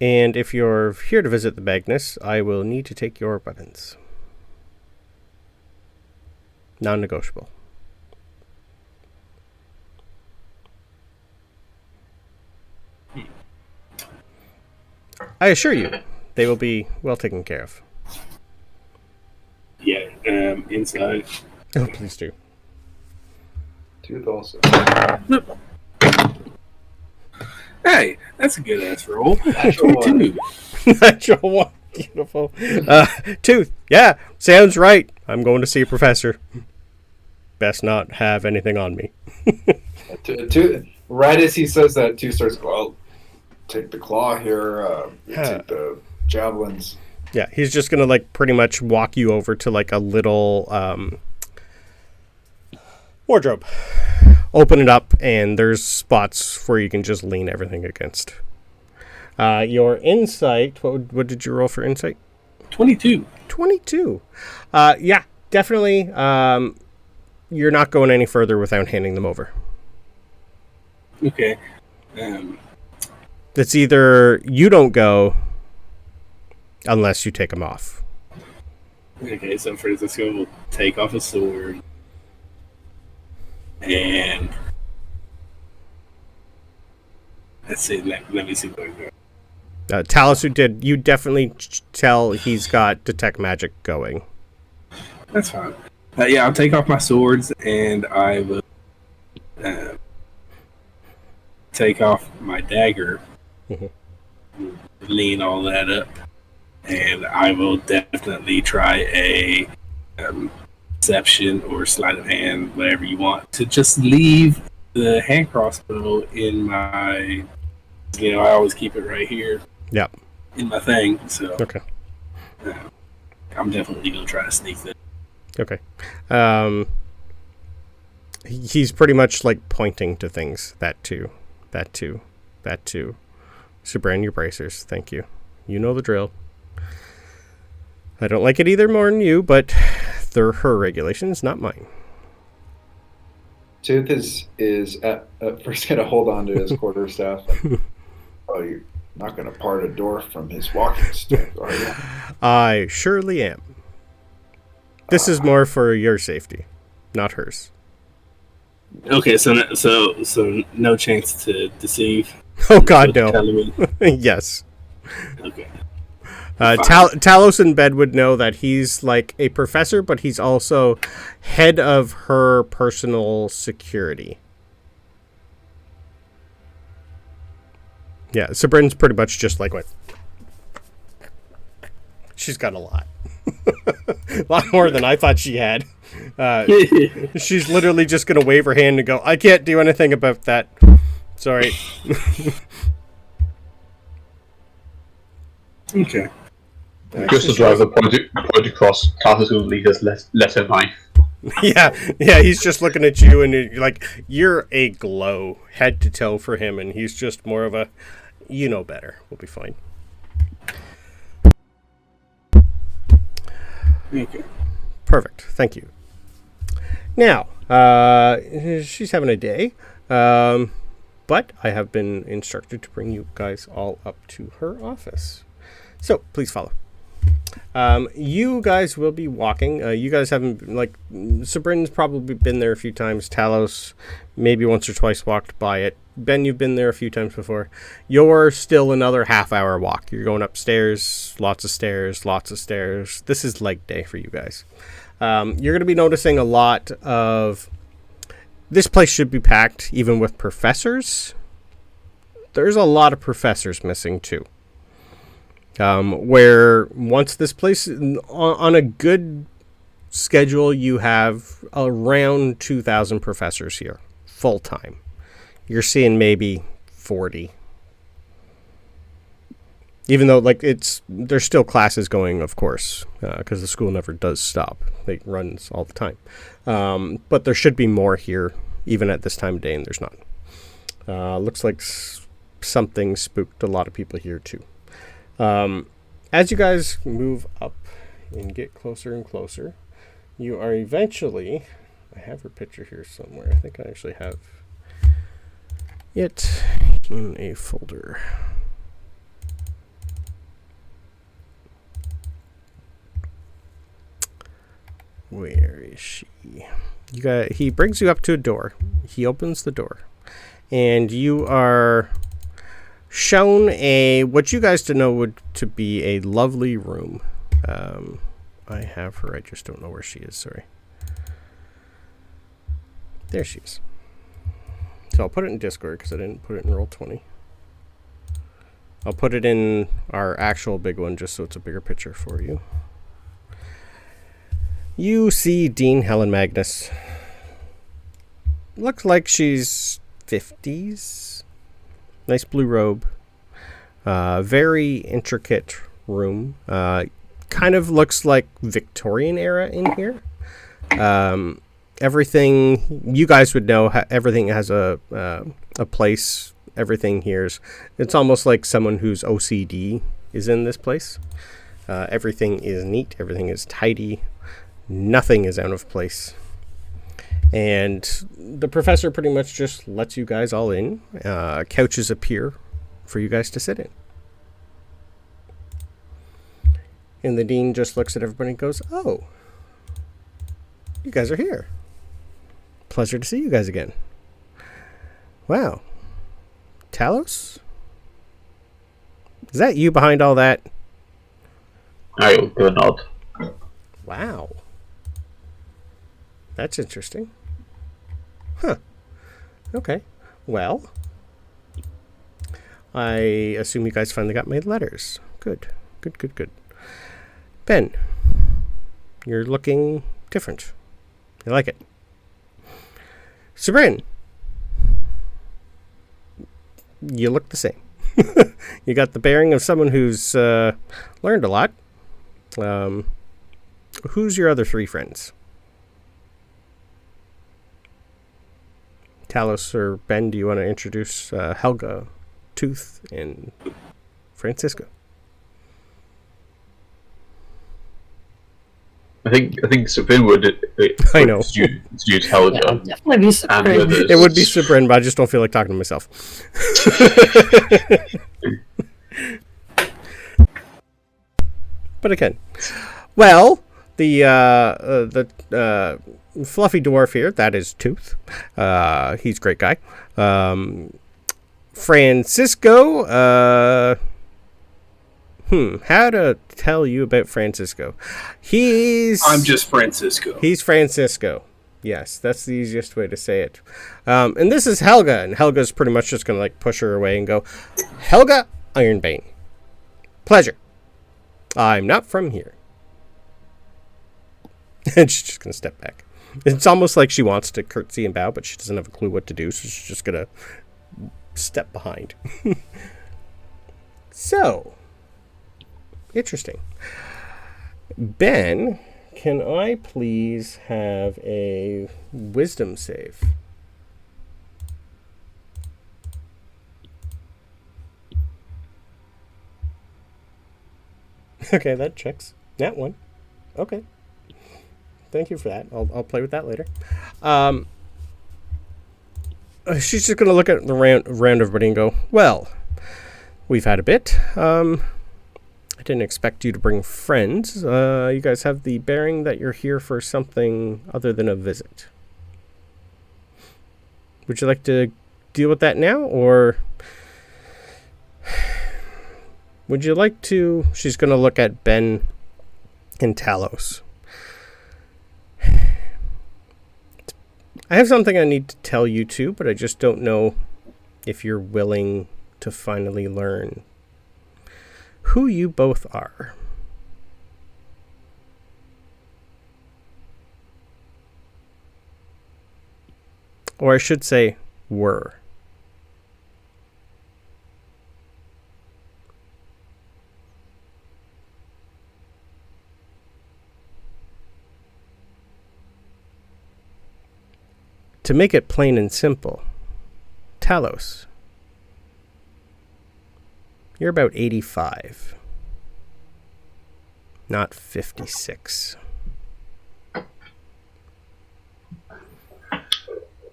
And if you're here to visit the Magnus, I will need to take your weapons. Non-negotiable. I assure you, they will be well taken care of. Yeah, inside. Oh, please do. Tooth also. Hey, that's a good ass roll. Natural one. 22. Natural one. Beautiful. Tooth. Yeah, sounds right. I'm going to see a professor. Best not have anything on me. Right as he says that, Tooth starts going, well, take the claw here, take the javelins. Yeah, he's just going to, like, pretty much walk you over to, like, a little wardrobe. Open it up, and there's spots where you can just lean everything against. Your insight, what did you roll for insight? 22. 22. Yeah, definitely. You're not going any further without handing them over. Okay. It's either you don't go unless you take them off. Okay, so for instance, we'll take off a sword. And let's see, let me see what I got. Talos, who did, you definitely tell he's got detect magic going. That's fine. Yeah, I'll take off my swords and I will take off my dagger, lean all that up, and I will definitely try a deception or sleight of hand, whatever you want, to just leave the hand crossbow in my, I always keep it right here. Yep. In my thing, so okay. I'm definitely gonna try to sneak that. Okay. He's pretty much like pointing to things. That too. Sabryn, your bracers. Thank you. You know the drill. I don't like it either more than you, but they're her regulations, not mine. Tooth is at first going to hold on to his quarterstaff. Oh, you're not going to part a dwarf from his walking stick, are you? I surely am. This is more for your safety, not hers. Okay, so no chance to deceive. Oh God, no. Yes. Okay. Talos in bed would know that he's like a professor, but he's also head of her personal security. Yeah, Sabryn's pretty much just like what? She's got a lot. A lot more than I thought she had. She's literally just going to wave her hand and go, I can't do anything about that. Sorry. Okay. Just as driver point across, Talos will lead us letter knife. Yeah, he's just looking at you and you're like, you're a glow head to toe for him, and he's just more of a, you know better. We'll be fine. Okay. Perfect. Thank you. Now, she's having a day, but I have been instructed to bring you guys all up to her office. So, please follow. You guys will be walking. You guys haven't, Sabryn's probably been there a few times. Talos maybe once or twice walked by it. Ben, you've been there a few times before. You're still another half-hour walk. You're going upstairs, lots of stairs, lots of stairs. This is leg day for you guys. You're going to be noticing a lot of... This place should be packed, even with professors. There's a lot of professors missing, too. Where once this place, on a good schedule, you have around 2,000 professors here, full-time. You're seeing maybe 40. Even though, there's still classes going, of course, because the school never does stop. It runs all the time. But there should be more here, even at this time of day, and there's not. Looks like something spooked a lot of people here, too. As you guys move up and get closer and closer, you are eventually... I have her picture here somewhere. I think I actually have it in a folder. Where is she? He brings you up to a door. He opens the door. And you are shown what you guys to know would to be a lovely room. I have her. I just don't know where she is. Sorry. There she is. So I'll put it in Discord because I didn't put it in Roll20. I'll put it in our actual big one just so it's a bigger picture for you. You see Dean Helen Magnus. Looks like she's 50s. Nice blue robe. Very intricate room. Kind of looks like Victorian era in here. Everything you guys would know. Everything has a place. Everything here's. It's almost like someone whose OCD is in this place. Everything is neat. Everything is tidy. Nothing is out of place. And the professor pretty much just lets you guys all in. Couches appear for you guys to sit in. And the dean just looks at everybody and goes, "Oh, you guys are here. Pleasure to see you guys again. Wow. Talos? Is that you behind all that?" I will give a nod. Wow. That's interesting. Huh. Okay. Well, I assume you guys finally got my letters. Good. Good. Ben, you're looking different. I like it. Sabryn, you look the same. You got the bearing of someone who's learned a lot. Who's your other three friends? Talos or Ben, do you want to introduce Helga, Tooth, and Francisco? I think Sabryn would. I know. Introduce Helga. Yeah, I'll definitely be surprised. It would be Sabryn, but I just don't feel like talking to myself. But again, well, the fluffy dwarf here, that is Tooth. He's a great guy. Francisco, how to tell you about Francisco? I'm just Francisco. He's Francisco. Yes, that's the easiest way to say it. And this is Helga, and Helga's pretty much just going to like push her away and go, "Helga Ironbane. Pleasure. I'm not from here." And she's just going to step back. It's almost like she wants to curtsy and bow, but she doesn't have a clue what to do, so she's just going to step behind. So, interesting. Ben, can I please have a wisdom save? Okay, that checks. That one. Okay. Thank you for that. I'll play with that later. She's just going to look at the round everybody and go, "Well, we've had a bit. I didn't expect you to bring friends. You guys have the bearing that you're here for something other than a visit. Would you like to deal with that now, or would you like to..." She's going to look at Ben and Talos. "I have something I need to tell you too, but I just don't know if you're willing to finally learn who you both are." Or I should say, were. To make it plain and simple, Talos, you're about 85, not 56.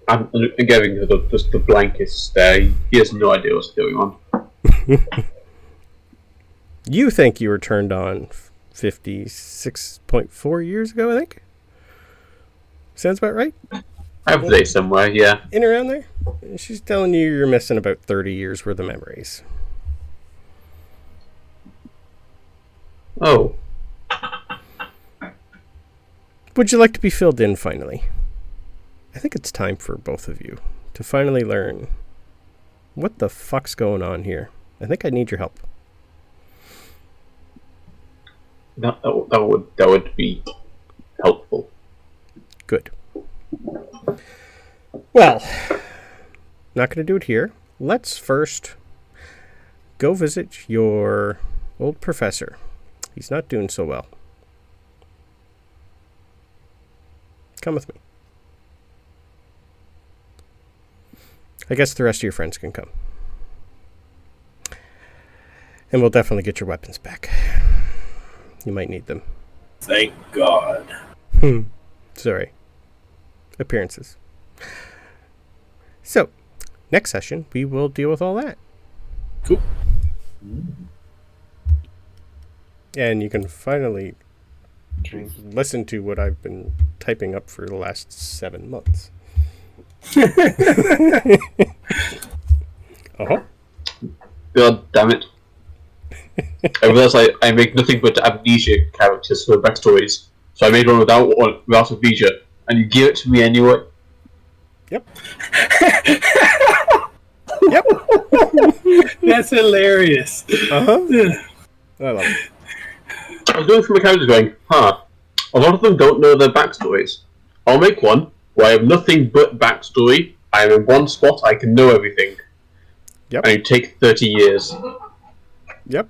I'm giving her the blankest stare. He has no idea what's going on. You think you were turned on 56.4 years ago, I think? Sounds about right? I have the day somewhere, yeah. In around there? She's telling you you're missing about 30 years worth of memories. Oh. Would you like to be filled in finally? I think it's time for both of you to finally learn what the fuck's going on here. I think I need your help. That would be helpful. Good. Well, not going to do it here. Let's first go visit your old professor. He's not doing so well. Come with me. I guess the rest of your friends can come. And we'll definitely get your weapons back. You might need them. Thank God. Sorry. Appearances. So, next session, we will deal with all that. Cool. And you can finally listen to what I've been typing up for the last 7 months. Uh-huh. God damn it. I realize I make nothing but amnesia characters for backstories. So I made one without amnesia, and you give it to me anyway. Yep. Yep. That's hilarious. Uh-huh. I love it. I was going through my characters going, a lot of them don't know their backstories. I'll make one where I have nothing but backstory. I am in one spot, I can know everything. Yep. And it take 30 years. Yep.